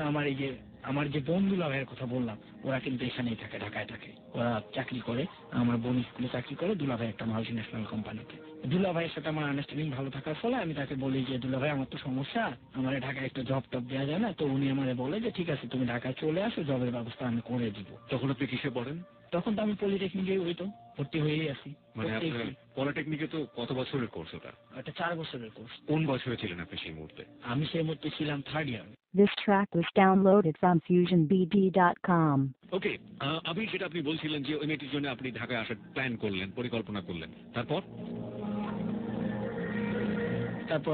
আমার যে বন্ধুলা ভাইয়ের কথা বললাম, ওরা কিন্তু এখানেই থাকে, ঢাকায় থাকে। ওরা চাকরি করে, আমার বোন স্কুলে চাকরি করে, দুলাভাই একটা মাল্টি ন্যাশনাল কোম্পানিতে। দুলাভাইয়ের সাথে আমার আন্ডারস্ট্যান্ডিং ভালো থাকার ফলে আমি তাকে বলি যে দুলাভাই আমার তো সমস্যা, আমার ঢাকায় একটা জব টব দেওয়া যায় না? তো উনি আমারে বলে যে ঠিক আছে, তুমি ঢাকায় চলে আসো, জবের ব্যবস্থা আমি করে দিব। তখন আপনি কিসে পড়েন? তখন তো আমি পলিটেকনিকে ওই তো ভর্তি হয়েই আছি। মানে আপনার পলিটেকনিকে তো কত বছরের কোর্স ওটা? একটা 4 বছরের কোর্স। কোন বছরে ছিলেন আপনি সেই মুহূর্তে? আমি সেই মুহূর্তে ছিলাম 3rd year. This track was downloaded from FusionBD.com. ওকে, আমি যেটা আপনি বলছিলেন যে ওই মেয়েটির জন্য আপনি ঢাকায় আসার প্ল্যান করলেন, পরিকল্পনা করলেন, তারপর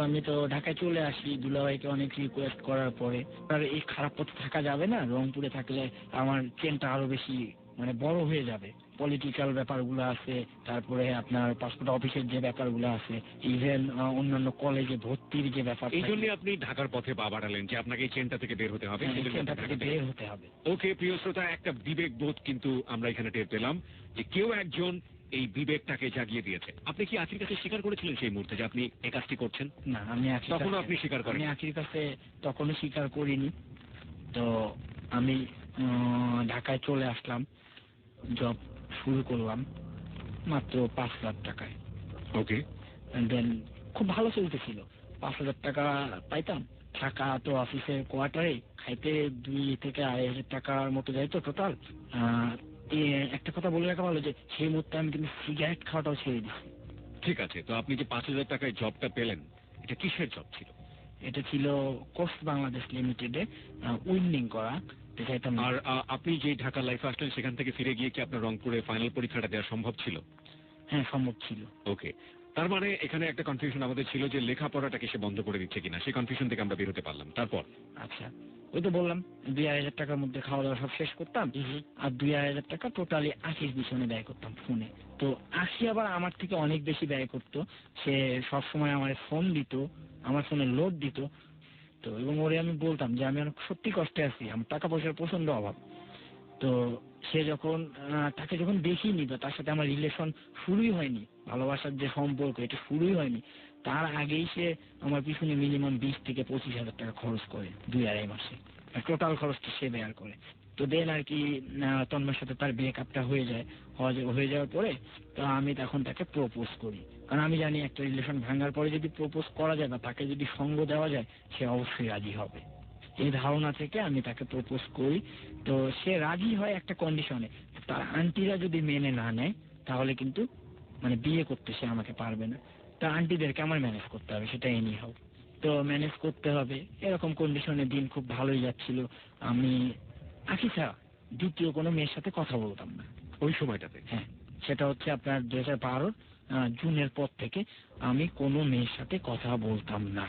আমি তো ঢাকায় চলে আসি, দুলাভাইকে অনেক রিকোয়েস্ট করার পরে। আর এই খারাপ পথে থাকা যাবে না, রংপুরে থাকলে আমার চেনটা আরো বেশি মানে বড় হয়ে যাবে। পলিটিক্যাল ব্যাপারগুলো আছে, তারপরে আপনার পাসপোর্ট অফিসের যে ব্যাপারগুলো আছে, ইভেন অন্যান্য কলেজে ভর্তির যে ব্যাপার। এই জন্য আপনি ঢাকার পথে পা বাড়ালেন যে আপনাকে এই চেনটা থেকে বের হতে হবে। চেনটা থেকে বের হতে হবে। ওকে প্রিয় শ্রোতা, একটা বিবেক বোধ কিন্তু আমরা এখানে টের পেলাম যে কেউ একজন এই বিবেকটাকে জাগিয়ে দিয়েছে। আপনি কি আখির কাছে স্বীকার করেছিলেন সেই মুহূর্তে যে আপনি এই কাজটি করছেন? না, আমি তখনও আপনি স্বীকার করেন? আমি আখির কাছে তখনও স্বীকার করিনি। তো আমি ঢাকায় চলে আসলাম, জব শুরু করলাম মাত্র 5 লাখ টাকায়। ওকে, দেন খুব ভালো চলতেছিল। 5,000 টাকা পাইতাম, থাকা তো অফিসের কোয়ার্টারে, খাইতে 2 থেকে 2,500 টাকার মতো যাইতো টোটাল। একটা কথা বলে রাখা ভালো যে সেই মুহূর্তে আমি কিন্তু সিগারেট খাওয়াটাও ছেড়ে দিচ্ছি। ঠিক আছে, তো আপনি যে 5,000 টাকায় জবটা পেলেন, এটা কিসের জব ছিল? এটা ছিল কোস্ট বাংলাদেশ লিমিটেডে উইন্ডিং করা। আর আপনি যে ঢাকা লাইফে আসলেন, সেখান থেকে ফিরে গিয়ে কি আপনার রংপুরে ফাইনাল পরীক্ষাটা দেওয়া সম্ভব ছিল? হ্যাঁ, সম্ভব ছিল। ওকে, তার মানে এখানে একটা কনফিউশন আমাদের ছিল যে লেখাপড়াটাকে সে বন্ধ করে দিচ্ছে কিনা, সেই কনফিউশন থেকে আমরা বের হতে পারলাম। তারপর? আচ্ছা, ওই তো বললাম 2,000 টাকার মধ্যে খাওয়া দাওয়া সব শেষ করতাম, আর 2,000 টাকা টোটালি আশির পিছনে ব্যয় করতাম ফোনে। তো আশি আবার আমার থেকে অনেক বেশি ব্যয় করতো। সে সবসময় আমার ফোন দিত, আমার ফোনে লোড দিত। তো এবং ওরে আমি বলতাম যে আমি অনেক সত্যি কষ্টে আছি, আমার টাকা পয়সার প্রচন্ড অভাব। তো সে যখন তাকে যখন দেখিনি বা তার সাথে আমার রিলেশন শুরুই হয়নি, ভালোবাসার যে সম্পর্ক এটা শুরুই হয়নি, তার আগেই সে আমার পিছনে মিনিমাম 20 থেকে 25,000 টাকা খরচ করে 2-2.5 মাসে। টোটাল খরচটা সে বেয়ার করে। তো দেন আর কি তন্ময়ের সাথে তার ব্রেকআপটা হয়ে যাওয়ার পরে তো আমি তখন তাকে প্রপোজ করি। কারণ আমি জানি একটা রিলেশন ভাঙার পরে যদি প্রপোজ করা যায় বা তাকে যদি সঙ্গ দেওয়া যায়, সে অবশ্যই রাজি হবে। এই ধারণা থেকে আমি তাকে প্রপোজ করি। তো সে রাজি হয় একটা কন্ডিশনে, তার আন্টিরা যদি মেনে না নেয় তাহলে কিন্তু মানে বিয়ে করতে সে আমাকে পারবে না। তার আন্টিদেরকে আমার ম্যানেজ করতে হবে, সেটা এনি হোক। তো ম্যানেজ করতে হবে, এরকম কন্ডিশনে দিন খুব ভালোই যাচ্ছিল। আমি আখি ছাড়া দ্বিতীয় কোনো মেয়ের সাথে কথা বলতাম না ওই সময়টাতে? হ্যাঁ, সেটা হচ্ছে আপনার 2012 জুনের পর থেকে আমি কোনো মেয়ের সাথে কথা বলতাম না।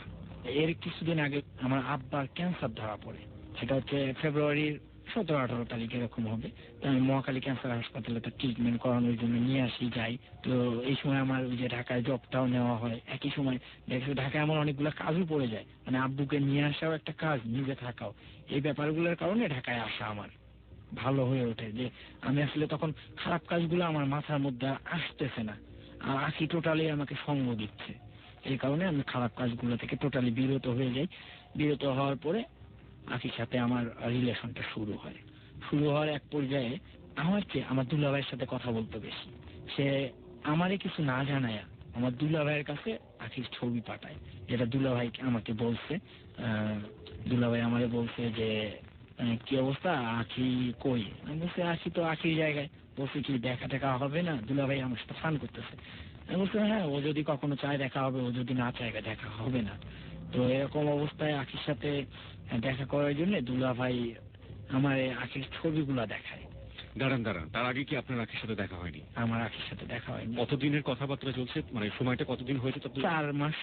এর কিছুদিন আগে আমার আব্বার ক্যান্সার ধরা পড়ে, সেটা হচ্ছে ফেব্রুয়ারির 17-18 তারিখ এরকম হবে। তো আমি মহাখালী ক্যান্সার হাসপাতালে তার ট্রিটমেন্ট করানোর জন্য নিয়ে যাই। তো এই সময় আমার ওই যে ঢাকায় জবটাও নেওয়া হয়, একই সময় দেখছি ঢাকায় আমার অনেকগুলো কাজও পড়ে যায়, মানে আব্বুকে নিয়ে আসাও একটা কাজ, নিজে থাকাও। এই ব্যাপারগুলোর কারণে ঢাকায় আসা আমার ভালো হয়ে ওঠে যে আমি আসলে তখন খারাপ কাজগুলো আমার মাথার মধ্যে আসতেছে না, আর আখি টোটালি আমাকে সঙ্গ দিচ্ছে। এই কারণে আমি খারাপ কাজগুলো থেকে টোটালি বিরত হয়ে যাই। বিরত হওয়ার পরে আখির সাথে আমার রিলেশনটা শুরু হওয়ার এক পর্যায়ে আমার চেয়ে আমার দুলাভাইয়ের সাথে কথা বলতে বেশি। সে আমারে কিছু না জানায় আমার দুলাভাইয়ের কাছে আখির ছবি পাঠায়, যেটা দুলাভাই আমাকে বলছে। দুলাভাই আমারে বলছে যে কি অবস্থা, আখি কই? আমি বলছি আখি তো আখির জায়গায়। বলছি কি দেখা টেকা হবে না? দুলাভাই আমার সাথে ফান করতেছে। আমি বলছি হ্যাঁ, ও যদি কখনো চায় দেখা হবে, ও যদি না চায় দেখা হবে না। তো এরকম অবস্থায় আখির সাথে দেখা করার জন্য দুলাভাই আমার আখির ছবিগুলা দেখায়। দাঁড়ান দাঁড়ান, তার আগে কি আপনার আখির সাথে দেখা হয়নি? আমার আখির সাথে দেখা হয়নি। কতদিনের কথাবার্তা চলছে, মানে সময়টা কতদিন হয়েছে? 4 মাস।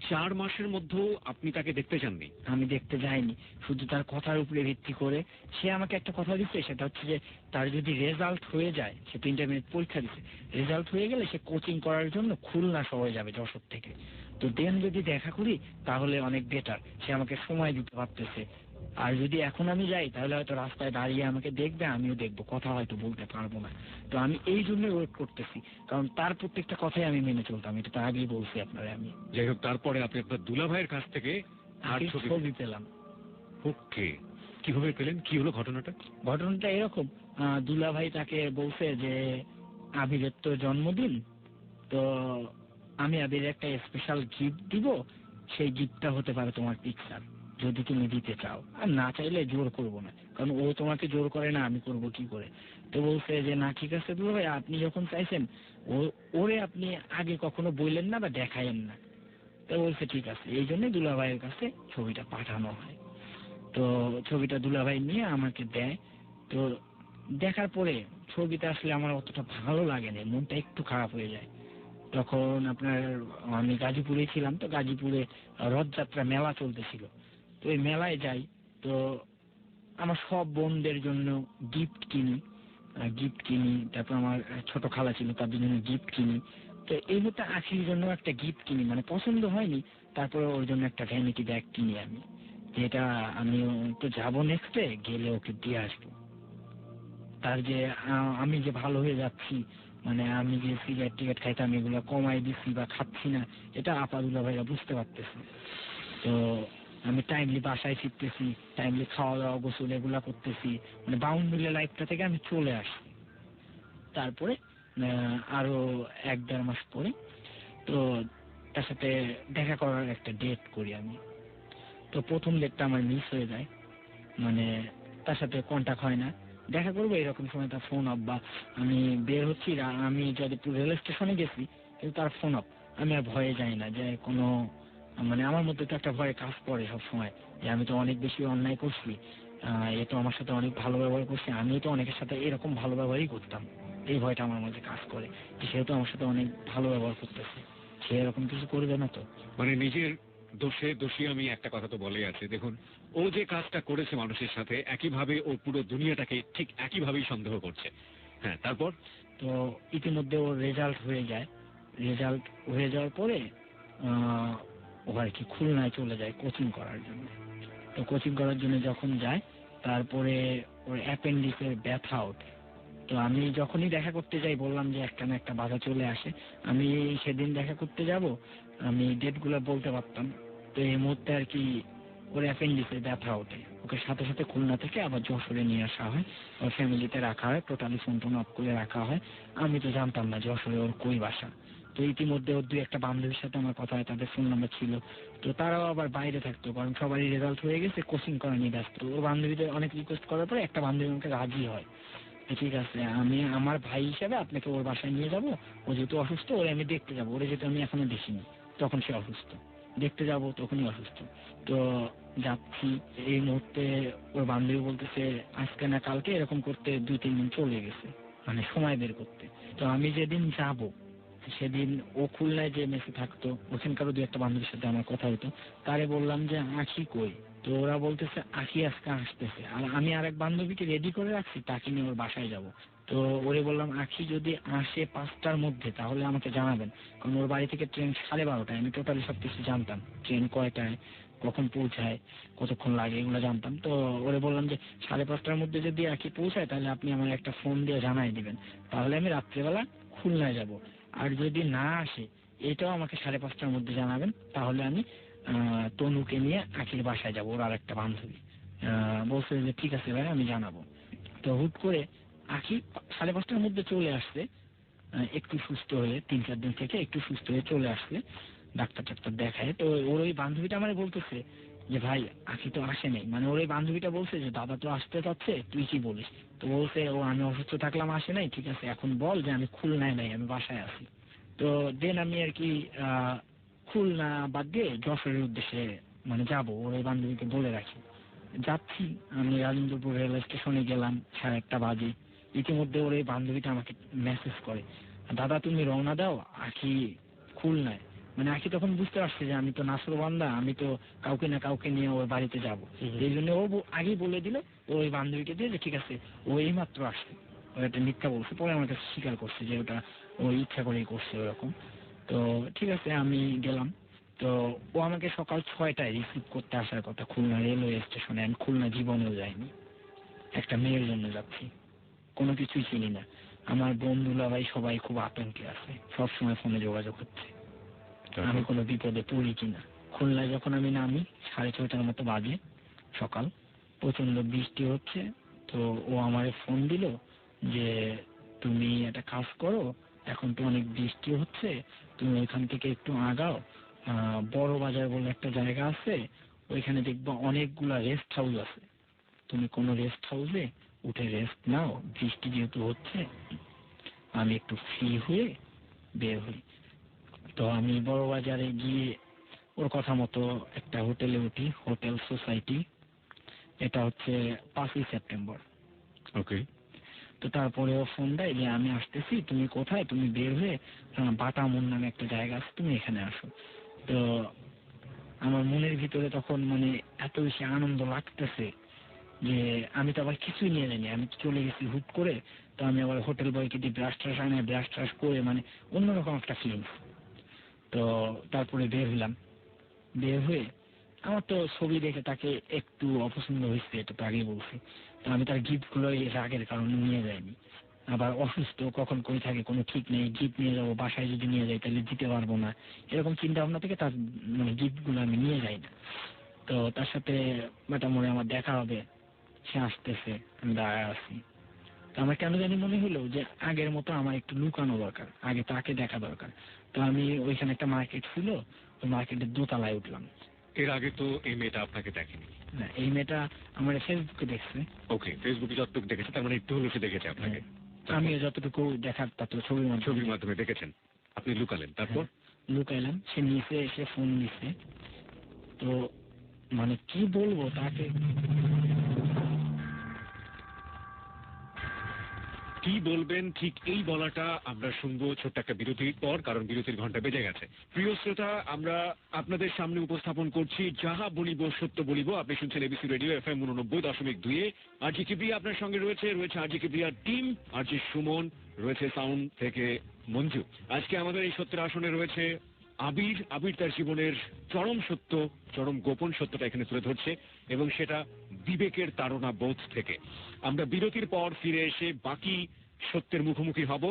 4 মাসের মধ্যেও আপনি তাকে দেখতে চাননি? আমি দেখতে যাইনি, শুধু তার কথার উপরে ভিত্তি করে সে আমাকে একটা কথা দিচ্ছে, সেটা হচ্ছে যে তার যদি রেজাল্ট হয়ে যায়, সে তো ইন্টারমিডিয়েট পরীক্ষা দিচ্ছে, রেজাল্ট হয়ে গেলে সে কোচিং করার জন্য খুলনা শহরে যাবে যশোর থেকে। তো দেন যদি দেখা করি তাহলে অনেক বেটার, সে আমাকে সময় দিতে পারতেছে। আর যদি এখন আমি যাই তাহলে হয়তো রাস্তায় দাঁড়িয়ে আমাকে দেখবে, আমিও দেখবো, কথা হয়তো বলতে পারবো না। তো আমি এই জন্যই ওয়েট করতেছি, কারণ তার প্রত্যেকটা কথাই আমি মেনে চলতাম, এটা তো আগেই বলছি আপনারা। আমি যাই হোক, তারপরে আপনি আপনার দুলাভাইয়ের কাছ থেকে আর ছবি পেলাম। ওকে, কিভাবে পেলেন? কি হলো ঘটনাটা? ঘটনাটা এরকম, দুলাভাই তাকে বলছে যে আবিরের তো জন্মদিন, তো আমি আবিরের একটা স্পেশাল গিফট দিব, সেই গিফটটা হতে পারে তোমার পিকচার, যদি তুমি দিতে চাও। আর না চাইলে জোর করবো না, কারণ ও তোমাকে জোর করে না, আমি করব কি করে। তো বলছে যে না ঠিক আছে দুলাভাই, আপনি যখন চাইছেন, ওরে আপনি আগে কখনো বললেন না বা দেখাইন না। তো বলছে ঠিক আছে, এই জন্য দুলাভাইয়ের কাছে ছবিটা পাঠানো হয়। তো ছবিটা দুলাভাই নিয়ে আমাকে দেয়। তো দেখার পরে ছবিটা আসলে আমার অতটা ভালো লাগেনি, মনটা একটু খারাপ হয়ে যায়। তখন আপনার আমি গাজীপুরে ছিলাম, তো গাজীপুরে রথযাত্রা মেলা চলতেছিল, তো ওই মেলায় যাই। তো আমার সব বোনদের জন্য গিফট কিনি, তারপর আমার ছোট খালা ছিল, তাদের জন্য গিফট কিনি। তো এই মতো আখির জন্য একটা গিফট কিনি, মানে পছন্দ হয়নি, তারপরে ওর জন্য একটা ভ্যানিটি ব্যাগ কিনি আমি, যেটা আমি তো যাবো নেক্সটে, গেলে ওকে দিয়ে আসবো। তার যে আমি যে ভালো হয়ে যাচ্ছি, মানে আমি যে সিগারেট টিগারেট খাইতাম এগুলো কমাই দিচ্ছি বা খাচ্ছি না, এটা আপা দুলাভাইরা বুঝতে পারতেছে। তো আমি টাইমলি বাসায় ফিরতেছি, টাইমলি খাওয়া দাওয়া গোসল এগুলা করতেছি, মানে বাউন্ডুলে লাইফটা থেকে আমি চলে আসি। তারপরে আরো 1-1.5 মাস পরে তো তার সাথে দেখা করার একটা ডেট করি আমি। তো প্রথম ডেটটা আমার মিস হয়ে যায়, মানে তার সাথে কন্ট্যাক্ট হয় না। দেখা করবো এরকম সময় তার ফোন অফ, বা আমি বের হচ্ছি, আমি যদি রেল স্টেশনে গেছি কিন্তু তার ফোন অফ। আমি আর ভয়ে যাই না, যে কোনো মানে আমার মধ্যে তো একটা ভয় কাজ করে সব সময়, যে আমি তো অনেক বেশি অন্যায় করছি, এ তো আমার সাথে অনেক ভালো ব্যবহার করছে, আমিও তো অনেকের সাথে এরকম ভালো ব্যবহারই করতাম। এই ভয়টা আমার মধ্যে কাজ করে, যে সেহেতু আমার সাথে অনেক ভালো ব্যবহার করতেছে, সে এরকম কিছু করবে না তো। মানে নিজের দোষে দোষী, আমি একটা কথা তো বলেই আছে। দেখুন, ও যে কাজটা করেছে মানুষের সাথে, একইভাবে ও পুরো দুনিয়াটাকে ঠিক একইভাবেই সন্দেহ করছে। হ্যাঁ, তারপর তো ইতিমধ্যে ওর রেজাল্ট হয়ে যায়। রেজাল্ট হয়ে যাওয়ার পরে ও আর কি খুলনায় চলে যায় কোচিং করার জন্য। তো কোচিং করার জন্য যখন যায়, তারপরে ওর অ্যাপেন্ডিক্সের ব্যথা ওঠে। তো আমি যখনই দেখা করতে যাই বললাম যে একটা না একটা বাধা চলে আসে। আমি সেদিন দেখা করতে যাব, আমি ডেটগুলো বলতে পারতাম। তো এই মুহূর্তে আর কি ওর অ্যাপেন্ডিক্সের ব্যথা ওঠে, ওকে সাথে সাথে খুলনা থেকে আবার যশোরে নিয়ে আসা হয়, ওর ফ্যামিলিতে রাখা হয়, টোটালি ফোন টোন অফ করে রাখা হয়। আমি তো জানতাম না যশোরে ওর কই বাসা। তো ইতিমধ্যে ওর 2-1 বান্ধবীর সাথে আমার কথা হয়, তাদের ফোন নাম্বার ছিল। তো তারাও আবার বাইরে থাকতো, কারণ সবারই রেজাল্ট হয়ে গেছে, কোচিং করা নিয়ে ব্যস্ত। ওর বান্ধবীদের অনেক রিকোয়েস্ট করার পরে একটা বান্ধবী আমাকে রাজি হয়, ঠিক আছে আমি আমার ভাই হিসেবে আপনাকে ওর বাসায় নিয়ে যাব, ও যেহেতু অসুস্থ, ওরে আমি দেখতে যাবো। ওরে যেহেতু আমি এখনো দেখিনি, তখন সে অসুস্থ, দেখতে যাব তখনই অসুস্থ। তো যাচ্ছি, এই মুহূর্তে ওর বান্ধবী বলতেছে আজকে না কালকে এরকম করতে 2-3 দিন চলে গেছে, মানে সময় বের করতে। তো আমি যেদিন যাব সেদিন ও খুলনায় যে মেসে থাকতো, ওখানকারও 2-1 বান্ধবীর সাথে আমার কথা হতো। তারে বললাম যে আখি কই, তো ওরা বলতেছে আখি আজকে আসতেছে। আর আমি আরেক বান্ধবীকে রেডি করে রাখছি, তাকে নিয়ে ওর বাসায় যাব। তো ওরে বললাম আখি যদি আসে 5টার মধ্যে তাহলে আমাকে জানাবেন, কারণ ওর বাড়ি থেকে ট্রেন 12:30টায়। আমি টোটালি সবকিছু জানতাম, ট্রেন কয়টায়, কখন পৌঁছায়, কতক্ষণ লাগে, এগুলো জানতাম। তো ওরে বললাম যে 5:30টার মধ্যে যদি আখি পৌঁছায় তাহলে আপনি আমার একটা ফোন দিয়ে জানাই দিবেন, তাহলে আমি রাত্রেবেলা খুলনায় যাব। আর যদি না আসে এটাও আমাকে 5:30টার মধ্যে জানাবেন, তাহলে আমি তনুকে নিয়ে আখির বাসায় যাবো, ওর আর একটা বান্ধবী। বলছে যে ঠিক আছে ভাই, আমি জানাবো। তো হুট করে আখি 5:30টার মধ্যে চলে আসছে, একটু সুস্থ হয়ে, 3-4 দিন থেকে একটু সুস্থ হয়ে চলে আসছে, ডাক্তার টাক্তার দেখায়। তো ওর ওই বান্ধবীটা আমার বলতেছে যে ভাই আখি তো আসে নাই, মানে ওর ওই বান্ধবীটা বলছে যে দাদা তো আসতে চাচ্ছে, তুই কি বলিস। তো বলছে ও আমি অসুস্থ থাকলাম আসে নাই, ঠিক আছে এখন বল যে আমি খুলনায় নাই, আমি বাসায় আছি। তো দেন আমি আর কি খুলনা বাদ দিয়ে যশোরের উদ্দেশ্যে মানে যাবো, ওর ওই বান্ধবীকে বলে রাখি। যাচ্ছি, আমি রাজেন্দ্রপুর রেল স্টেশনে গেলাম 1:30 বাজে। ইতিমধ্যে ওর এই বান্ধবীটা আমাকে মেসেজ করে, দাদা তুমি রওনা দাও, আখি খুলনায়। মানে আখি তখন বুঝতে পারছে যে আমি তো নাসরবান্দা, আমি তো কাউকে না কাউকে নিয়ে ওর বাড়িতে যাব। এই জন্য ও আগেই বলে দিল ওই বান্ধবীকে দিয়ে যে ঠিক আছে ও এই মাত্র আসছে। ও একটা মিথ্যা বলছে, পরে আমার কাছে স্বীকার করছে যে ওটা ও ইচ্ছা করেই করছে ওরকম। তো ঠিক আছে আমি গেলাম। তো ও আমাকে সকাল 6টায় রিসিভ করতে আসার কথা খুলনা রেলওয়ে স্টেশনে। আমি খুলনা জীবনেও যাইনি, একটা মেয়ের জন্য যাচ্ছি, কোনো কিছুই চিনি না। আমার বন্ধুরা ভাই সবাই খুব আতঙ্কে আছে, সবসময় ফোনে যোগাযোগ হচ্ছে আমি কোনো বিপদে পড়ি কিনা। খুলনায় যখন আমি নামি 6:30টার মতো বাজে সকাল, প্রচন্ড বৃষ্টি হচ্ছে। তো ও আমারে ফোন দিল যে তুমি একটা কাজ করো, এখন তো অনেক বৃষ্টি হচ্ছে, তুমি ওইখান থেকে একটু আগাও, বড় বাজার বলে একটা জায়গা আছে, ওইখানে দেখবো অনেকগুলা রেস্ট হাউস আছে, তুমি কোনো রেস্ট হাউসে উঠে রেস্ট নাও, বৃষ্টি যেহেতু হচ্ছে। আমি একটু ফ্রি হয়ে বের হই। তো আমি বড় বাজারে গিয়ে ওর কথা মতো একটা হোটেলে উঠি, হোটেল সোসাইটি, এটা হচ্ছে 5ই সেপ্টেম্বর। ওকে। তো তারপরে ও ফোন দেয় যে আমি আসতেছি, তুমি কোথায়, তুমি বের হয়ে বাটামুন নামে একটা জায়গা আছে, তুমি এখানে আসো। তো আমার মনের ভিতরে তখন মানে এত বেশি আনন্দ লাগতেছে যে আমি তো আবার কিছুই নিয়ে যাইনি, আমি তো চলে গেছি হুট করে। তো আমি আবার হোটেল বয়কে দিয়ে ব্রাশ ট্রাশ আনে, ব্রাশ ট্রাশ করে মানে অন্যরকম একটা ফিলিংস। তো তারপরে বের হলাম, বের হয়ে আমার তো ছবি দেখে তাকে একটু অপছন্দ হয়েছে, এটা তো আগেই বলছি। তো আমি তার গিফট গুলো রাগের কারণে নিয়ে যাইনি। আবার অসুস্থ, কখন কই থাকে কোনো ঠিক নেই, গিফট নিয়ে যাবো, বাসায় যদি নিয়ে যাই তাহলে দিতে পারবো না, এরকম চিন্তা ভাবনা থেকে তার মানে গিফট গুলো আমি নিয়ে যাই না। তো তার সাথে মোটামুটি আমার দেখা হবে, সে আসতেছে, আমি দাঁড়ায় আছি। তো আমার কেন জানি মনে হলো যে আগের মতো আমার একটু লুকানো দরকার, আগে তাকে দেখা দরকার। তো আমি ওইখানে একটা মার্কেট ছিল, ওই মার্কেটের দোতলায় উঠলাম। এর আগে তো এই মেয়েটা আপনাকে দেখেনি? না, এই মেয়েটা আমার ফেসবুকে দেখছে। ওকে, ফেসবুকে যতটুকু দেখেছে তার মানে একটু হলেও সে দেখেছে আপনাকে। আমিও যতটুকু দেখার তত ছবির মাধ্যমে দেখেছেন, আপনি লুকালেন, তারপর? লুকাইলাম। সে নিচে এসে ফোন দিছে। তো মানে কি বলবো তাকে, কি বলবেন ঠিক এই বলাটা আমরা শুনবো ছোট্ট একটা বিরতির পর, কারণ বিরতির ঘন্টা বেজে গেছে। প্রিয় শ্রোতা, আমরা আপনাদের সামনে উপস্থাপন করছি যাহা বলিব সত্য বলিব। আপনি শুনছেন এবিসি রেডিও FM 89.2। আরজি কিবরিয়া আপনার সঙ্গে রয়েছে আরজি কিবরিয়ার টিম, আরজি সুমন রয়েছে সাউন্ড থেকে মঞ্জু। আজকে আমাদের এই সত্যের আসনে রয়েছে আবির। আবির তার জীবনের চরম সত্য, চরম গোপন সত্যটা এখানে তুলে ধরছে, এবং সেটা বিবেকের তাড়না বোধ থেকে। আমরা বিরতির পর ফিরে এসে বাকি সত্যের মুখোমুখি হব।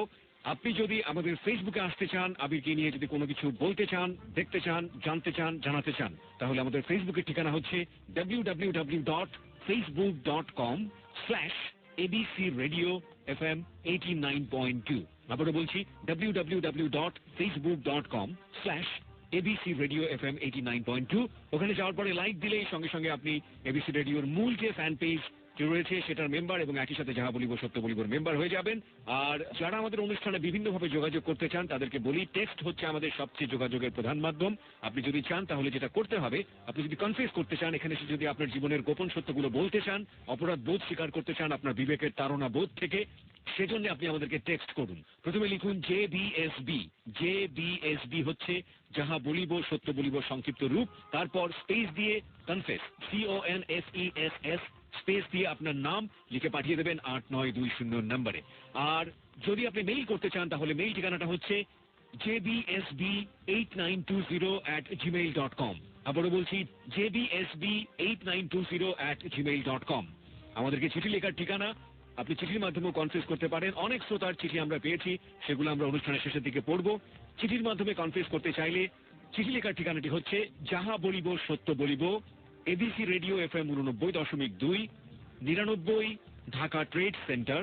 আপনি যদি আমাদের ফেসবুকে আসতে চান, আবিরকে নিয়ে যদি কোনো কিছু বলতে চান, দেখতে চান, জানতে চান, জানাতে চান, তাহলে আমাদের ফেসবুকের ঠিকানা হচ্ছে www.facebook.com/abcradiofm89.2। আবারও বলছি www.facebook.com/abcradiofm89.2। ওখানে যাওয়ার পরে লাইক দিলেই সঙ্গে সঙ্গে আপনি এবিসি রেডিওর মূল যে ফ্যান পেজ রয়েছে সেটার মেম্বার, এবং একই সাথে যাহা বলিব সত্য বলিবর মেম্বার হয়ে যাবেন। আর যারা আমাদের অনুষ্ঠানে বিভিন্নভাবে যোগাযোগ করতে চান তাদেরকে বলি, টেক্সট হচ্ছে আমাদের সবচেয়ে যোগাযোগের প্রধান মাধ্যম। আপনি যদি চান তাহলে যেটা করতে হবে, আপনি যদি কনফেস করতে চান, এখানে এসে যদি আপনার জীবনের গোপন সত্যগুলো বলতে চান, অপরাধ বোধ স্বীকার করতে চান আপনার বিবেকের তাড়না বোধ থেকে, সেজন্য আপনি আমাদেরকে টেক্সট করুন। প্রথমে লিখুন JBSB। JBSB হচ্ছে যাহা বলিব সত্য বলিব সংক্ষিপ্ত রূপ। তারপর স্পেস দিয়ে কনফেস, CONFESS স্পেস দিয়ে আপনার নাম লিখে পাঠিয়ে দেবেন 8920 নম্বরে। আর যদি আপনি মেইল করতে চান তাহলে মেইল ঠিকানাটা হচ্ছে jbsb8920@gmail.com। আবারও বলছি jbsb8920@gmail.com। আমাদেরকে চিঠি লেখার ঠিকানা, আপনি চিঠির মাধ্যমেও কনফেস করতে পারেন। অনেক শ্রোতার চিঠি আমরা পেয়েছি, সেগুলো আমরা অনুষ্ঠানের শেষের দিকে পড়ব। চিঠির মাধ্যমে কনফেস করতে চাইলে চিঠি লেখার ঠিকানাটি হচ্ছে যাহা বলিব সত্য বলিব, ABC radio FM 89.2, 99 Dhaka trade centre,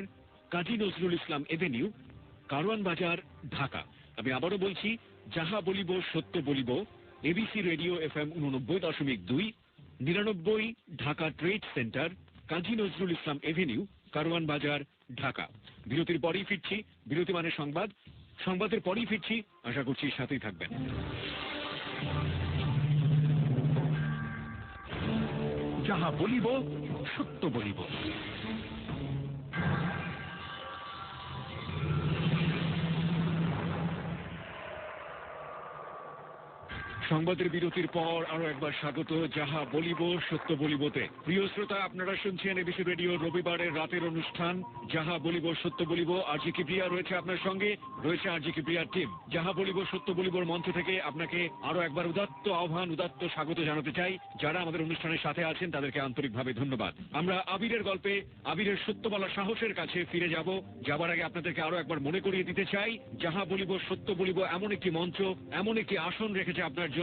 Kazi Nazrul Islam avenue, Karwan Bazar, Dhaka. আমি আবারও বলছি যাহা বলিব সত্য বলিব, ABC radio FM 89.2, 99 Dhaka trade centre, Kazi Nazrul Islam avenue, Karwan Bazar, Dhaka. বিরতির পরেই ফিরছি, বিরতি মানে সংবাদ, সংবাদের পরেই ফিরছি, আশা করছি সাথেই থাকবেন। যাহা বলিব সত্য বলিব। সংবাদের বিরতির পর আরো একবার স্বাগত যাহা বলিব সত্য বলিবতে। প্রিয় শ্রোতা, আপনারা শুনছেন এবিসি রেডিও রবিবারের রাতের অনুষ্ঠান যাহা বলিব সত্য বলিব। আরজি কিপ্রিয়া রয়েছে আপনার সঙ্গে, রয়েছে আরজি কিপ্রিয়ার টিম। যাহা বলিব সত্য বলিবর মঞ্চ থেকে আপনাকে আরো একবার উদাত্ত আহ্বান, উদাত্ত স্বাগত জানাতে চাই। যারা আমাদের অনুষ্ঠানের সাথে আছেন তাদেরকে আন্তরিকভাবে ধন্যবাদ। আমরা আবিরের গল্পে আবিরের সত্য বলা সাহসের কাছে ফিরে যাবার আগে আপনাদেরকে আরো একবার মনে করিয়ে দিতে চাই, যাহা বলিব সত্য বলিব এমন একটি মঞ্চ, এমন একটি আসন রেখেছে আপনার জন্য,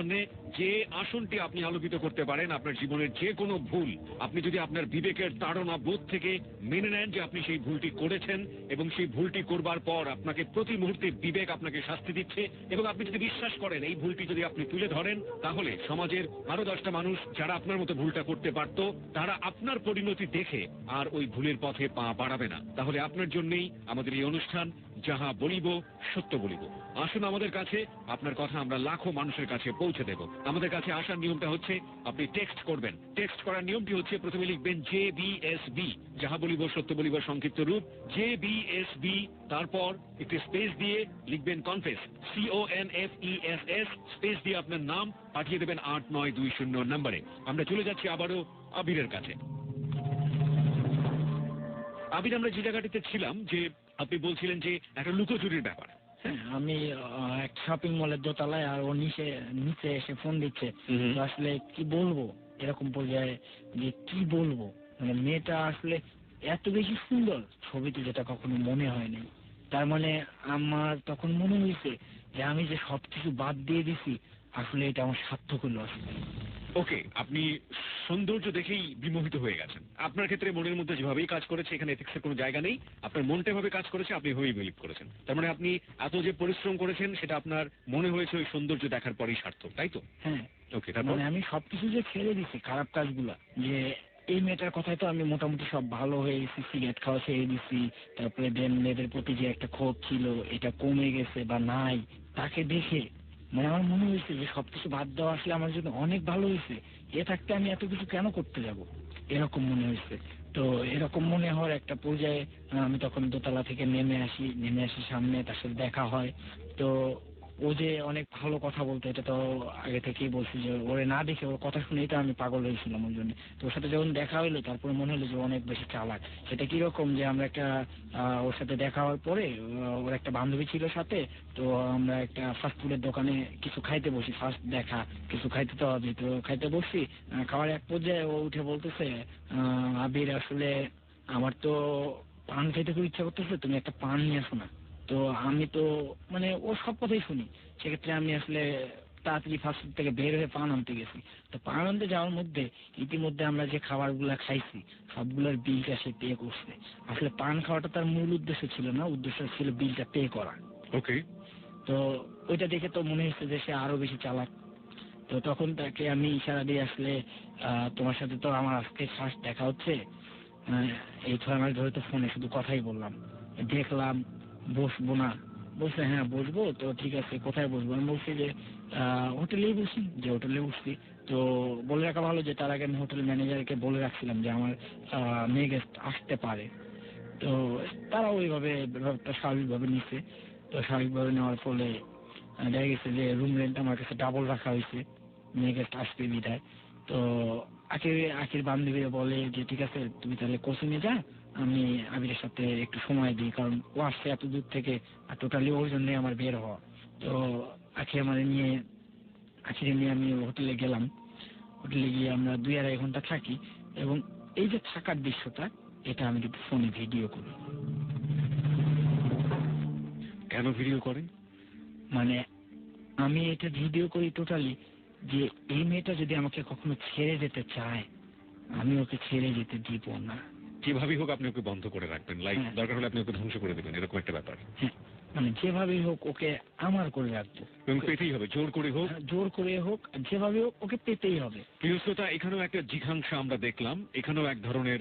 যে আসনটি আপনি আলোকিত করতে পারেন আপনার জীবনের যে কোনো ভুল। আপনি যদি আপনার বিবেকের তাড়না বোধ থেকে মেনে নেন যে আপনি সেই ভুলটি করেছেন এবং সেই ভুলটি করবার পর আপনাকে প্রতি মুহূর্তে বিবেক আপনাকে শাস্তি দিচ্ছে, এবং আপনি যদি বিশ্বাস করেন এই ভুলটি যদি আপনি তুলে ধরেন, তাহলে সমাজের আরো 10টা মানুষ যারা আপনার মতো ভুলটা করতে পারত, তারা আপনার পরিণতি দেখে আর ওই ভুলের পথে পা বাড়াবে না। তাহলে আপনার জন্যই আমাদের এই অনুষ্ঠান যাহা বলিব সত্য বলিব। আসুন আমাদের কাছে, আপনার কথা আমরা লাখো মানুষের কাছে পৌঁছে দেব। আমাদের কাছে আসার নিয়মটা হচ্ছে আপনি টেক্সট করবেন। টেক্সট করার নিয়মটি হচ্ছে প্রথমে লিখবেন JBSB, যাহা বলিব সত্য বলিবার সংক্ষিপ্ত রূপ JBSB, তারপর একটি স্পেস দিয়ে লিখবেন কনফেস, CONFESS, স্পেস দিয়ে আপনার নাম পাঠিয়ে দেবেন 8920 নম্বরে। আমরা চলে যাচ্ছি আবারও আবিরের কাছে। আবির, আমরা যে জায়গাটিতে ছিলাম, যে আপনি বলছিলেন যে একটা লুকোচুরির ব্যাপার। হ্যাঁ, আমি একটা শপিং মলের দোতলায়, আর ও নিচে এসে ফোন দিচ্ছে। তো আসলে কি বলবো এরকম পর্যায়ে, যে কি বলবো, মানে মেয়েটা আসলে এত বেশি সুন্দর ছবিতে, যেটা কখনো মনে হয়নি। তার মানে আমার তখন মনে হয়েছে যে আমি যে সবকিছু বাদ দিয়ে দিছি, আসলে এটা আমার সার্থক হলো আসলে। ওকে, আপনি সৌন্দর্য দেখেই বিমোহিত হয়ে গেছেন। আপনার ক্ষেত্রে মনের মধ্যে যেভাবেই কাজ করেছে, এখানে এথিক্সের কোনো জায়গা নেই। আপনার মনটা ভাবে কাজ করেছে, আপনি এভাবেই বিলিভ করেছেন। তার মানে আপনি এত যে পরিশ্রম করেছেন, সেটা আপনার মনে হয়েছে ওই সৌন্দর্য দেখার পরেই সার্থক, তাই তো? হ্যাঁ, ওকে, তারপর? মানে আমি সবকিছু যে ছেড়ে দিছি খারাপ কাজগুলা, যে এই মেয়েটার কথাই তো আমি মোটামুটি সব ভালো হয়ে গেছি, সিগারেট খাওয়া ছেড়ে দিছি, তারপরে দেন মেয়েদের প্রতি যে একটা ক্ষোভ ছিল এটা কমে গেছে বা নাই, তাকে দেখে মানে আমার মনে হয়েছে যে সবকিছু বাদ দেওয়া আসলে আমার জন্য অনেক ভালো হয়েছে। এ থাকতে আমি এত কিছু কেন করতে যাব, এরকম মনে হয়েছে। তো এরকম মনে হওয়ার একটা পর্যায়ে আমি তখন দোতলা থেকে নেমে আসি সামনে, তার সাথে দেখা হয়। তো ও যে অনেক ভালো কথা বলতো, এটা তো আগে থেকেই বলছি, যে ওরে না দেখে ওর কথা শুনেই তো আমি পাগল হয়েছিলাম ওর জন্য। তো ওর সাথে যখন দেখা হইলো, তারপরে মনে হলো যে অনেক বেশি চালাক। সেটা কিরকম, যে আমরা একটা ওর সাথে দেখা হওয়ার পরে ওর একটা বান্ধবী ছিল সাথে, তো আমরা একটা ফাস্ট ফুডের দোকানে কিছু খাইতে বসি, ফার্স্ট দেখা কিছু খাইতে তো হবে, তো খাইতে বসি। খাওয়ার এক পর্যায়ে ও উঠে বলতেছে, আবির আসলে আমার তো পান খাইতে খুব ইচ্ছা করতেছে, তুমি একটা পান নিয়ে আসো না। তো আমি তো মানে ওর সব কথাই শুনি, সেক্ষেত্রে আমি আসলে তাড়াতাড়ি ফাস্ট ফুড থেকে বের হয়ে পান আনতে গেছি। তো পান আনতে যাওয়ার মধ্যে ইতিমধ্যে আমরা যে খাবারগুলা খাইছি সবগুলোর বিলটা সে পে করছে। আসলে পান খাওয়াটা তার মূল উদ্দেশ্য ছিল না, উদ্দেশ্য ছিল বিলটা পে করা। ওকে, তো ওইটা দেখে তো মনে হচ্ছে যে সে আরো বেশি চালাক। তো তখন তাকে আমি ইশারা দিয়ে আসলে, তোমার সাথে তো আমার আজকে ফার্স্ট দেখা হচ্ছে, এই 6 মাস ধরে তো ফোনে শুধু কথাই বললাম, দেখলাম বসবো না। বলছে হ্যাঁ বসবো, তো ঠিক আছে কোথায় বসবো? আমি বলছি যে হোটেলেই বসি, যে হোটেলে বসছি। তো বলে রাখা ভালো যে তার আগে আমি হোটেল ম্যানেজারকে বলে রাখছিলাম যে আমার মেয়ে গেস্ট আসতে পারে। তো তারা ওইভাবে ব্যাপারটা স্বাভাবিকভাবে নিচ্ছে। তো স্বাভাবিকভাবে নেওয়ার ফলে দেখা গেছে যে রুম রেন্ট আমার কাছে ডাবল রাখা হয়েছে, মেয়ে গেস্ট আসবে বিদায়। তো আখির বান্ধবীরা বলে যে ঠিক আছে তুমি তাহলে কোচিংয়ে যা, আমি আবিরের সাথে একটু সময় দিই, কারণ ও আসছে এত দূর থেকে, আর টোটালি ওর জন্য আমার বের হওয়া। তো আখিরে নিয়ে আমি হোটেলে গেলাম। হোটেলে গিয়ে আমরা 2-2.5 ঘন্টা থাকি, এবং এই যে থাকার দৃশ্যটা, এটা আমি কিন্তু ফোনে ভিডিও করি। কেন ভিডিও করেন? মানে আমি এটা ভিডিও করি টোটালি, যে এই মেয়েটা যদি আমাকে কখনো ছেড়ে যেতে চায়, আমি ওকে ছেড়ে যেতে দিব না। যেভাবেই হোক আপনি ওকে বন্ধ করে রাখবেন, লাইক হ্যাঁ। দরকার হলে আপনি ওকে ধ্বংস করে দেবেন, এরকম একটা ব্যাপার। হ্যাঁ, মানে যেভাবেই হোক ওকে আমার করে রাখবো, এবং পেতেই হবে, জোর করে হোক। জোর করে হোক, যেভাবে হোক ওকে পেতেই হবে। প্রিয় শ্রোতা, এখানেও একটা জিঘাংসা আমরা দেখলাম, এখানেও এক ধরনের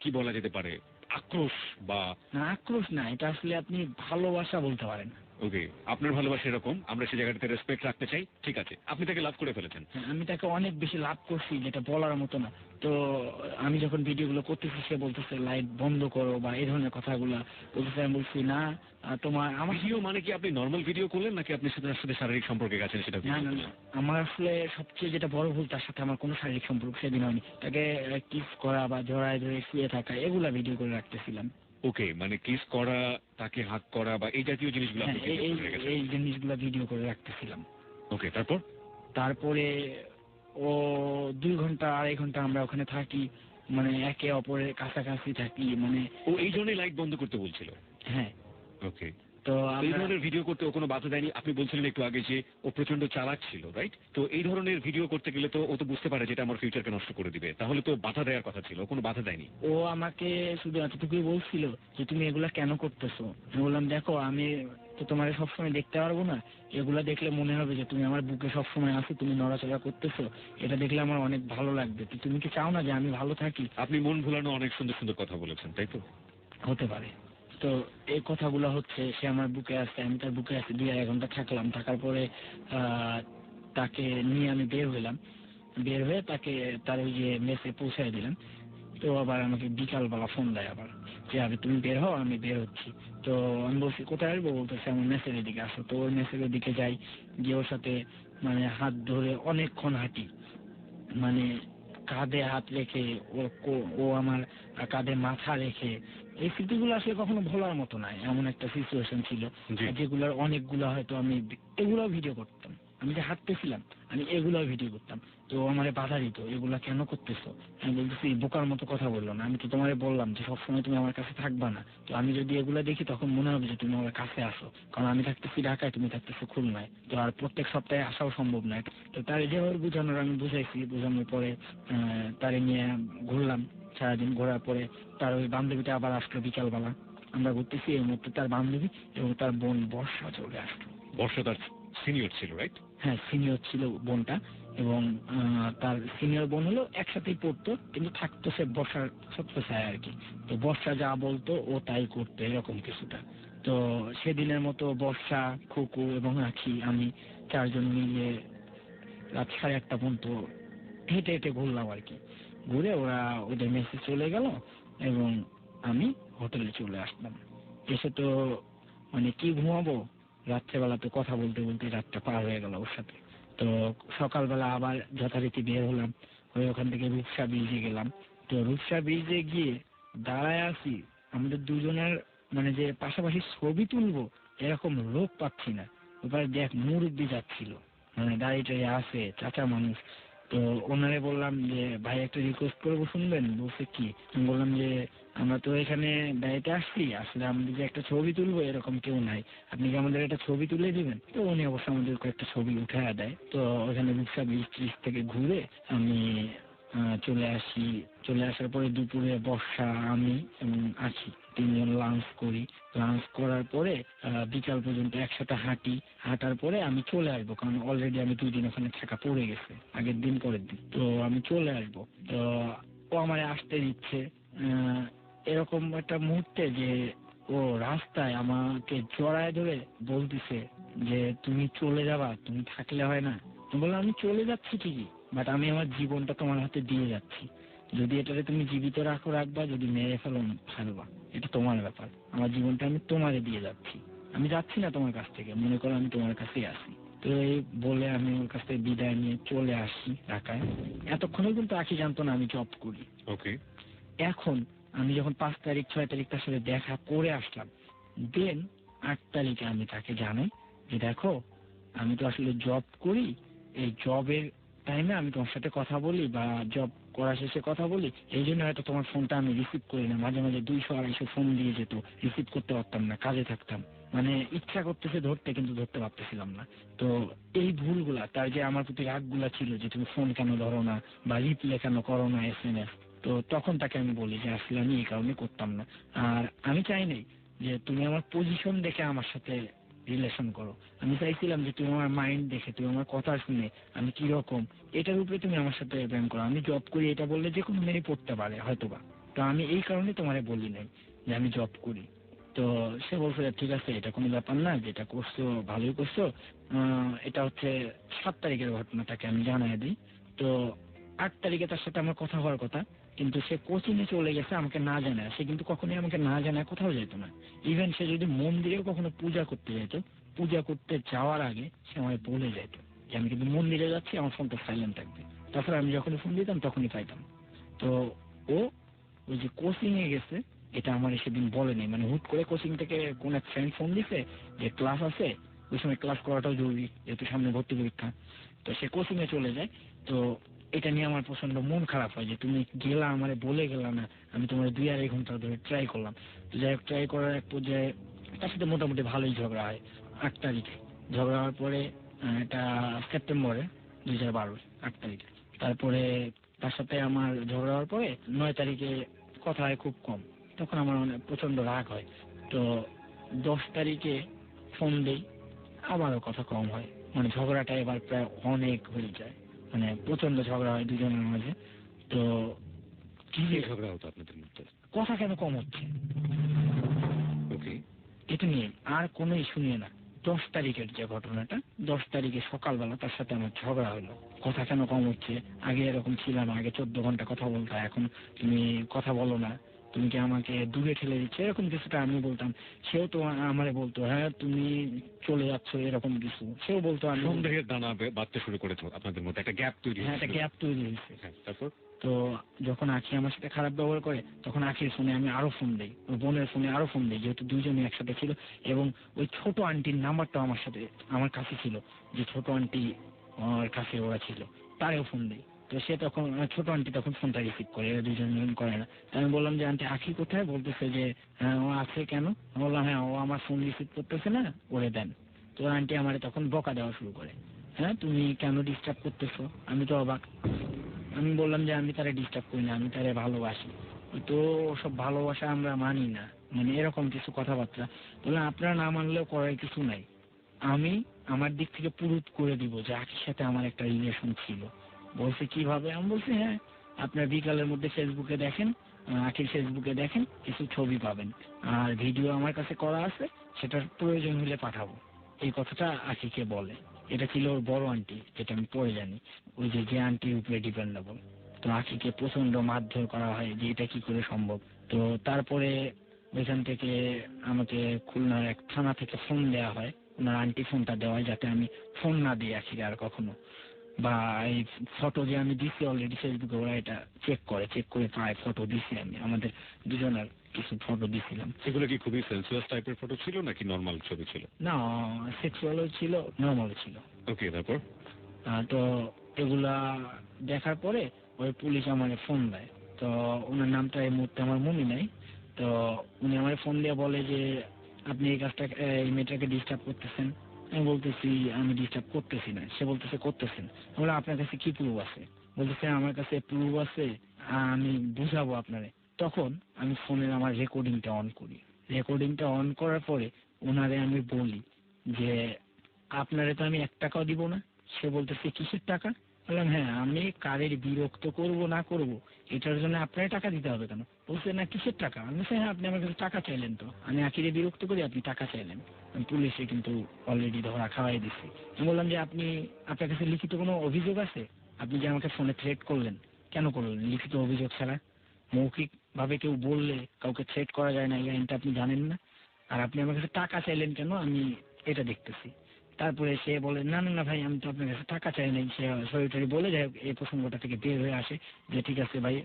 কি বলা যেতে পারে, আক্রোশ বা না, আক্রোশ না, এটা আসলে আপনি ভালোবাসা বলতে পারেন। ওকে, আপনার ভালোবাসা এরকম, আমরা সেই জায়গাটাতে রেসপেক্ট রাখতে চাই, ঠিক আছে। আপনি তাকে লাভ করে ফেলেছেন। হ্যাঁ, আমি তাকে অনেক বেশি লাভ করছি, যেটা বলার মতো না। তো আমি যখন ভিডিওগুলো করতেছি, সে বলতেছে লাইট বন্ধ করো বা এই ধরনের কথাগুলো বলতেছে। আমি বলছি না, তোমার আমার ভিডিও মানে কি আপনি নর্মাল ভিডিও করলেন নাকি আপনি তার সাথে শারীরিক সম্পর্কে গেছেন সেটা না video না করলেন? না, আমার আসলে সবচেয়ে যেটা বড় ভুল, তার সাথে আমার কোনো শারীরিক সম্পর্ক সেদিন হয়নি। তাকে কিস করা বা জড়ায় ধরে শুয়ে থাকা, এগুলা ভিডিও করে রাখতেছিলাম। ওকে, মানে কিস করা, তাকে হাত করা বা এই জাতীয় জিনিসগুলো হ্যাঁ, আপনি video করে রেখেছেন। এই জিনিসগুলো ভিডিও করে রাখতেছিলাম। ওকে, তারপর? তারপরে ও 2 ঘন্টা 2.5 ঘন্টা আমরা ওখানে থাকি, মানে একে অপরের কাছাকাছি থাকি, মানে ও এই জন্যই লাইট বন্ধ করতে বলছিল? হ্যাঁ। ওকে, তো এই আমরা ধরনের ভিডিও করতে ও কোনো বাধা দেয়নি? আপনি বলছিলেন একটু আগে যে ও প্রচন্ড চালাক ছিল, রাইট? তো এই ধরনের ভিডিও করতে গেলে তো ও তো বুঝতে পারে যেটা আমার ফিউচারকে নষ্ট করে দিবে, তাহলে তো বাধা দেওয়ার কথা ছিল, ও কোনো বাধা দেয়নি? ও আমাকে শুধু এতটুকুই বলছিল যে তুমি এগুলা কেন করতেছো। আমি বললাম দেখো, আমি তো তোমার সবসময় দেখতে পারবো না, এগুলা দেখলে মনে হবে যে তুমি আমার বুকে সবসময় আছো, তুমি নড়াচড়া করতেছো, এটা দেখলে আমার অনেক ভালো লাগবে। তো তুমি কি চাও না যে আমি ভালো থাকি? আপনি মন ভুলানো অনেক সুন্দর সুন্দর কথা বলেছেন, তাই তো? হতে পারে। তো এই কথাগুলো হচ্ছে, সে আমার বুকে আছে, আমি তার বুকে আছি, 2-2.5 ঘন্টা থাকলাম। থাকার পরে তাকে নিয়ে আমি বের হইলাম। বের হয়ে তাকে তার ওই যে মেসে পৌঁছায় দিলাম। তো আবার আমাকে বিকালবেলা ফোন দেয় আবার যে আবে তুমি বের হও, আমি বের হচ্ছি। তো আমি বলছি কোথায় আসবো, বলতেছে আমার মেসের দিকে আসো। তো ওর মেসের দিকে যাই, গিয়ে ওর সাথে মানে হাত ধরে অনেকক্ষণ হাঁটি, মানে কাঁধে হাত রেখে ও আমার কাঁধে মাথা রেখে। এই স্মৃতিগুলো আসলে কখনো ভোলার মতো নয়, এমন একটা সিচুয়েশন ছিল জি। যেগুলোর অনেকগুলো হয়তো আমি এগুলো ভিডিও করতাম। আমি যে হাঁটতেছিলাম, আমি এগুলো ভিডিও করতাম। তো আমারে বাধা দিত, এগুলা কেন করতেছো। আমি বলতেছি বোকার মতো কথা বললো না, আমি তো তোমারে বললাম যে সবসময় তুমি আমার কাছে থাকবা না। তো আমি যদি এগুলা দেখি তখন মনে হবে যে তুমি আমার কাছে আসো, কারণ আমি থাকতেছি ঢাকায়, তুমি থাকতেছো খুলনায়। তো আর প্রত্যেক সপ্তাহে আসাও সম্ভব নয়। তো তার যেভাবে বোঝানোর আমি বুঝাইছি, বোঝানোর পরে তারে নিয়ে ঘুরলাম। সারাদিন ঘোরার পরে তার ওই বান্ধবীটা আবার আসলো বিকালবেলা। আমরা ঘুরতেছি, এই মুহূর্তে তার বান্ধবী এবং তার বোন বর্ষা চলে আসলো। বর্ষা তার সিনিয়র ছিল, রাইট? হ্যাঁ, সিনিয়র ছিল বোনটা। এবং তার সিনিয়র বোন হলো একসাথেই পড়তো, কিন্তু থাকতো সে বর্ষার ছত্রছায়ায় আর কি। তো বর্ষা যা বলতো ও তাই করতো, এরকম কিছুটা। তো সেদিনের মতো বর্ষা, খুকু এবং আখি, আমি 4জন মিলে রাত 1:30 পর্যন্ত হেঁটে হেঁটে ঘুরলাম আর কি। ঘুরে ওরা ওদের মেসে চলে গেল এবং আমি হোটেলে চলে আসলাম। এসে তো মানে কি ঘুমাবো, রাত্রেবেলা তো কথা বলতে বলতে রাতটা পার হয়ে গেল ওর সাথে। তো সকালবেলা আবার যথারীতি বের হলাম, হয়ে ওখান থেকে রূপসা ব্রিজে গেলাম। তো রূপসা ব্রিজে গিয়ে দাঁড়ায় আছি, আমাদের দুজনের মানে যে পাশাপাশি ছবি তুলবো এরকম লোক পাচ্ছি না। ওপারে দেখ মুরব্বি যাচ্ছিল, মানে দাঁড়িয়ে টাড়িয়ে আছে, চাচা মানুষ। তো ওনারে বললাম যে ভাই একটা রিকোয়েস্ট করবো, শুনবেন? বলছে কি? আমি বললাম যে আমরা তো এখানে বেড়াইতে আসছি, আসলে আমাদের যে একটা ছবি তুলবো এরকম কেউ নাই, আপনি কি আমাদের একটা ছবি তুলে দিবেন? তো উনি অবশ্য আমাদের কয়েকটা ছবি উঠে দেয়। তো ওখানে রূপসা ব্রিজ থেকে ঘুরে আমি চলে আসি। চলে আসার পরে দুপুরে বর্ষা, আমি এবং আছি 3জন লাঞ্চ করি। লাঞ্চ করার পরে বিকাল পর্যন্ত একসাথে হাঁটি। হাঁটার পরে আমি চলে আসবো, কারণ অলরেডি আমি 2 দিন ওখানে থাকা পড়ে গেছে, আগের দিন পরের দিন। তো আমি চলে আসবো। তো ও আমার আসতে দিচ্ছে। এরকম একটা মুহূর্তে যে ও রাস্তায় আমাকে জড়ায় ধরে বলতেছে যে তুমি চলে যাবা, তুমি থাকলে হয় না। আমি বললাম আমি চলে যাচ্ছি ঠিকই, বাট আমি আমার জীবনটা তোমার হাতে দিয়ে যাচ্ছি। যদি এটাকে তুমি জীবিত রাখো রাখবা, যদি মেরে ফেলো ফেলবা, এটা তোমার ব্যাপার। আমার জীবনটা আমি তোমারে দিয়ে যাচ্ছি, আমি যাচ্ছি না তোমার কাছ থেকে, মনে করো আমি তোমার কাছেই আসি। তো এই বলে আমি ওর কাছ থেকে বিদায় নিয়ে চলে আসি ঢাকায়। এতক্ষণে কিন্তু আখি জানতো না আমি জব করি। ওকে। এখন আমি যখন 5 তারিখ 6 তারিখ তার সাথে দেখা করে আসলাম, দেন 8 তারিখে আমি তাকে জানাই যে দেখো আমি তো আসলে জব করি, এই জবের টাইমে আমি তোমার সাথে কথা বলি বা জব করা শেষে কথা বলি, এই জন্য হয়তো তোমার ফোনটা আমি রিসিভ করি না। মাঝে মাঝে 200-250 ফোন দিয়ে যেত, রিসিভ করতে পারতাম না, কাজে থাকতাম। মানে ইচ্ছা করতেছে ধরতে, কিন্তু ধরতে পারতেছিলাম না। তো এই ভুলগুলা, তার যে আমার প্রতি রাগগুলা ছিল যে তুমি ফোন কেন ধরো না বা রিপ্লে কেন করো না SMS, তো তখন তাকে আমি বলি যে আসলে আমি এই কারণে করতাম না। আর আমি চাই নাই যে তুমি আমার পজিশন দেখে আমার সাথে রিলেশন করো। আমি চাইছিলাম যে তুমি আমার মাইন্ড দেখে, তুমি আমার কথা শুনে আমি কিরকম, এটার উপরে তুমি আমার সাথে প্রেম করো। আমি জব করি এটা বললে যে কোনো মেয়ে পড়তে পারে হয়তোবা। তো আমি এই কারণে তোমারে বলি নাই যে আমি জব করি। তো সে বলছে ঠিক আছে, এটা কোনো ব্যাপার না, যেটা করছো ভালোই করছো। এটা হচ্ছে 7 তারিখের ঘটনাটাকে আমি জানাই দিই। তো 8 তারিখে তার সাথে আমার কথা হওয়ার কথা, কিন্তু সে কোচিং এ চলে গেছে আমাকে না জানায়। সে কিন্তু কখনোই আমাকে না জানায় কোথাও যেত না। ইভেন সে যদি মন্দিরেও কখনো পূজা করতে যেত, পূজা করতে যাওয়ার আগে সে আমায় বলে যেত যে আমি কিন্তু মন্দিরে যাচ্ছি, আমার ফোনটা সাইলেন্ট থাকবে। তাছাড়া আমি যখনই ফোন দিতাম তখনই পাইতাম। তো ও ওই যে কোচিং এ গেছে এটা আমার সেদিন বলেনি, মানে হুট করে কোচিং থেকে কোন এক ফ্রেন্ড ফোন দিছে যে ক্লাস আছে, ওই সময় ক্লাস করাটাও জরুরি যেহেতু সামনে ভর্তি পরীক্ষা। তো সে কোচিং এ চলে যায়। তো এটা নিয়ে আমার প্রচন্ড মন খারাপ হয় যে তুমি গেলা, আমারে বলে গেলা না, আমি তোমার 2-2.5 ঘন্টা ধরে ট্রাই করলাম। তো যাই হোক, ট্রাই করার এক পর্যায়ে তার সাথে মোটামুটি ভালোই ঝগড়া হয় 8 তারিখে। ঝগড়া হওয়ার পরে এটা সেপ্টেম্বরে 2012 8 তারিখে। তারপরে তার সাথে আমার ঝগড়া হওয়ার পরে 9 তারিখে কথা হয় খুব কম, তখন আমার প্রচন্ড রাগ হয়। তো 10 তারিখে ফোন দেই, আবারও কথা কম হয়। মানে ঝগড়াটা এবার প্রায় অনেক হয়ে যায়, মানে প্রচন্ড ঝগড়া হয় দুজনের মাঝে। তো কি নিয়ে ঝগড়া হতো আপনাদের মধ্যে? কথা কেন কম হচ্ছে ওকে, এটা নিয়ে, আর কোনো ইস্যু নিয়ে না। 10 তারিখের যে ঘটনাটা, 10 তারিখে সকালবেলা তার সাথে আমার ঝগড়া হলো। কথা কেন কম হচ্ছে, আগে এরকম ছিলাম, আগে 14 ঘন্টা কথা বলতো, এখন তুমি কথা বলো না, তুমি কি আমাকে দূরে ঠেলে দিচ্ছ, এরকম কিছুটা আমি বলতাম। সেও তো আমারে বলতো হ্যাঁ তুমি চলে যাচ্ছ, এরকম কিছু সেও বলতো। আমি সন্দেহের দানা বাঁধতে শুরু করেছে আপনাদের মধ্যে, একটা গ্যাপ তৈরি হ্যাঁ, একটা হয়েছিল। গ্যাপ তৈরি হয়েছে। তারপর তো যখন আখি আমার সাথে খারাপ ব্যবহার করে, তখন আখির ফোনে আমি আরো ফোন দিই, ওর বোনের ফোনে আরো ফোন দিই, যেহেতু দুইজনই একসাথে ছিল। এবং ওই ছোট আন্টির নাম্বারটাও আমার কাছে ছিল, যে ছোট আন্টি আমার কাছে ওরা ছিল, তারেও ফোন দিই। তো সে তখন ছোট আন্টি তখন ফোনটা রিসিভ করে, এরা দুজন মিলন করে না। তো আমি বললাম যে আন্টি আখি কোথায়, বলতেছে যে হ্যাঁ ও আছে। কেন? আমি বললাম হ্যাঁ ও আমার ফোন রিসিভ করতেছে না, ওরে দেন। তো আন্টি আমার তখন বকা দেওয়া শুরু করে, হ্যাঁ তুমি কেন ডিস্টার্ব করতেছো। আমি তো অবাক। আমি বললাম যে আমি তারে ডিস্টার্ব করি না, আমি তারে ভালোবাসি। তো সব ভালোবাসা আমরা মানি না, মানে এরকম কিছু কথাবার্তা। বললাম আপনারা না মানলেও করার কিছু নাই, আমি আমার দিক থেকে প্রুফ করে দিব যে আখির সাথে আমার একটা রিলেশন ছিল। বলছে কিভাবে? আমি বলছি হ্যাঁ আপনার বিকালের মধ্যে ফেসবুকে দেখেন, আখির ফেসবুকে দেখেন, কিছু ছবি পাবেন, আর ভিডিও আমার কাছে করা আছে, সেটার প্রয়োজন হলে পাঠাবো। এই কথাটা আখিকে বলে। এটা ছিল ওর বড় আন্টি, যেটা আমি পরে জানি, ওই যে আন্টির উপরে ডিপেন্ডেবল। তো আখিকে প্রচন্ড মারধর করা হয় যে এটা কি করে সম্ভব। তো তারপরে ওইখান থেকে আমাকে খুলনার এক থানা থেকে ফোন দেওয়া হয়, ওনার আন্টি ফোনটা দেওয়া হয় যাতে আমি ফোন না দিই আখিকে আর কখনো। বা এই ফটো যে আমি দিচ্ছি অলরেডি ফেসবুকে, ওরা এটা চেক করে পায় ফটো দিচ্ছি আমি, আমাদের দুজনের কিছু ফটো দিছিলাম। এগুলো কি খুবই সেন্সুয়াস টাইপের ফটো ছিল নাকি নর্মাল ছবি ছিল? না, সেক্সুয়ালও ছিল, নর্মালও ছিল। ওকে, তারপর তো এগুলা দেখার পরে ওই পুলিশ আমাকে ফোন দেয়। তো ওনার নামটা এই মুহূর্তে আমার মনে নাই। তো উনি আমার ফোন দিয়ে বলে যে আপনি এই কাজটা, এই মেয়েটাকে ডিস্টার্ব করতেছেন। আমি বলতেছি আমি ডিস্টার্ব করতেছি না। সে বলতেছে করতেছেন। বলে আপনার কাছে কি প্রুফ আছে? বলতেছে আমার কাছে প্রুফ আছে, আমি বুঝাবো আপনারে। তখন আমি ফোনের আমার রেকর্ডিংটা অন করি। রেকর্ডিংটা অন করার পরে ওনারে আমি বলি যে আপনারে তো আমি 1 টাকাও দিব না। সে বলতেছে কিসের টাকা? বললাম হ্যাঁ আমি কারের বিরক্ত করব না করব এটার জন্য আপনার টাকা দিতে হবে কেন? বলছে না কিসের টাকা? আমি বলছি হ্যাঁ আপনি আমার কাছে টাকা চাইলেন, তো আমি আখিরে বিরক্ত করি, আপনি টাকা চাইলেন। পুলিশে কিন্তু অলরেডি ধরা খাওয়াই দিচ্ছি। আমি বললাম যে আপনার কাছে লিখিত কোনো অভিযোগ আছে? আপনি যে আমাকে ফোনে থ্রেট করলেন, কেন করলেন লিখিত অভিযোগ ছাড়া? মৌখিক ভাবে কেউ বললে কাউকে থ্রেট করা যায় না, এই আইনটা আপনি জানেন না? আর আপনি আমার কাছে টাকা চাইলেন কেন, আমি এটা দেখতেছি। তারপরে সে বলে না না না ভাই আমি তো আপনার কাছে টাকা চাই নাই। সে সরি বলে যায় এই প্রসঙ্গটা থেকে বের হয়ে আসে যে ঠিক আছে ভাই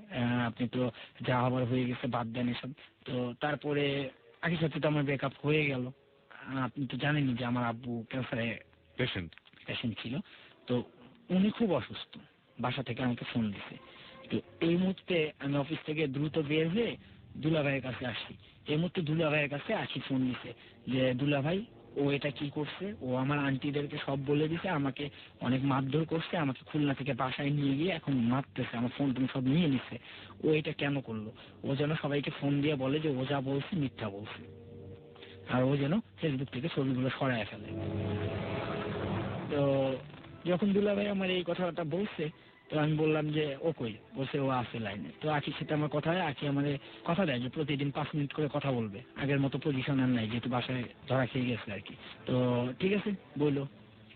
আপনি তো যা হবার হয়ে গেছে, বাদ দেন এসব। তো তারপরে আখির সাথে তো আমার ব্রেকআপ হয়ে গেল। আপনি তো জানেনই যে আমার আব্বু ক্যান্সারে পেশেন্ট ছিল। তো উনি খুব অসুস্থ, বাসা থেকে আমাকে ফোন দিছে। তো এই মুহূর্তে আমি অফিস থেকে দ্রুত বের হয়ে দুলা ভাইয়ের কাছে আসি। এই মুহূর্তে দুলা ভাইয়ের কাছে আখি ফোন দিছে যে দুলা ভাই ও এটা কি করছে, ও আমার আন্টিদেরকে সব বলে দিছে, আমাকে অনেক মারধর করছে, আমাকে খুলনা থেকে বাসায় নিয়ে গিয়ে এখন মারতেছে, আমার ফোন টোন সব নিয়ে নিছে। ও এটা কেন করলো? ও যেন সবাইকে ফোন দিয়ে বলে যে ও যা বলছে মিথ্যা বলছে, আর ও যেন ফেসবুক থেকে ছবিগুলো সরায় ফেলে। তো যখন দুলা ভাই আমার এই কথাটা বলছে, তো আমি বললাম যে ও কই, বলছে ও আছে লাইনে। তো আখির সাথে আমার কথা হয়, আখি আমাদের কথা দেয় যে প্রতিদিন 5 মিনিট করে কথা বলবে, আগের মতো পজিশন আর নাই, যেহেতু বাসায় ধরা খেয়ে গেছে আর কি। তো ঠিক আছে বললো,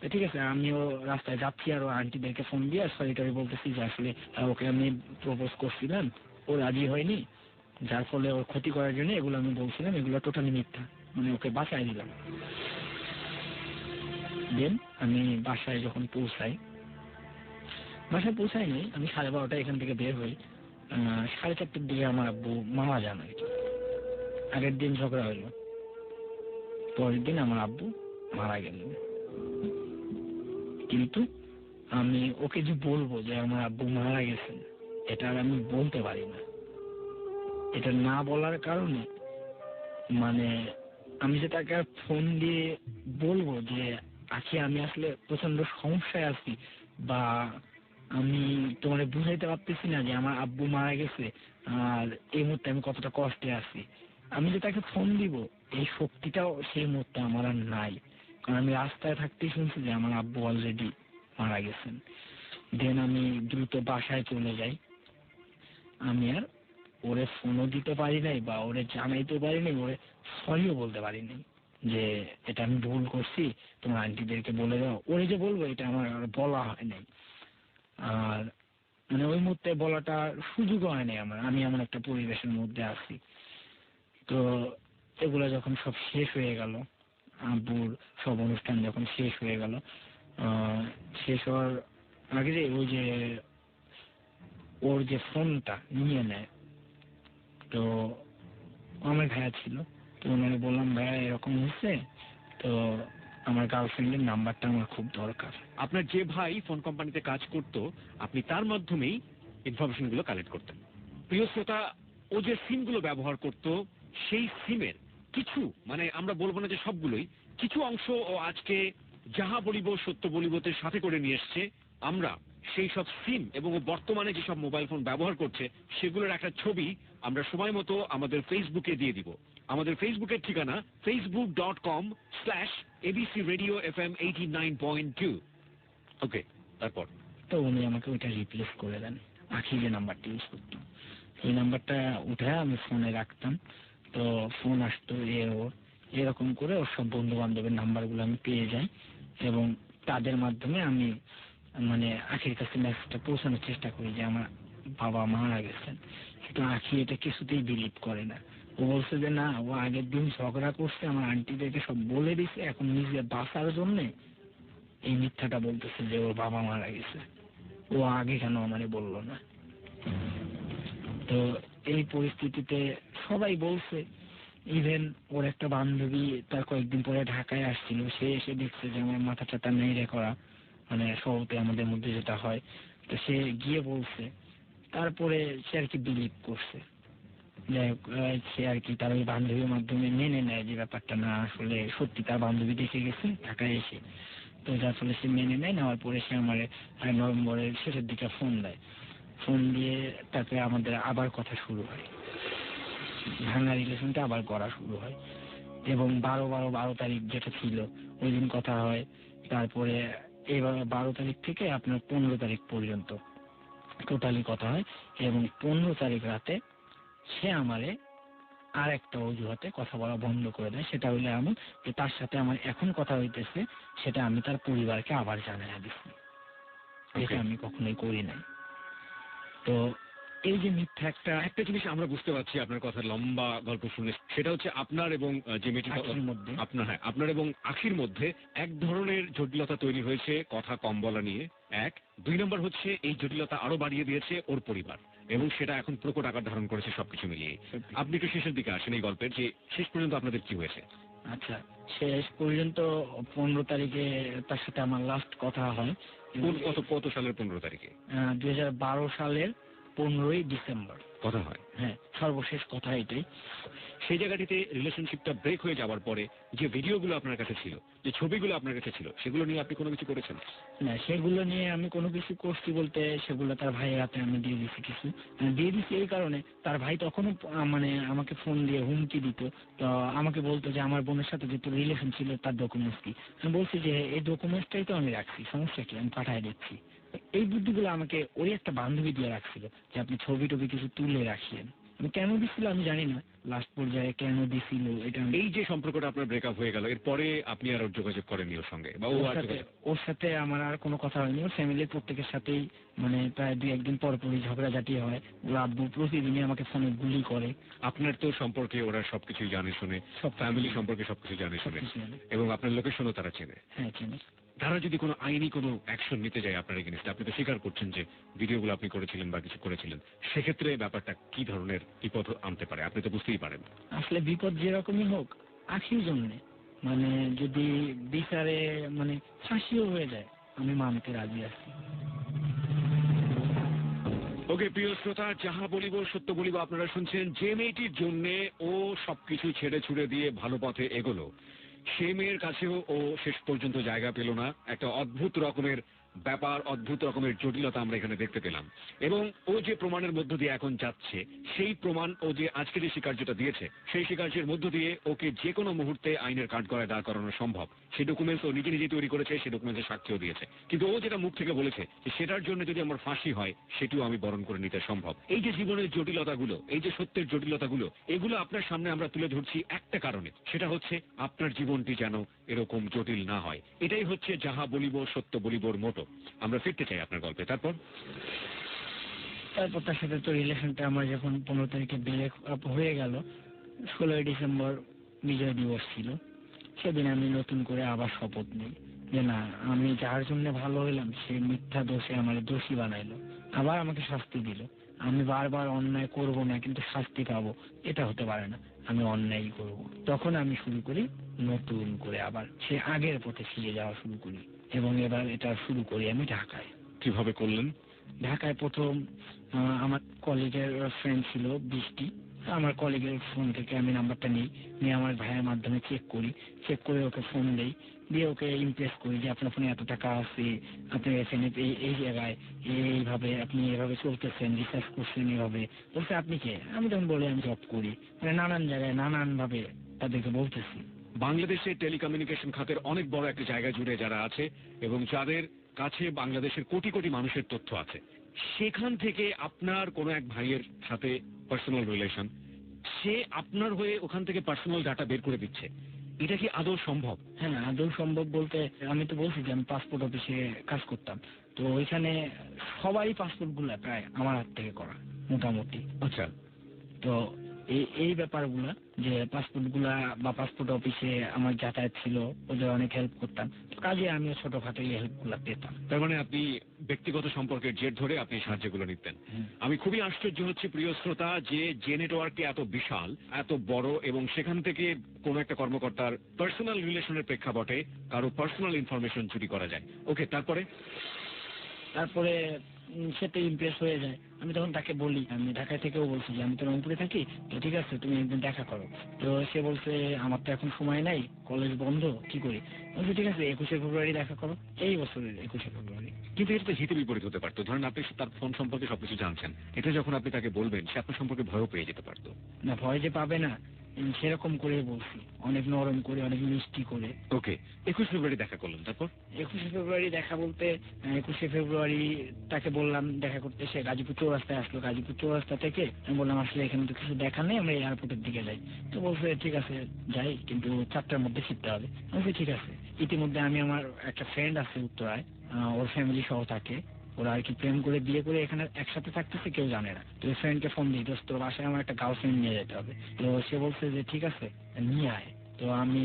তো ঠিক আছে আমিও রাস্তায় যাচ্ছি আর ও আন্টিদেরকে ফোন দিয়ে সরি টরি বলতেছি যে আসলে ওকে আমি প্রপোজ করছিলাম, ও রাজি হয়নি, যার ফলে ওর ক্ষতি করার জন্য এগুলো আমি বলছিলাম, এগুলো টোটালি মিথ্যা, মানে ওকে বাঁচাই দিলাম। দেন আমি বাসায় যখন পৌঁছাই, বাসায় পৌঁছাই নেই, আমি 12:30 এখান থেকে বের হই, 4:30টার দিকে আমার আব্বু মারা যান আর কি। আগের দিন ঝগড়া হইলো, পরের দিন আমার আব্বু মারা গেলেন। কিন্তু আমি ওকে যে বলবো যে আমার আব্বু মারা গেছেন, এটা আর আমি বলতে পারি না। এটা না বলার কারণে মানে আমি যে তাকে ফোন দিয়ে বলবো যে আজকে আমি আসলে প্রচন্ড সমস্যায় আছি, বা আমি তোমার বুঝাইতে পারতেছি না যে আমার আব্বু মারা গেছে আর এই মুহূর্তে আমি কতটা কষ্টে আছি, আমি যে তাকে ফোন দিব এই শক্তিটাও সেই মুহূর্তে আমার আর নাই। কারণ আমি রাস্তায় থাকতেই শুনছি যে আমার আব্বু অলরেডি মারা গেছেন। দেন আমি দ্রুত বাসায় চলে যাই। আমি আর ওরে ফোনও দিতে পারি নাই বা ওরে জানাইতে পারি নাই, ওরে সরিও বলতে পারি নাই যে এটা আমি ভুল করছি, তোমার আন্টিদেরকে বলে দাও। ওরে যে বলবো এটা আমার আর বলা হয় নাই, আর মানে ওই মুহূর্তে বলাটা সুযোগও হয় নাই আমার, আমি এমন একটা পরিবেশের মধ্যে আছি। তো এগুলো যখন সব শেষ হয়ে গেল, আব্বুর সব অনুষ্ঠান যখন শেষ হয়ে গেল, শেষ হওয়ার আগে যে ওই যে ওর যে ফোনটা নিয়ে নেয়, তো আমার ভাইয়া ছিল, তো ওনাকে বললাম ভাইয়া এরকম হচ্ছে, তো আমার গার্লফ্রেন্ডের নাম্বারটা আমার খুব দরকার। আপনার যে ভাই ফোন কোম্পানিতে কাজ করতো, আপনি তার মাধ্যমেই ইনফরমেশন গুলো কালেক্ট করতেন। প্রিয় শ্রোতা, ও যে সিমগুলো ব্যবহার করত, সেই সিমের কিছু, মানে আমরা বলবো না যে সবগুলোই, কিছু অংশ ও আজকে যাহা বলিব সত্য বলিবতে সাথে করে নিয়ে এসছে। আমরা সেই সব সিম এবং ও বর্তমানে যেসব মোবাইল ফোন ব্যবহার করছে সেগুলোর একটা ছবি আমরা সময় মতো আমাদের ফেসবুকে দিয়ে দিব। আমাদের ফেসবুকের ঠিকানা facebook.com/abcradiofm89.2। ওকে, তারপর তো উনি আমাকে ওইটা রিপ্লেস করে দেন, আখি যে নাম্বারটা ইউজ করতো ওই নাম্বারটা উঠে আমি ফোনে রাখতাম। তো ফোন আসতো ওর, এরকম করে ওর সব বন্ধু বান্ধবের নাম্বারগুলো আমি পেয়ে যাই এবং তাদের মাধ্যমে আমি মানে আখির কাছে মেসেজটা পৌঁছানোর চেষ্টা করি যে আমার বাবা মারা গেছেন। কিন্তু আখি এটা কিছুতেই বিলিভ করে না। ও বলছে যে না, ও আগের দিন ঝগড়া করছে, আমার আন্টিদেরকে সব বলে দিছে, এখন নিজে বাঁচার জন্য এই মিথ্যাটা বলতেছে যে ওর বাবা মারা গেছে। ও আগে কেন আমারে বললো না? তো এই পরিস্থিতিতে সবাই বলছে, ইভেন ওর একটা বান্ধবী তার কয়েকদিন পরে ঢাকায় আসছিল, সে এসে দেখছে যে আমার মাথা টাথা নেড়ে করা, মানে সবতে আমাদের মধ্যে যেটা হয়, তো সে গিয়ে বলছে। তারপরে সে আর কি বিলিভ করছে, যাই হোক সে আর কি তার ওই বান্ধবীর মাধ্যমে মেনে নেয় যে ব্যাপারটা না আসলে সত্যি তার বান্ধবী দেখে গেছে ঢাকায় এসে। তো যার ফলে সে মেনে নেয়, নেওয়ার পরে সে আমার নভেম্বরের শেষের দিকে ফোন দেয়। ফোন দিয়ে তারপরে আমাদের আবার কথা শুরু হয়, ভাঙা রিলেশনটা আবার করা শুরু হয় এবং 12 তারিখ যেটা ছিল ওই দিন কথা হয়। তারপরে এবার 12 তারিখ থেকে আপনার 15 তারিখ পর্যন্ত টোটালি কথা হয় এবং 15 তারিখ রাতে সে আমারে আর একটা অজুহাতে কথা বলা বন্ধ করে দেয়। সেটা হইলে এমন যে তার সাথে আমার এখন কথা হইতেছে, সেটা আমি তার পরিবারকে আবার জানাই দিচ্ছি, এটা আমি কখনোই করি নাই। তো এই যে মিথ্যা একটা জিনিস আমরা বুঝতে পারছি আপনার কথা লম্বা গল্প শুনে, সেটা হচ্ছে আপনার এবং যে মেয়েটির আখির মধ্যে আপনার এবং আখির মধ্যে এক ধরনের জটিলতা তৈরি হয়েছে কথা কম বলা নিয়ে। 1, 2 নম্বর হচ্ছে এই জটিলতা আরো বাড়িয়ে দিয়েছে ওর পরিবার, এবং সেটা এখন প্রকট আকার ধারণ করেছে সবকিছু মিলিয়ে। আপনি একটু শেষের দিকে আসেন এই গল্পের, যে শেষ পর্যন্ত আপনাদের কি হয়েছে। আচ্ছা, শেষ পর্যন্ত 15 তারিখে তার সাথে আমার লাস্ট কথা হয়। কত সালের 15 তারিখে? 2012 সালের 15ই ডিসেম্বর কথা হয়। হ্যাঁ, সর্বশেষ কথা এটাই। সেই জায়গাটিতে রিলেশনশিপটা ব্রেক হয়ে যাওয়ার পরে যে ভিডিওগুলো আপনার কাছে ছিল, যে ছবিগুলো আপনার কাছে ছিল, সেগুলো নিয়ে আপনি কোনো কিছু করেছেন? না, সেগুলো নিয়ে আমি কোনো কিছু করছি বলতে সেগুলো তার ভাইয়ের হাতে আমি দিয়ে দিছি কিছু। দিয়ে দিছি এই কারণে, তার ভাই তখনও মানে আমাকে ফোন দিয়ে হুমকি দিত। তো আমাকে বলতো যে আমার বোনের সাথে যে তোর রিলেশন ছিল তার ডকুমেন্টস কি। আমি বলছি যে এই ডকুমেন্টসটাই তো আমি রাখছি, সমস্যা কি, আমি পাঠায় দিচ্ছি। এই বুদ্ধিগুলো আমাকে ওই একটা বান্ধবী দিয়ে রাখছিল যে আপনি ছবি টবি কিছু তুলে রাখিয়েন। আমি কেন দিছিল আমি জানি না, লাস্ট পর্যায়ে কেন দিছিল এটা এই যে সম্পর্কটা আপনার ব্রেকআপ হয়ে গেল, এরপরে আপনি আর ওর যোগাযোগ করেননি ওর সঙ্গে, বা ও আর যোগাযোগ? ওর সাথে আমার আর কোনো কথা হয়নি। ওর ফ্যামিলির প্রত্যেকের সাথেই মানে প্রায় 2-1 দিন পর পরই ঝগড়াঝাটি হয়। ওর আব্বু প্রতিদিনই আমাকে ফোনে গুলি করে। আপনার তো সম্পর্কে ওরা সবকিছুই জানে শুনে, ফ্যামিলি সম্পর্কে সবকিছু জানে শুনে, এবং আপনার লোকেশনও তারা চেনে। হ্যাঁ চিনি। তারা যদি কোনো আইনি কোনো অ্যাকশন নিতে যায় আপনার এগেইনস্টে, আপনি তো স্বীকার করছেন যে ভিডিওগুলো আপনি করেছিলেন বা কিছু করেছিলেন, সেক্ষেত্রে ব্যাপারটা কি ধরনের বিপদ আনতে পারে আপনি তো বুঝতেই পারেন। আসলে বিপদ যেরকমই হোক আখির জন্যে, মানে যদি বিচারে মানে ফাঁসিও হয়ে যায় আমি মানতে রাজি আছি। ওকে প্রিয় শ্রোতা, যাহা বলিব সত্য বলিব আপনারা শুনছেন। যে মেয়েটির জন্য ও সবকিছু ছেড়ে ছুড়ে দিয়ে ভালো পথে এগোলো, সেই মেয়ের কাছেও ও শেষ পর্যন্ত জায়গা পেল না। একটা অদ্ভুত রকমের ব্যাপার, অদ্ভুত রকমের জটিলতা আমরা এখানে দেখতে পেলাম। এবং ও যে প্রমাণের মধ্য দিয়ে এখন যাচ্ছে, সেই প্রমাণ ও যে আজকে যে স্বীকার্যটা দিয়েছে, সেই স্বীকার্যের মধ্য দিয়ে ওকে যে কোনো মুহূর্তে আইনের কাঠগড়ায় দাঁড় করানো সম্ভব। সেই ডকুমেন্টস ও নিজে নিজে তৈরি করেছে, সেই ডকুমেন্টসের সাক্ষীও দিয়েছে। কিন্তু ও যেটা মুখ থেকে বলেছে যে সেটার জন্য যদি আমার ফাঁসি হয় সেটিও আমি বরণ করে নিতে সম্ভব। এই যে জীবনের জটিলতাগুলো, এই যে সত্যের জটিলতাগুলো, এগুলো আপনার সামনে আমরা তুলে ধরছি একটা কারণে, সেটা হচ্ছে আপনার জীবনটি যেন এরকম জটিল না হয়। এটাই হচ্ছে যাহা বলিব সত্য বলিবর মোটো। আমরা ফিরতে চাই আপনার গল্পে। তারপর তার সাথে তো রিলেশনটা আমার যখন 15 তারিখে ব্রেক আপ হয়ে গেল, 16ই ডিসেম্বর বিজয় দিবস ছিল। সেদিন আমি নতুন করে আবার শপথ নিই যে না, আমি যার জন্য ভালো হইলাম সে মিথ্যা দোষে আমার দোষী বানাইলো, আবার আমাকে শাস্তি দিল। আমি বারবার অন্যায় করব না কিন্তু শাস্তি পাবো, এটা হতে পারে না, আমি অন্যায় করব। তখন আমি শুরু করি নতুন করে আবার সে আগের পথে ফিরে যাওয়া শুরু করি, এবং এবার এটা শুরু করি আমি ঢাকায়। কিভাবে করলেন? ঢাকায় প্রথম আমার কলিগের ফ্রেন্ড ছিল বৃষ্টি। আমার কলিগের ফোন থেকে আমি নাম্বারটা নিয়ে আমার ভাইয়ের মাধ্যমে চেক করে ওকে ফোন দেই, দিয়ে ওকে ইমপ্রেস করি যে আপনার ফোনে এত টাকা আছে, আপনি এখানে এই জায়গায় এইভাবে আপনি এভাবে চলতেছেন, রিসার্চ করছেন এভাবে। বলছে আপনি কে? আমি তখন বলি আমি জব করি। মানে নানান জায়গায় নানান ভাবে তাদেরকে বলতেছি। বাংলাদেশে টেলিকমিউনিকেশন খাতের অনেক বড় একটা জায়গা জুড়ে যারা আছে এবং যাদের কাছে বাংলাদেশের কোটি কোটি মানুষের তথ্য আছে, সেখান থেকে আপনার কোনো এক ভাইয়ের সাথে পার্সোনাল রিলেশন, সে আপনার হয়ে ওখান থেকে পার্সোনাল ডাটা বের করে দিচ্ছে, এটা কি আদৌ সম্ভব? হ্যাঁ আদৌ সম্ভব বলতে আমি তো বলছি যে আমি পাসপোর্ট অফিসে কাজ করতাম, তো ওইখানে সবাই পাসপোর্ট গুলা প্রায় আমার হাত থেকে করা মোটামুটি। আচ্ছা, তো এই ব্যাপারগুলা যে পাসপোর্ট গুলা বা পাসপোর্ট অফিসে আমার যাতায়াত ছিল, ওদের অনেক হেল্প করতাম, কাজে আমিও ছোটখাটো এই হেল্প গুলা পেতাম। তার মানে আপনি ব্যক্তিগত সম্পর্কের জের ধরে আপনি সাহায্যগুলো নিতেন। আমি খুবই আশ্চর্য হচ্ছি প্রিয় শ্রোতা যে নেটওয়ার্কটি এত বিশাল, এত বড়, এবং সেখান থেকে কোনো একটা কর্মকর্তার পার্সোনাল রিলেশনের প্রেক্ষাপটে কারো পার্সোনাল ইনফরমেশন চুরি করা যায়। ওকে, তারপরে সেটা ইমপ্রেস হয়ে যায়। আমি তখন তাকে বলি, আমি ঢাকা থেকেও বলছি যে আমি তো রংপুরে থাকি, তো ঠিক আছে তুমি একদিন দেখা করো। তো সে বলছে আমার তো এখন সময় নাই, কলেজ বন্ধ, কি করি? বলছি ঠিক আছে 21শে ফেব্রুয়ারি দেখা করো, এই বছরের 21শে ফেব্রুয়ারি। কিন্তু এটা তো হিতে বিপরীত হতে পারতো। ধরেন আপনি তার ফোন সম্পর্কে সবকিছু জানছেন, এটা যখন আপনি তাকে বলবেন সে আপনার সম্পর্কে ভয়ও পেয়ে যেতে পারতো। না, ভয় যে পাবে না সেরকম করে বলছি, অনেক নরম করে, অনেক মিষ্টি করে। ওকে, 21 ফেব্রুয়ারি দেখা করলেন, তারপর? 21শে ফেব্রুয়ারি দেখা বলতে 21শে ফেব্রুয়ারি তাকে বললাম দেখা করতে, সে গাজীপুর চৌরাস্তায় আসলো। গাজীপুর চৌরাস্তা থেকে আমি বললাম আসলে এখানে তো কিছু দেখা নেই, আমরা এয়ারপোর্টের দিকে যাই। তো বলছে ঠিক আছে যাই, কিন্তু 4টার মধ্যে ফিরতে হবে। আমি বলছি ঠিক আছে। ইতিমধ্যে আমি আমার একটা ফ্রেন্ড আছে উত্তরায়, ওর ফ্যামিলি সহ থাকে, ওরা আর কি প্রেম করে বিয়ে করে এখানে একসাথে থাকতেছে, কেউ জানে না। তো ওই ফ্রেন্ডকে ফোন দিই, দোস্ত তোর বাসায় আমার একটা গার্লফ্রেন্ড নিয়ে যেতে হবে। তো সে বলছে যে ঠিক আছে নিয়ে আয়। তো আমি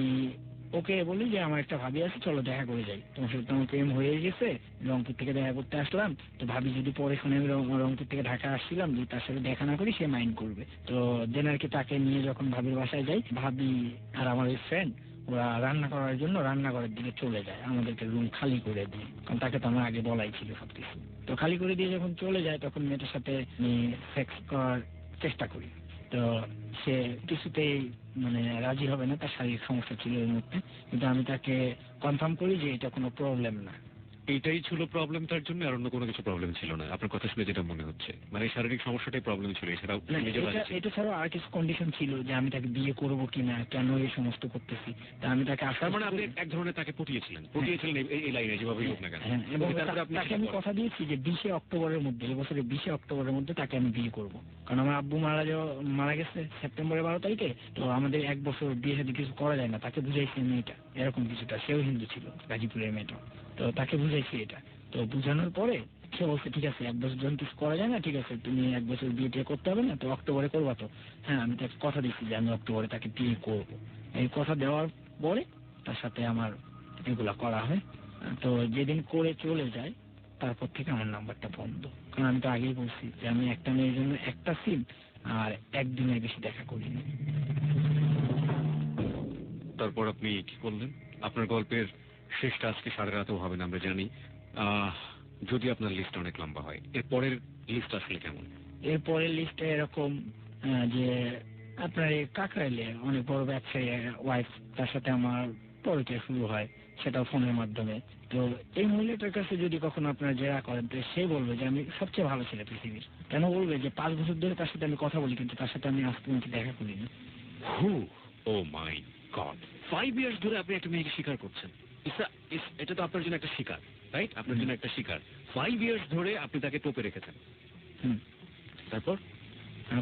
ওকে বলি যে আমার একটা ভাবি আছে, চলো দেখা করে যাই, তোমার সাথে তোমার প্রেম হয়ে গেছে, রংপুর থেকে দেখা করতে আসলাম, তো ভাবি যদি পরে শুনে আমি রংপুর থেকে ঢাকা আসছিলাম, যদি তার সাথে দেখা না করি সে মাইন্ড করবে। তো দেন আর কি তাকে নিয়ে যখন ভাবির বাসায় যাই, ভাবি আর আমার ওই ফ্রেন্ড ওরা রান্না করার জন্য রান্নাঘরের দিকে চলে যায়, আমাদেরকে রুম খালি করে দিয়ে, কারণ তাকে তো আমার আগে বলাই ছিল সবকিছু। তো খালি করে দিয়ে যখন চলে যায়, তখন মেয়েটার সাথে সেক্স করার চেষ্টা করি। তো সে কিছুতেই মানে রাজি হবে না, তার শারীরিক সমস্যা ছিল এর মধ্যে, কিন্তু আমি তাকে কনফার্ম করি যে এটা কোনো প্রবলেম না। এটাই ছিল প্রবলেম তার জন্য, আর অন্য কোনো কিছু প্রবলেম ছিল না আপনার কথা শুনে যেটা মনে হচ্ছে, মানে শারীরিক সমস্যাটাই প্রবলেম ছিল, এছাড়াও না, নিজের এটা ছাড়াও আর কিছু কন্ডিশন ছিল যে আমি তাকে বিয়ে করবো কিনা, কেন এই সমস্ত করতেছি, তা আমি তাকে তার মানে আপনি এক ধরনের তাকে পটিয়েছিলেন এই লাইনে যেভাবেই হোক না কেন। হ্যাঁ, এবং তারপরে আপনি তাকে আমি কথা দিয়েছি যে 20 অক্টোবরের মধ্যে, এবছরের 20 অক্টোবরের মধ্যে তাকে আমি বিয়ে করব। কারণ আমার আব্বু মারা গেছে সেপ্টেম্বরের 12 তারিখে, তো আমাদের 1 বছর বিয়ে শাদী কিছু করা যায় না। তাকে বুঝাইছি মেয়েটা এরকম কিছুটা, সেও হিন্দু ছিল, গাজীপুরের মেয়েটা, তো তাকে বুঝাইছি এটা। তো বুঝানোর পরে সে বলছে ঠিক আছে, 1 বছর যখন কিছু করা যায় না, ঠিক আছে তুমি 1 বছর বিয়ে টিয়ে করতে হবে না, তো অক্টোবরে করবা তো? হ্যাঁ, আমি তাকে কথা দিচ্ছি যে আমি অক্টোবরে তাকে বিয়ে করবো। এই কথা দেওয়ার পরে তার সাথে আমার এগুলা করা হয়। তো যেদিন করে চলে যায় তারপর থেকে আমার নাম্বারটা বন্ধ, কারণ আমি তো আগেই বলছি যে আমি একটা মেয়ের জন্য একটা সিম আর একদিনের বেশি দেখা করিনি। তারপর আপনি কি করলেন? আপনার গল্পের শেষটা আজকে সাড়ে রাতেও হবে না আমরা জানি, যদি আপনার লিস্ট অনেক লম্বা হয়। এর পরের লিস্ট আসলে কেমন? এরপরের লিস্টে এরকম যে আপনার এই কাকরাইলে অনেক বড় ব্যবসায়ী ওয়াইফ, তার সাথে আমার পরিচয় শুরু হয়, সেটা ফোনের মাধ্যমে। তো এই মহিলাটার কাছে যদি কখনো আপনারা জেরা করেন, তো সে বলবে যে আমি সবচেয়ে ভালো ছেলে পৃথিবীর। কেন বলবে? যে 5 বছর ধরে তার সাথে আমি কথা বলি, কিন্তু তার সাথে আমি আজ পর্যন্ত দেখা করিনি। ও মাই গড, 5 ইয়ার্স ধরে আপনি একটা মেয়েকে স্বীকার করছেন, এটা তো আপনার জন্য একটা শিকার, রাইট? আপনার জন্য একটা শিকার। 5 ইয়ার্স ধরে আপনি তাকে টোপে রেখেছেন। তারপর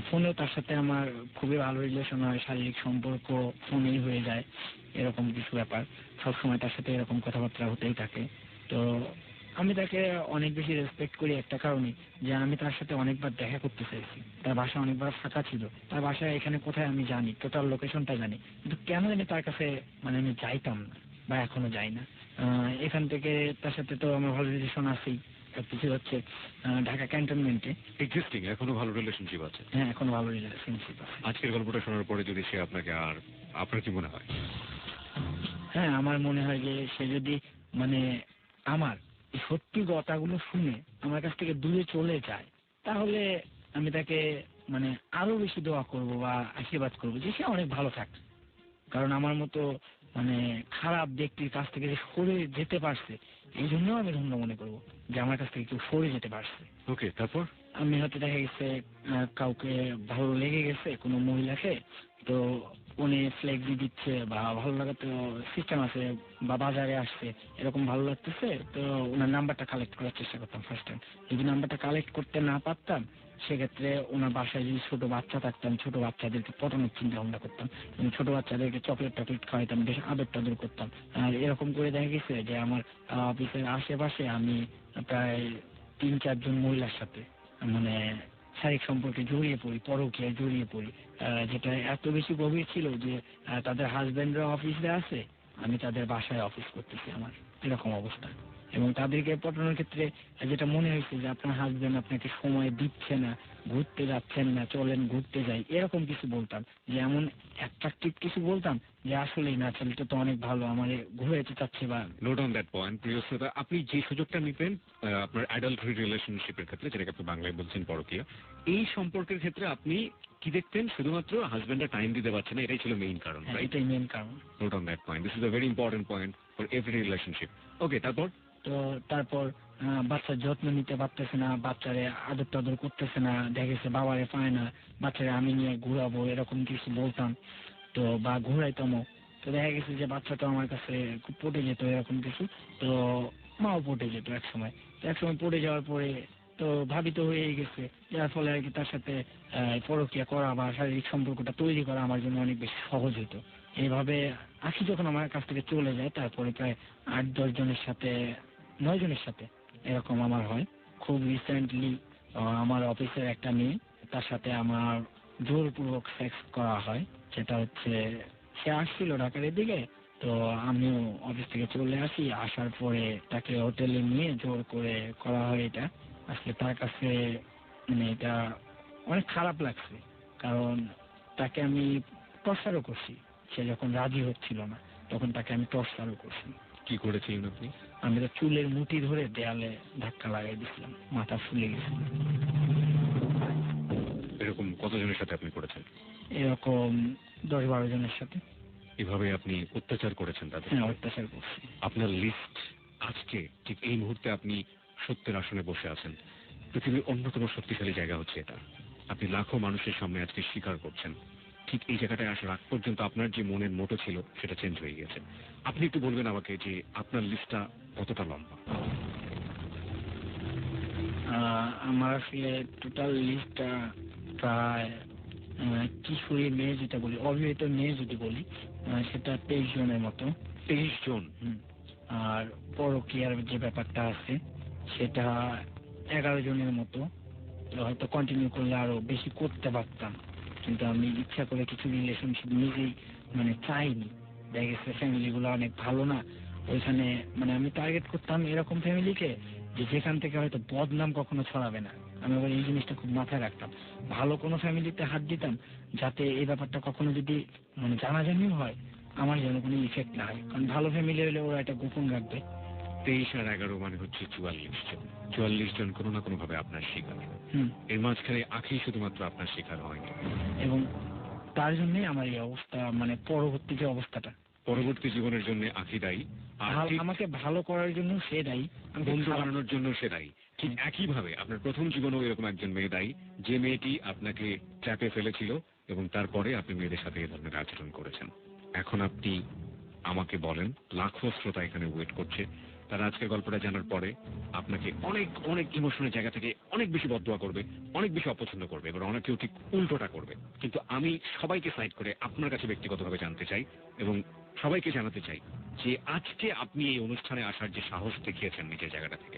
ফোনেও তার সাথে আমার খুবই ভালো রিলেশন হয়, শারীরিক সম্পর্ক ফোনেই হয়ে যায়, এরকম কিছু ব্যাপার। সবসময় তার সাথে এরকম কথাবার্তা হতেই থাকে। তো আমি তাকে অনেক বেশি রেসপেক্ট করি একটা কারণে, যে আমি তার সাথে অনেকবার দেখা করতে চাইছি, তার বাসা অনেকবার ফাঁকা ছিল, তার বাসা এখানে কোথায় আমি জানি, টোটাল লোকেশনটা জানি, কিন্তু কেন জানি তার কাছে মানে আমি যাইতাম না বা এখনো যাই না। এখান থেকে তার সাথে তো আমার ভালো রিলেশন আছেই, কিছু হচ্ছে ঢাকা ক্যান্টনমেন্টে এক্সিস্টিং এখনো ভালো রিলেশনশিপ আছে। হ্যাঁ, এখন ভালো রিলেশনশিপ আছে। আজকের গল্পটা শোনার পরে যদি সে আপনাকে, আর আপনার কি মনে হয়? হ্যাঁ, আমার মনে হয় যে সে যদি মানে আমার এই সত্যি কথাগুলো শুনে আমার কাছ থেকে দূরে চলে যায়, তাহলে আমি তাকে মানে আরো বেশি দোয়া করব বা আশীর্বাদ করব যে সে অনেক ভালো থাকে। কারণ আমার মতো মানে খারাপ ব্যক্তির কাছ থেকে যে সরে যেতে পারছে, এই জন্য আমি ধন্য মনে করব যে আমার কাছ থেকে কেউ সরে যেতে পারছে। ওকে, তারপর? আমি হয়তো দেখা গেছে কাউকে ভালো লেগে গেছে, কোনো মহিলাকে, তো উনি ফ্লেক্সি দিচ্ছে বা ভালো লাগার তো সিস্টেম আছে, বা বাজারে আসছে এরকম ভালো লাগতেছে, তো ওনার নাম্বারটা কালেক্ট করার চেষ্টা করতাম ফার্স্ট টাইম। যদি নাম্বারটা কালেক্ট করতে না পারতাম, সেক্ষেত্রে ওনার বাসায় যদি ছোট বাচ্চা থাকতাম, ছোট বাচ্চাদেরকে পটানোর চিন্তা ভাবনা করতাম, ছোট বাচ্চাদেরকে চকলেট টকলেট খাওয়াইতাম, বেশ আদর টাদর করতাম। আর এরকম করে দেখা গেছে যে আমার অফিসের আশেপাশে আমি প্রায় 3-4 জন মহিলার সাথে মানে শারীরিক সম্পর্কে জড়িয়ে পড়ি, পরকীয়ায় জড়িয়ে পড়ি, যেটা এত বেশি গভীর ছিল যে তাদের হাজবেন্ডরা অফিসে আছে, আমি তাদের বাসায় অফিস করতেছি, আমার এরকম অবস্থা। এবং তাদেরকে পটানোর ক্ষেত্রে যেটা মনে হয়েছে যে আপনার হাজবেন্ড আপনাকে সময় দিচ্ছে না, ঘুরতে যাচ্ছেন না, চলেন ঘুরতে যাই, এরকম কিছু বলতাম, যে এমন অ্যাট্রাকটিভ কিছু বলতাম যে আসলেই না, ছেলেটা তো অনেক ভালো, আমার ঘুরে যেতে চাচ্ছে। বা নোট অন দ্যাট পয়েন্ট, প্রিয় শ্রোতা, আপনি যে সুযোগটা নিতেন আপনার অ্যাডাল্টরি রিলেশনশিপের ক্ষেত্রে, যেটাকে আপনি বাংলায় বলছেন পরকীয়া, এই সম্পর্কের ক্ষেত্রে আপনি কি দেখতেন? শুধুমাত্র হাজবেন্ডরা টাইম দিতে পারছে না, এটাই ছিল মেইন কারণ, রাইট? এটাই মেন কারণ। Note on that point, this is a very important point for every relationship. Okay, তারপর? তো তারপর বাচ্চার যত্ন নিতে পারতেছে না, বাচ্চারে আদর টাদর করতেছে না, দেখা গেছে বাবারে পায় না, বাচ্চারে আমি নিয়ে ঘুরাবো এরকম কিছু বলতাম, তো বা ঘুরাইতামও, তো দেখা গেছে যে বাচ্চাটা আমার কাছে খুব পটে যেত এরকম কিছু, তো মাও পটে যেত একসময়। তো একসময় পড়ে যাওয়ার পরে তো ভাবিত হয়ে গেছে, যার ফলে আর কি তার সাথে পরকীয়া করা বা শারীরিক সম্পর্কটা তৈরি করা আমার জন্য অনেক বেশি সহজ হতো। এইভাবে আখি যখন আমার কাছ থেকে চলে যায়, তারপরে প্রায় 8-10 জনের সাথে, 9 জনের সাথে এরকম আমার হয়। খুব রিসেন্টলি আমার অফিসের একটা মেয়ে, তার সাথে আমার জোরপূর্বক সেক্স করা হয়। সেটা হচ্ছে সে আসছিল ঢাকার দিকে, তো আমিও অফিস থেকে চলে আসি, আসার পরে তাকে হোটেলে নিয়ে জোর করে করা হয়। এটা আসলে তার কাছে মানে এটা অনেক খারাপ লাগছে, কারণ তাকে আমি টর্চারও করছি। সে যখন রাজি হচ্ছিল না, তখন তাকে আমি টর্চারও করছি। কি করেছিলেন আপনি? আমি তো চুলের মুঠি ধরে দেয়ালে ধাক্কা লাগাই দিছিলাম, মাথা ফুলে গেছে। এরকম কতজনের সাথে আপনি করেছেন? এরকম 10-12 জনের সাথে। এভাবে আপনি অত্যাচার করেছেন তাদের? হ্যাঁ, অত্যাচার করছি। আপনার লিস্ট আজকে ঠিক এই মুহূর্তে আপনি সত্যের আসনে বসে আছেন। পৃথিবীর অন্যতম শক্তিশালী জায়গা হচ্ছে এটা। আপনি লাখো মানুষের সামনে আজকে স্বীকার করছেন। ঠিক এই জায়গাটায় আসার আগ পর্যন্ত আপনার যে মনের মোটো ছিল সেটা চেঞ্জ হয়ে গেছে। আপনি একটু বলবেন আমাকে যে আপনার লিস্টটা কতটা লম্বা? আমার আসলে টোটাল লিস্টটা প্রায় কিশোরী মেয়ে যেটা বলি, অবিবাহিত মেয়ে যদি বলি, সেটা 23 জনের মতো। 23 জন? আর পরকীয়ার যে ব্যাপারটা আছে সেটা 11 জনের মতো। হয়তো কন্টিনিউ করলে আরো বেশি করতে পারতাম, কিন্তু আমি ইচ্ছা করে কিছু রিলেশনশিপ নিজেই মানে চাইনি। দেখা গেছে ফ্যামিলি গুলো অনেক ভালো না, ওইখানে মানে আমি টার্গেট করতাম এরকম ফ্যামিলিকে যে যেখান থেকে হয়তো বদনাম কখনো ছড়াবে না। আমি আবার এই জিনিসটা খুব মাথায় রাখতাম। ভালো কোনো ফ্যামিলিতে হাত দিতাম যাতে এই ব্যাপারটা কখনো যদি মানে জানাজানিও হয় আমার যেন কোনো ইফেক্ট না হয়, কারণ ভালো ফ্যামিলি হলে ওরা এটা গোপন রাখবে। 23 আর 11 মানে হচ্ছে 44 জন। 44 জন কোনো না কোনো ভাবে আপনার শিকার। এর মাঝখানে আখি শুধুমাত্র আপনার শিকার হয়নি, এবং তার জন্যই আমার এই অবস্থা, মানে পরবর্তী যে অবস্থাটা। পরবর্তী জীবনের জন্য আখি দায়ী, আর আমাকে ভালো করার জন্য সে দায়ী, বন্ধু বানানোর জন্য সে দায়ী। ঠিক একইভাবে আপনার প্রথম জীবনেও এরকম একজন মেয়ে দায়ী, যে মেয়েটি আপনাকে চাপে ফেলেছিল এবং তারপরে আপনি মেয়েদের সাথে এ ধরনের আচরণ করেছেন। এখন আপনি আমাকে বলেন, লাখো শ্রোতা এখানে ওয়েট করছে, তারা আজকের গল্পটা জানার পরে আপনাকে অনেক অনেক ইমোশনের জায়গা থেকে অনেক বেশি বদদোয়া করবে, অনেক বেশি অপছন্দ করবে, এবার অনেকেও ঠিক উল্টোটা করবে। কিন্তু আমি সবাইকে সাইড করে আপনার কাছে ব্যক্তিগতভাবে জানতে চাই এবং সবাইকে জানাতে চাই যে আজকে আপনি এই অনুষ্ঠানে আসার যে সাহস দেখিয়েছেন নিজের জায়গাটা থেকে,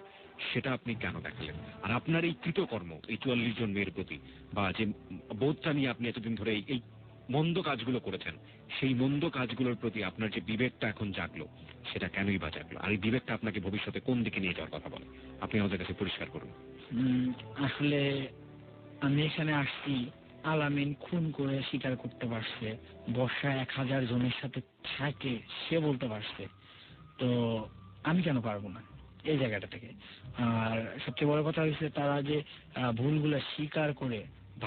সেটা আপনি কেন দেখালেন? আর আপনার এই কৃতকর্ম এই 44 জন মেয়ের প্রতি, বা যে বোধটা নিয়ে আপনি এতদিন ধরে এই মন্দ কাজগুলো করেছেন, সেই মন্দ কাজগুলোর প্রতি আপনার যে বিবেকটা এখন জাগলো, সেটা কেনই বা জাগলো? আর এই বিবেকটা আপনাকে ভবিষ্যতে কোন দিকে নিয়ে যাওয়ার কথা বলে, আপনি আমাদের কাছে পরিষ্কার করুন। আসলে আমি এখানে আসছি, আলামিন খুন করে স্বীকার করতে পারছে, বর্ষা 1000 জনের সাথে থাকে সে বলতে পারছে, তো আমি কেন পারবো না এই জায়গাটা থেকে? আর সবচেয়ে বড় কথা হচ্ছে তারা যে ভুলগুলো স্বীকার করে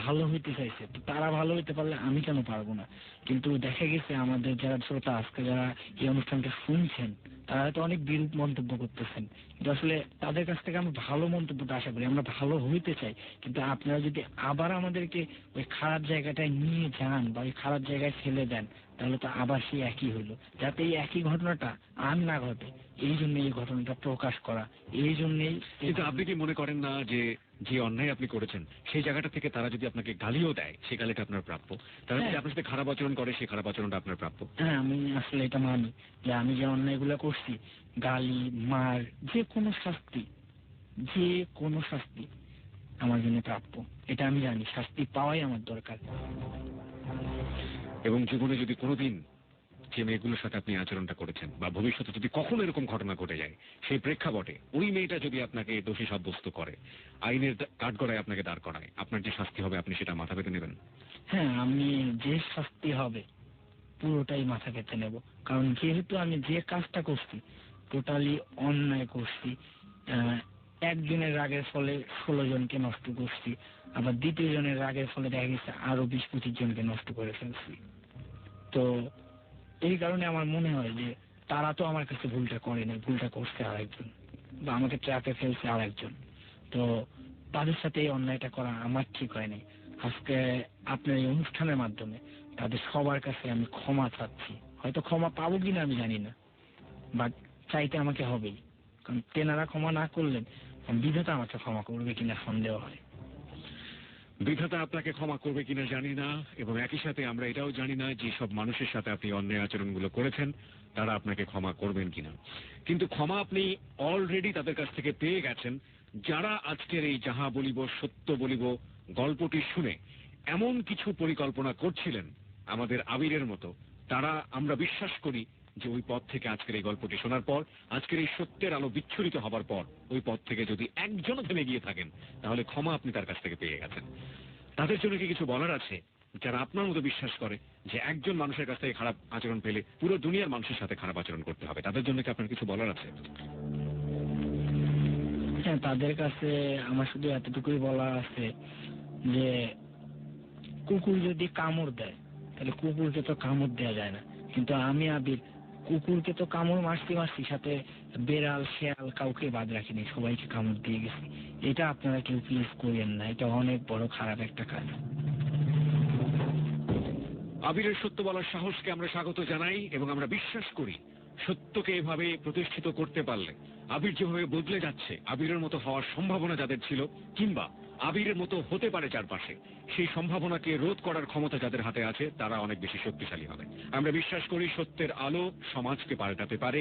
ভালো হইতে চাইছে, তো তারা ভালো হইতে পারলে আমি কেন পারবো না? কিন্তু দেখা গেছে আমাদের যারা শ্রোতা আজকে যারা এই অনুষ্ঠানটা শুনছেন, তারা হয়তো অনেক বিরূপ মন্তব্য করতেছেন, কিন্তু আসলে তাদের কাছ থেকে আমরা ভালো মন্তব্যটা আশা করি, আমরা ভালো হইতে চাই। কিন্তু আপনারা যদি আবার আমাদেরকে ওই খারাপ জায়গাটায় নিয়ে যান বা ওই খারাপ জায়গায় ফেলে দেন, তাহলে তো আবার সেই একই হইলো। যাতে এই একই ঘটনাটা আর না ঘটে, এই জন্য এই ঘটনাটা প্রকাশ করা, এই জন্যই। কিন্তু আপনি কি মনে করেন না যে যে অন্যায় আপনি করেছেন সেই জায়গাটা থেকে তারা যদি আপনাকে গালিও দেয়, সেই গালিটা আপনার প্রাপ্য? তারা যদি আপনার সাথে খারাপ আচরণ করে, সেই খারাপ আচরণটা আপনার প্রাপ্য? হ্যাঁ, আমি আসলে এটা মানি যে আমি যে অন্যায়গুলো করছি, গালি, মার, যে কোনো শাস্তি, যে কোনো শাস্তি আমার জন্য প্রাপ্য, এটা আমি জানি। শাস্তি পাওয়াই আমার দরকার। এবং জীবনে যদি কোনোদিন যে মেয়েগুলোর সাথে আপনি আচরণটা করেছেন, বা ভবিষ্যতে যদি কখনো এরকম ঘটনা ঘটে যায়, সেই প্রেক্ষাপটে ওই মেয়েটা যদি আপনাকে দোষী সাব্যস্ত করে, আইনের কাঠগড়ায় আপনাকে দাঁড় করায়, আপনার যে শাস্তি হবে আপনি সেটা মাথা পেতে নেবেন? হ্যাঁ, আমি যে শাস্তি হবে পুরোটাই মাথা পেতে নেব, কারণ যেহেতু আমি যে কাজটা করছি টোটালি অন্যায় করছি। একজনের রাগের ফলে 16 জনকে নষ্ট করছি, আবার দ্বিতীয় জনের রাগের ফলে দেখা গেছে আরো 20-25 জনকে নষ্ট করে ফেলছি। তো এই কারণে আমার মনে হয় যে তারা তো আমার কাছে ভুলটা করেনি, ভুলটা করছে আরেকজন, বা আমাকে ট্র্যাপে ফেলছে আরেকজন। তো তাদের সাথে এই অন্যায়টা করা আমার ঠিক হয়নি। আজকে আপনার এই অনুষ্ঠানের মাধ্যমে তাদের সবার কাছে আমি ক্ষমা চাচ্ছি। হয়তো ক্ষমা পাবো কিনা আমি জানি না, বাট চাইতে আমাকে হবেই, কারণ তেনারা ক্ষমা না করলেন বিধাতা আমাকে ক্ষমা করবে কিনা সন্দেহ হয়। বিধাতা আপনাকে ক্ষমা করবে কিনা জানি না, এবং একই সাথে আমরা এটাও জানি না যে সব মানুষের সাথে আপনি অন্যায় আচরণগুলো করেছেন তারা আপনাকে ক্ষমা করবেন কিনা। কিন্তু ক্ষমা আপনি অলরেডি তাদের কাছ থেকে পেয়ে গেছেন, যারা আজকের এই যাহা বলিব সত্য বলিব গল্পটি শুনে এমন কিছু পরিকল্পনা করছিলেন আমাদের আবিরের মতো। তারা, আমরা বিশ্বাস করি যে ওই পথ থেকে আজকের এই গল্পটি শোনার পর, আজকের এই সত্যের আলো বিচ্ছুরিত হবার পর, ওই পথ থেকে যদি একজনও থেমে গিয়ে থাকেন, তাহলে ক্ষমা আপনি তার কাছ থেকে পেয়ে গেছেন। তাদের জন্য কি কিছু বলার আছে, যারা আপনার মতো বিশ্বাস করে যে একজন মানুষের কাছ থেকে খারাপ আচরণ পেলে পুরো দুনিয়ার মানুষের সাথে খারাপ আচরণ করতে হবে? তাদের জন্য কি আপনার কিছু বলার আছে? হ্যাঁ, তাদের কাছে আমার শুধু এতটুকুই বলা আছে যে কুকুর যদি কামড় দেয় তাহলে কুকুরকে তো কামড় দেওয়া যায় না, কিন্তু আমি আবির কুকুরকে তো কামড় মারছি সাথে বেড়াল শেয়াল কাউকে বাদ রাখিনি, সবাইকে কামড় দিয়ে গেছি। এটা আপনারা কেউ প্লিজ করেন না, এটা অনেক বড় খারাপ একটা কাজ। আবিরের সত্য বলার সাহসকে আমরা স্বাগত জানাই এবং আমরা বিশ্বাস করি সত্যকে এভাবে প্রতিষ্ঠিত করতে পারলে আবির যেভাবে বদলে যাচ্ছে, আবিরের মতো হওয়ার সম্ভাবনা যাদের ছিল কিংবা আবিরের মতো হতে পারে চারপাশে, সেই সম্ভাবনাকে রোধ করার ক্ষমতা যাদের হাতে আছে তারা অনেক বেশি শক্তিশালী হবে। আমরা বিশ্বাস করি সত্যের আলো সমাজকে পাল্টাতে পারে।